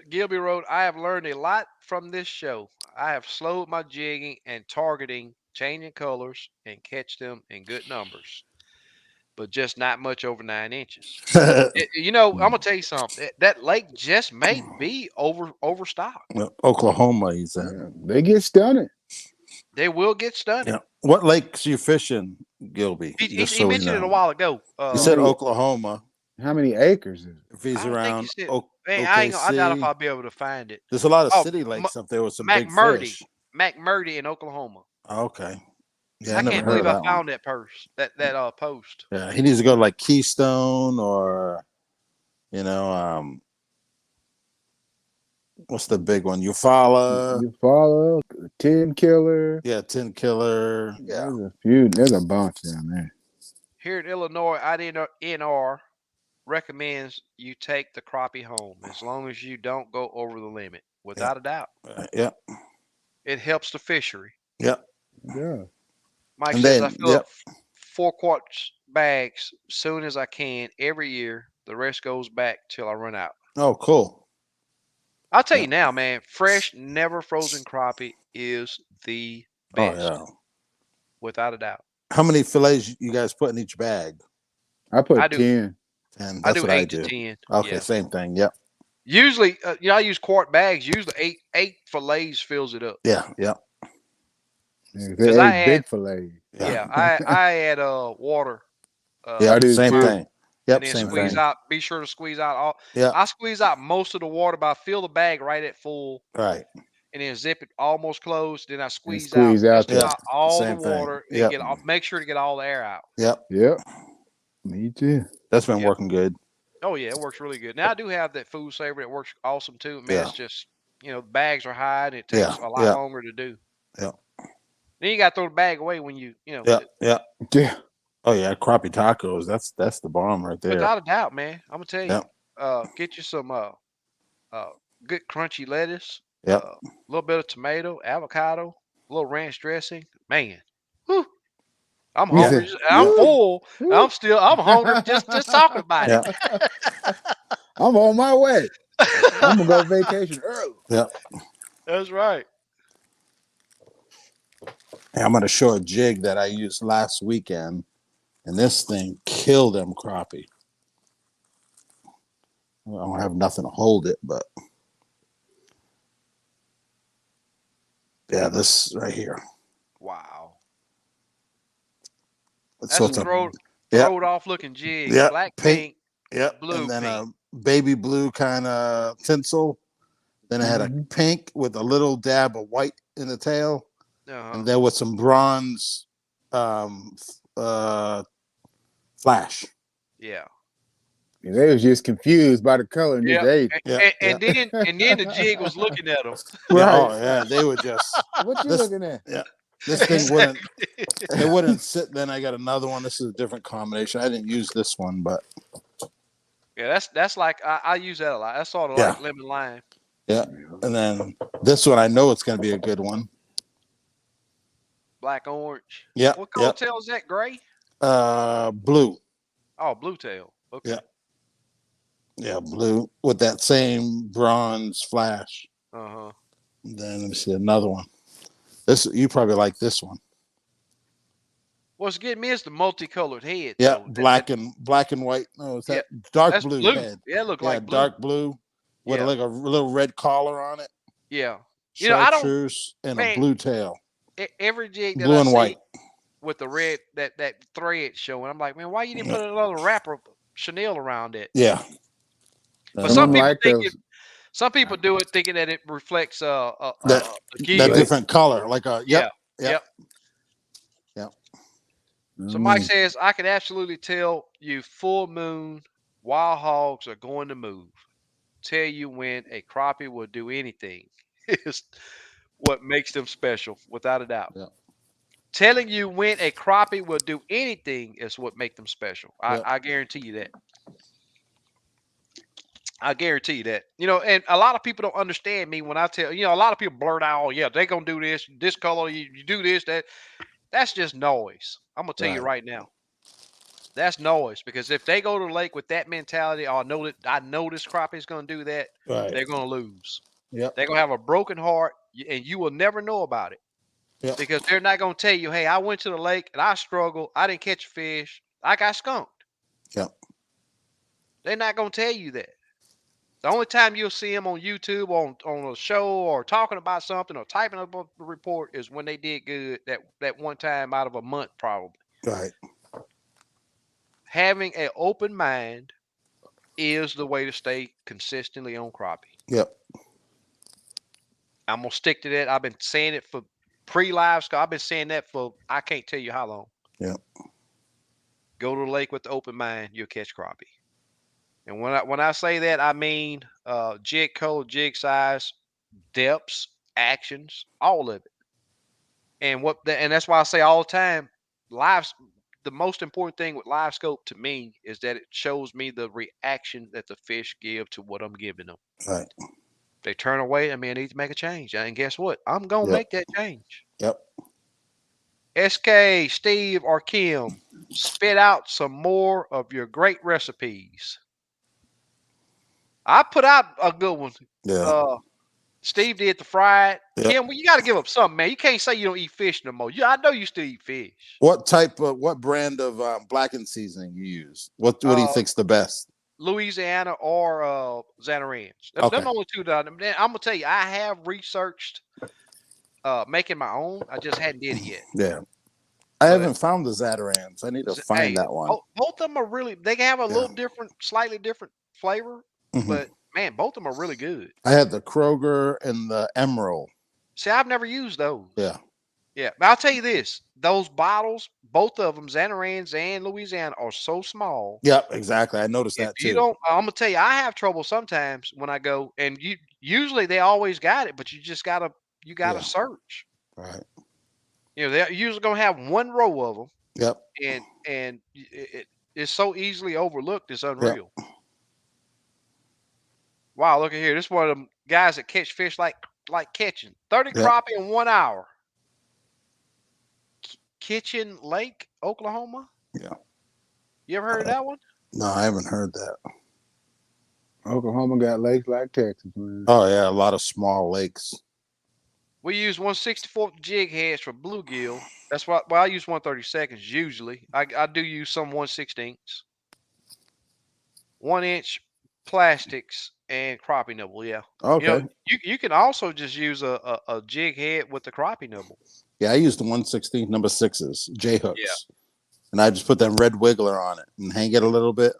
Gilby Road. I have learned a lot from this show. I have slowed my jigging and targeting, changing colors, and catch them in good numbers, but just not much over 9 inches. I'm gonna tell you something. That lake just may be overstocked.
Oklahoma, he said.
Yeah, they get stunning.
They will get stunning.
Yeah. What lakes you fishing, Gilby?
He mentioned it a while ago.
He said Oklahoma.
How many acres is it?
If he's
I don't think he
around
said. Man,
OKC.
I doubt if I'll be able to find it.
There's a lot of
Oh,
city lakes up there with some big
McMurdy,
fish.
McMurdy in Oklahoma.
Okay. Yeah,
I
never
can't
heard
believe
of
I
that
found
one.
that post.
Yeah, he needs to go to like Keystone or, what's the big one? Eufaula.
You follow 10 killer.
Yeah, 10 killer. Yeah.
There's a few. There's a bunch down there.
Here in Illinois, IDNR recommends you take the crappie home as long as you don't go over the limit. Without a doubt.
Yeah.
It helps the fishery.
Yeah.
Yeah.
Mike
And
says
then,
I fill up 4-quart bags soon as I can every year. The rest goes back till I run out.
Oh, cool.
I'll tell you now, man, fresh, never frozen crappie is the best.
Oh, yeah.
Without a doubt.
How many fillets you guys put in each bag?
I put 10.
10.
I
That's
do
what
8
I
to
do.
10.
Okay,
Yeah.
same thing. Yep.
Usually, I use quart bags. Usually, eight fillets fills it up.
Yeah. Yeah.
Because I ate big fillet.
Yeah, I add water.
Yeah,
I do
same
too.
thing. Yep,
And then
same
squeeze
thing.
out. Be sure to squeeze out all.
Yeah.
I squeeze out most of the water, but I fill the bag right at full.
Right.
And then zip it almost closed. Then I squeeze
out
just
the-
about all
same
the
thing.
water and
Yep.
make sure to get all the air out.
Yep.
Yep. Me too.
That's been working good.
Oh yeah, it works really good. Now I do have that food saver that works awesome too. Man,
Yeah.
it's just the bags are high and it takes a lot longer to do.
Yeah.
Then you got to throw the bag away when you
Yeah.
Yeah.
Oh yeah, crappie tacos. That's the bomb right there.
Without a doubt, man. I'm gonna tell you.
Yeah.
Get you some good crunchy lettuce.
Yeah.
A little bit of tomato, avocado, a little ranch dressing. Man, whew, I'm hungry. I'm full. I'm hungry just talking about it.
I'm on my way. I'm gonna go vacation early.
Yeah.
That's right.
Hey, I'm gonna show a jig that I used last weekend, and this thing killed them crappie. I don't have nothing to hold it, but yeah, this right here.
Wow.
So
That's a throwed off looking jig.
Yeah,
Black
pink.
pink. Blue
and then
pink.
baby blue kind of tinsel. Then it had a pink with a little dab of white in the tail, and then with some bronze flash.
Yeah.
And they was just confused by the color and just ate.
And then the jig was looking at them.
Right. Oh yeah, they would just.
What you looking at?
Yeah, this thing wouldn't. It wouldn't sit. Then I got another one. This is a different combination. I didn't use this one, but
yeah, that's like I use that a lot. That's sort of like lemon lime.
Yeah, and then this one I know it's going to be a good one.
Black orange.
Yeah.
What color tail is that? Gray.
Blue.
Oh, blue tail. Okay.
Yeah. Yeah, blue with that same bronze flash. Then let me see another one. This you probably like this one.
What's getting me is the multicolored head.
Yeah, black and white. No, it's that dark blue head.
Yeah, it looked like blue.
Dark blue with like a little red collar on it.
Yeah.
Chartreuse and a blue tail.
Every jig that
blue
I
and
see
white
with the red that thread showing, I'm like, man, why you didn't put another wrapper Chanel around it?
Yeah.
But some people do it thinking that it reflects
that different color, like a yep.
So Mike says, I can absolutely tell you full moon wild hogs are going to move. Tell you when a crappie will do anything is what makes them special, without a doubt.
Yeah.
Telling you when a crappie will do anything is what makes them special. I guarantee you that. I guarantee you that. And a lot of people don't understand me when I tell, a lot of people blurt out, oh, yeah, they're going to do this color, you do this, that. That's just noise. I'm going to tell you right now. That's noise, because if they go to the lake with that mentality, I know this crappie is going to do that, they're going to lose.
Yep.
They're going to have a broken heart, and you will never know about it.
Yep.
Because they're not going to tell you, hey, I went to the lake and I struggled. I didn't catch a fish. I got skunked.
Yep.
They're not going to tell you that. The only time you'll see them on YouTube, on a show, or talking about something, or typing up a report is when they did good that one time out of a month, probably.
Right.
Having an open mind is the way to stay consistently on crappie.
Yep.
I'm going to stick to that. I've been saying it for pre-live scope. I've been saying that for I can't tell you how long.
Yep.
Go to the lake with the open mind, you'll catch crappie. And when I say that, I mean jig color, jig size, depths, actions, all of it. And that's why I say all the time, the most important thing with live scope to me is that it shows me the reaction that the fish give to what I'm giving them.
Right.
They turn away, I need to make a change. And guess what? I'm going to make that change.
Yep.
SK, Steve, or Kim, spit out some more of your great recipes. I put out a good one.
Yeah.
Steve did the fried.
Yep.
Kim, you got to give up something, man. You can't say you don't eat fish no more. I know you still eat fish.
What brand of blackened seasoning you use? What do you think's the best?
Louisiana or Zanarans. Them only two that I'm gonna tell you. I have researched making my own. I just hadn't did it yet.
Yeah. I haven't found the Zatarans. I need to find that one.
Both of them are really. They have a little different, slightly different flavor, but man, both of them are really good.
I had the Kroger and the Emerald.
See, I've never used those.
Yeah.
Yeah, but I'll tell you this: those bottles, both of them, Zanarans and Louisiana, are so small.
Yep, exactly. I noticed that too.
I'm gonna tell you, I have trouble sometimes when I go, and usually they always got it, but you just gotta search.
Right.
They're usually gonna have one row of them.
Yep.
And it's so easily overlooked. It's unreal. Yep. Wow, look at here. This is one of them guys that catch fish like catching 30 crappie in 1 hour. Kitchen Lake, Oklahoma.
Yeah.
You ever heard of that one?
No, I haven't heard that.
Oklahoma got lakes like Texas, man.
Oh yeah, a lot of small lakes.
We use 1/64 jig heads for bluegill. That's why I use 1/32 usually. I do use some 1/16. 1 inch plastics and crappie nibble. Yeah.
Okay.
You can also just use a jig head with the crappie nibble.
Yeah, I used the 1/16 number 6s, J hooks.
Yeah.
And I just put that red wiggler on it and hang it a little bit.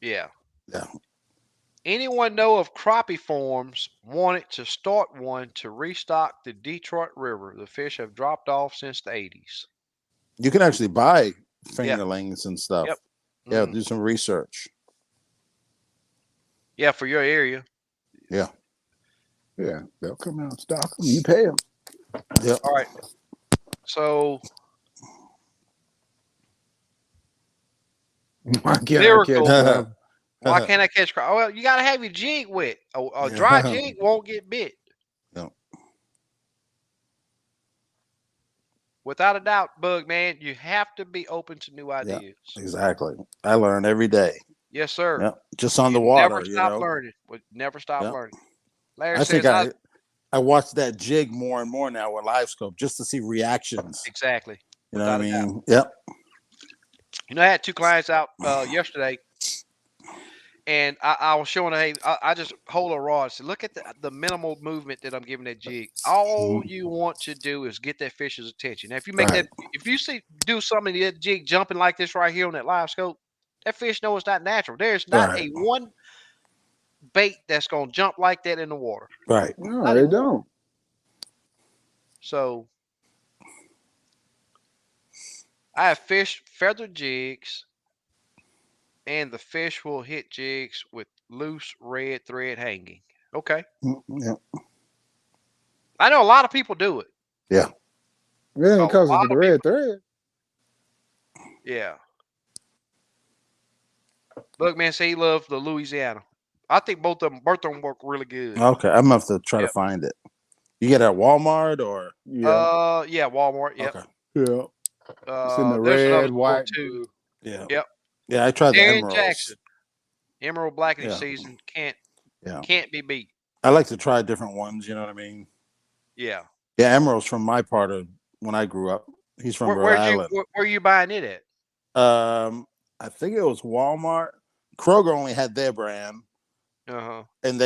Yeah.
Yeah.
Anyone know of crappie farms wanted to start one to restock the Detroit River? The fish have dropped off since the 80s.
You can actually buy
Yeah.
fingerlings and stuff.
Yep.
Yeah,
Mhm.
do some research.
Yeah, for your area.
Yeah.
Yeah, they'll come out and stock them. You pay them.
Yep.
All right. So
Why can't I catch
lyrical.
crab?
Why can't I catch crappie? Oh, well, you gotta have your jig wet. A dry
Yeah.
jig won't get bit.
Yeah.
Without a doubt, Bug Man, you have to be open to new
Yeah.
ideas.
Exactly. I learn every day.
Yes, sir.
Yeah. Just on
You
the
never
water, you
stop
know.
learning. Would never stop
Yeah.
learning. Larry
I think
says,
I watch that jig more and more now with live scope just to see reactions.
exactly.
You know what I
Without a doubt.
mean? Yep.
You know, I had two clients out yesterday, and I was showing, hey, I just hold a rod. So look at the minimal movement that I'm giving that jig. All you want to do is get that fish's attention. Now, if you make
Right.
if you do something in that jig jumping like this right here on that live scope, that fish knows it's not natural. There's not
Right.
a one bait that's gonna jump like that in the water.
Right.
No,
Not
they
even one.
don't.
So I have fished feather jigs, and the fish will hit jigs with loose red thread hanging. Okay.
Yeah.
I know a lot of people do it.
Yeah.
It ain't
A
because of
lot
the
of
red thread.
Yeah. Look, man, say he loved the Louisiana. I think both of them work really good.
Okay. I'm gonna have to try to
Yep.
find it. You get it at Walmart or
Yeah.
Yeah, Walmart. Yep.
okay.
Yeah. It's in the
There's another
red,
store
white,
too.
blue.
Yeah.
Yep.
Yeah, I tried the
Darren
emeralds.
Jackson, Emerald Blackening
Yeah.
season
Yeah.
can't be beat.
I like to try different ones, you know what I mean?
Yeah.
Yeah, Emerald's from my part of when I grew up. He's from Rhode Island.
Where you buying it at?
I think it was Walmart. Kroger only had their brand,
Uh-huh.
and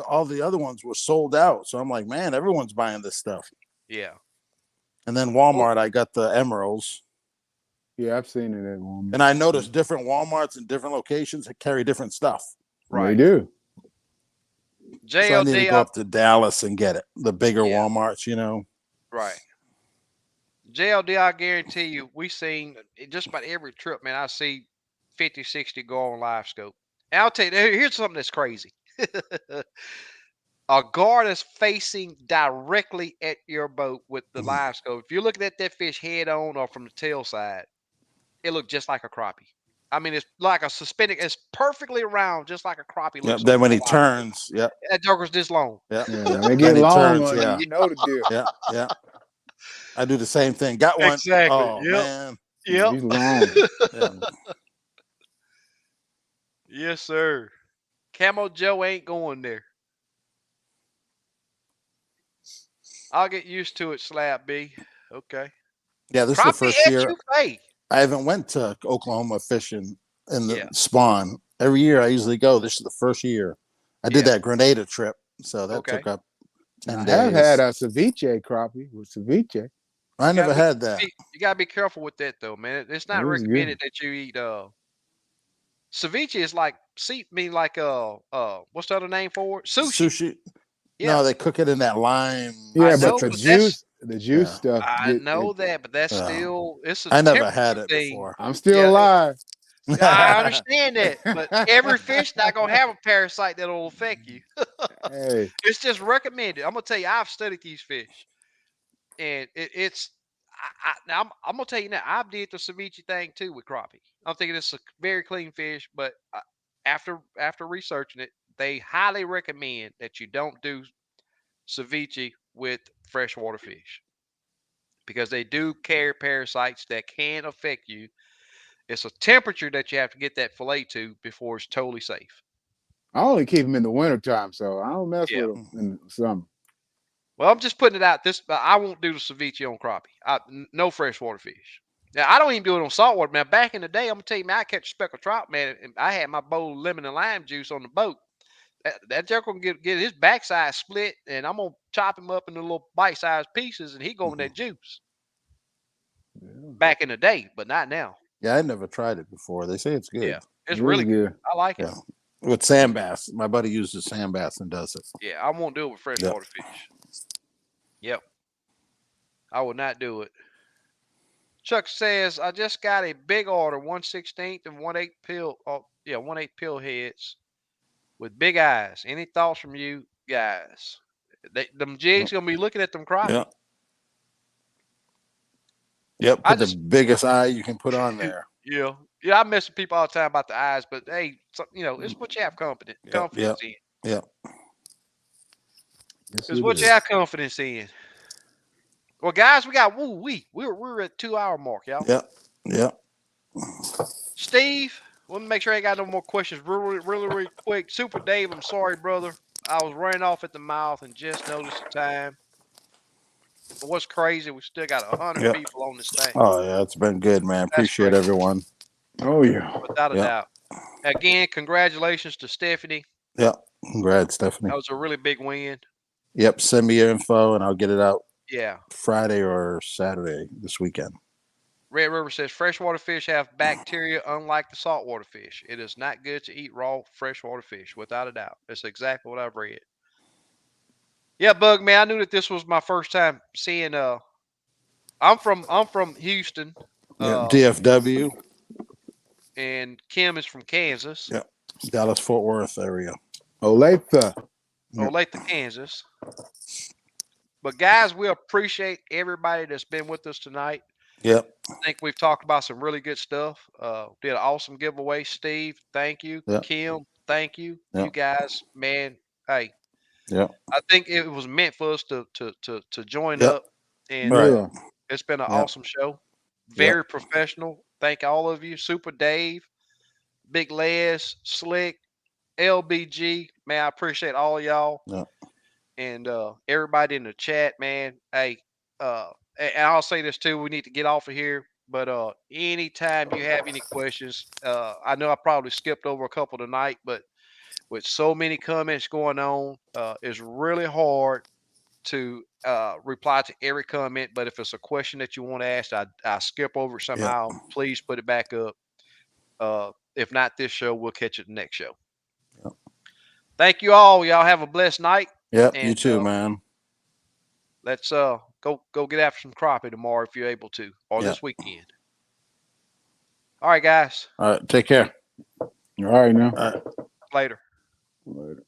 all the other ones were sold out. So I'm like, man, everyone's buying this stuff.
Yeah.
And then Walmart, I got the emeralds,
Yeah, I've seen it at Walmart.
and I noticed different WalMarts in different locations that carry different stuff.
They do.
So I need to
JLD
go up to Dallas and get it. The bigger
Yeah.
WalMarts, you know.
Right. JLD, I guarantee you, we seen just about every trip, man. I see 50, 60 go on live scope. And I'll tell you, here's something that's crazy. A guard is facing directly at your boat with the live scope. If you're looking at that fish head on or from the tail side, it looks just like a crappie. I mean, it's like a suspended, it's perfectly round, just like a crappie
Yep.
looks.
Then when he turns, yep.
That joker's this long.
Yep.
Yeah, when they get
he
long
turns,
on
yeah.
you, you know the deal.
Yeah. Yeah. I do the same thing. Got one.
Exactly.
Oh,
Yep.
man.
Yep.
He's long.
Yeah.
Yes, sir. Camo Joe ain't going there. I'll get used to it, Slab B. Okay.
Yeah, this is the first year.
Etouffee.
I haven't went to Oklahoma fishing in the
Yeah.
spawn. Every year I usually go. This is the first year. I did
Yeah.
that Grenada trip, so that
Okay.
took up 10
I
days.
have had a ceviche crappie with ceviche.
I never had that.
You gotta be careful with that though, man. It's not
It was good.
recommended that you eat ceviche is like what's the other name for it? Sushi. Yeah.
No, they cook it in that lime.
Yeah,
know,
but the
but
juice
Yeah.
stuff.
I know that, but that's
Yeah.
still it's a
I never had
temperature
it
thing.
before.
I'm still
Yeah.
alive.
I understand that, but every fish not gonna have a parasite that'll affect you.
Hey,
It's just recommended. I'm gonna tell you, I've studied these fish, and it's. Now I'm gonna tell you now. I did the ceviche thing too with crappie. I'm thinking it's a very clean fish, but after researching it, they highly recommend that you don't do ceviche with freshwater fish because they do carry parasites that can affect you. It's a temperature that you have to get that fillet to before it's totally safe.
I only keep them in the wintertime, so I don't mess
Yeah.
with them in the summer.
Well, I'm just putting it out. I won't do the ceviche on crappie. No freshwater fish. Now I don't even do it on saltwater. Now back in the day, I'm gonna tell you, man, I catch a speckled trout, man, and I had my bowl of lemon and lime juice on the boat. That joker gonna get his backside split, and I'm gonna chop him up into little bite-sized pieces, and he go in that juice.
Yeah.
Back in the day, but not now.
Yeah, I never tried it before. They say it's good.
Yeah, it's
It
really
is
good. I like it.
Yeah. with sand bass. My buddy uses sand bass and does it.
Yeah, I won't do it with freshwater fish. Yep. I will not do it. Chuck says, I just got a big order, 1/16 and 1/8 pill. Oh, yeah, 1/8 pill heads with big eyes. Any thoughts from you guys? Them jigs gonna be looking at them crappie.
Yep.
I
Put the
just,
biggest eye you can put on there.
yeah, I mess with people all the time about the eyes, but hey, it's what you have confidence in.
Yep.
Yes,
It's
it
what you
is.
have confidence in. Well, guys, we got we're at 2 hour mark, y'all.
Yep.
Steve, let me make sure I ain't got no more questions. Really quick. Super Dave, I'm sorry, brother. I was running off at the mouth and just noticed the time. But what's crazy, we still got 100 people on this thing.
Oh yeah, it's been good, man.
That's
Appreciate
great.
everyone.
Oh yeah.
Without a doubt. Again, congratulations to Stephanie.
Yep. Congrats, Stephanie.
That was a really big win.
Yep. Send me your info and I'll get it out.
Yeah.
Friday or Saturday this weekend.
Red River says freshwater fish have bacteria unlike the saltwater fish. It is not good to eat raw freshwater fish, without a doubt. That's exactly what I've read. Yeah, Bug man, I knew that this was my first time seeing I'm from Houston.
DFW.
And Kim is from Kansas.
Yep. Dallas Fort Worth area.
Olathe.
Olathe, Kansas. But guys, we appreciate everybody that's been with us tonight.
Yep.
I think we've talked about some really good stuff. Did an awesome giveaway. Steve, thank you.
Yep.
Kim, thank you.
Yep.
You guys, man, hey.
Yep.
I think it was meant for us to join up, and it's been an awesome show. Very professional. Thank all of you. Super Dave, Big Les, Slick, LBG. Man, I appreciate all of y'all.
Yep.
And everybody in the chat, man. Hey, and I'll say this too. We need to get off of here. But anytime you have any questions, I know I probably skipped over a couple tonight, but with so many comments going on, it's really hard to reply to every comment. But if it's a question that you want to ask, I skip over it somehow. Please put it back up. If not this show, we'll catch it the next show. Thank you all. Y'all have a blessed night.
Yep, and, you too, man.
Let's go get after some crappie tomorrow if you're able to, or this weekend. All right, guys.
All right, take care.
All right now.
All right.
Later.
Later.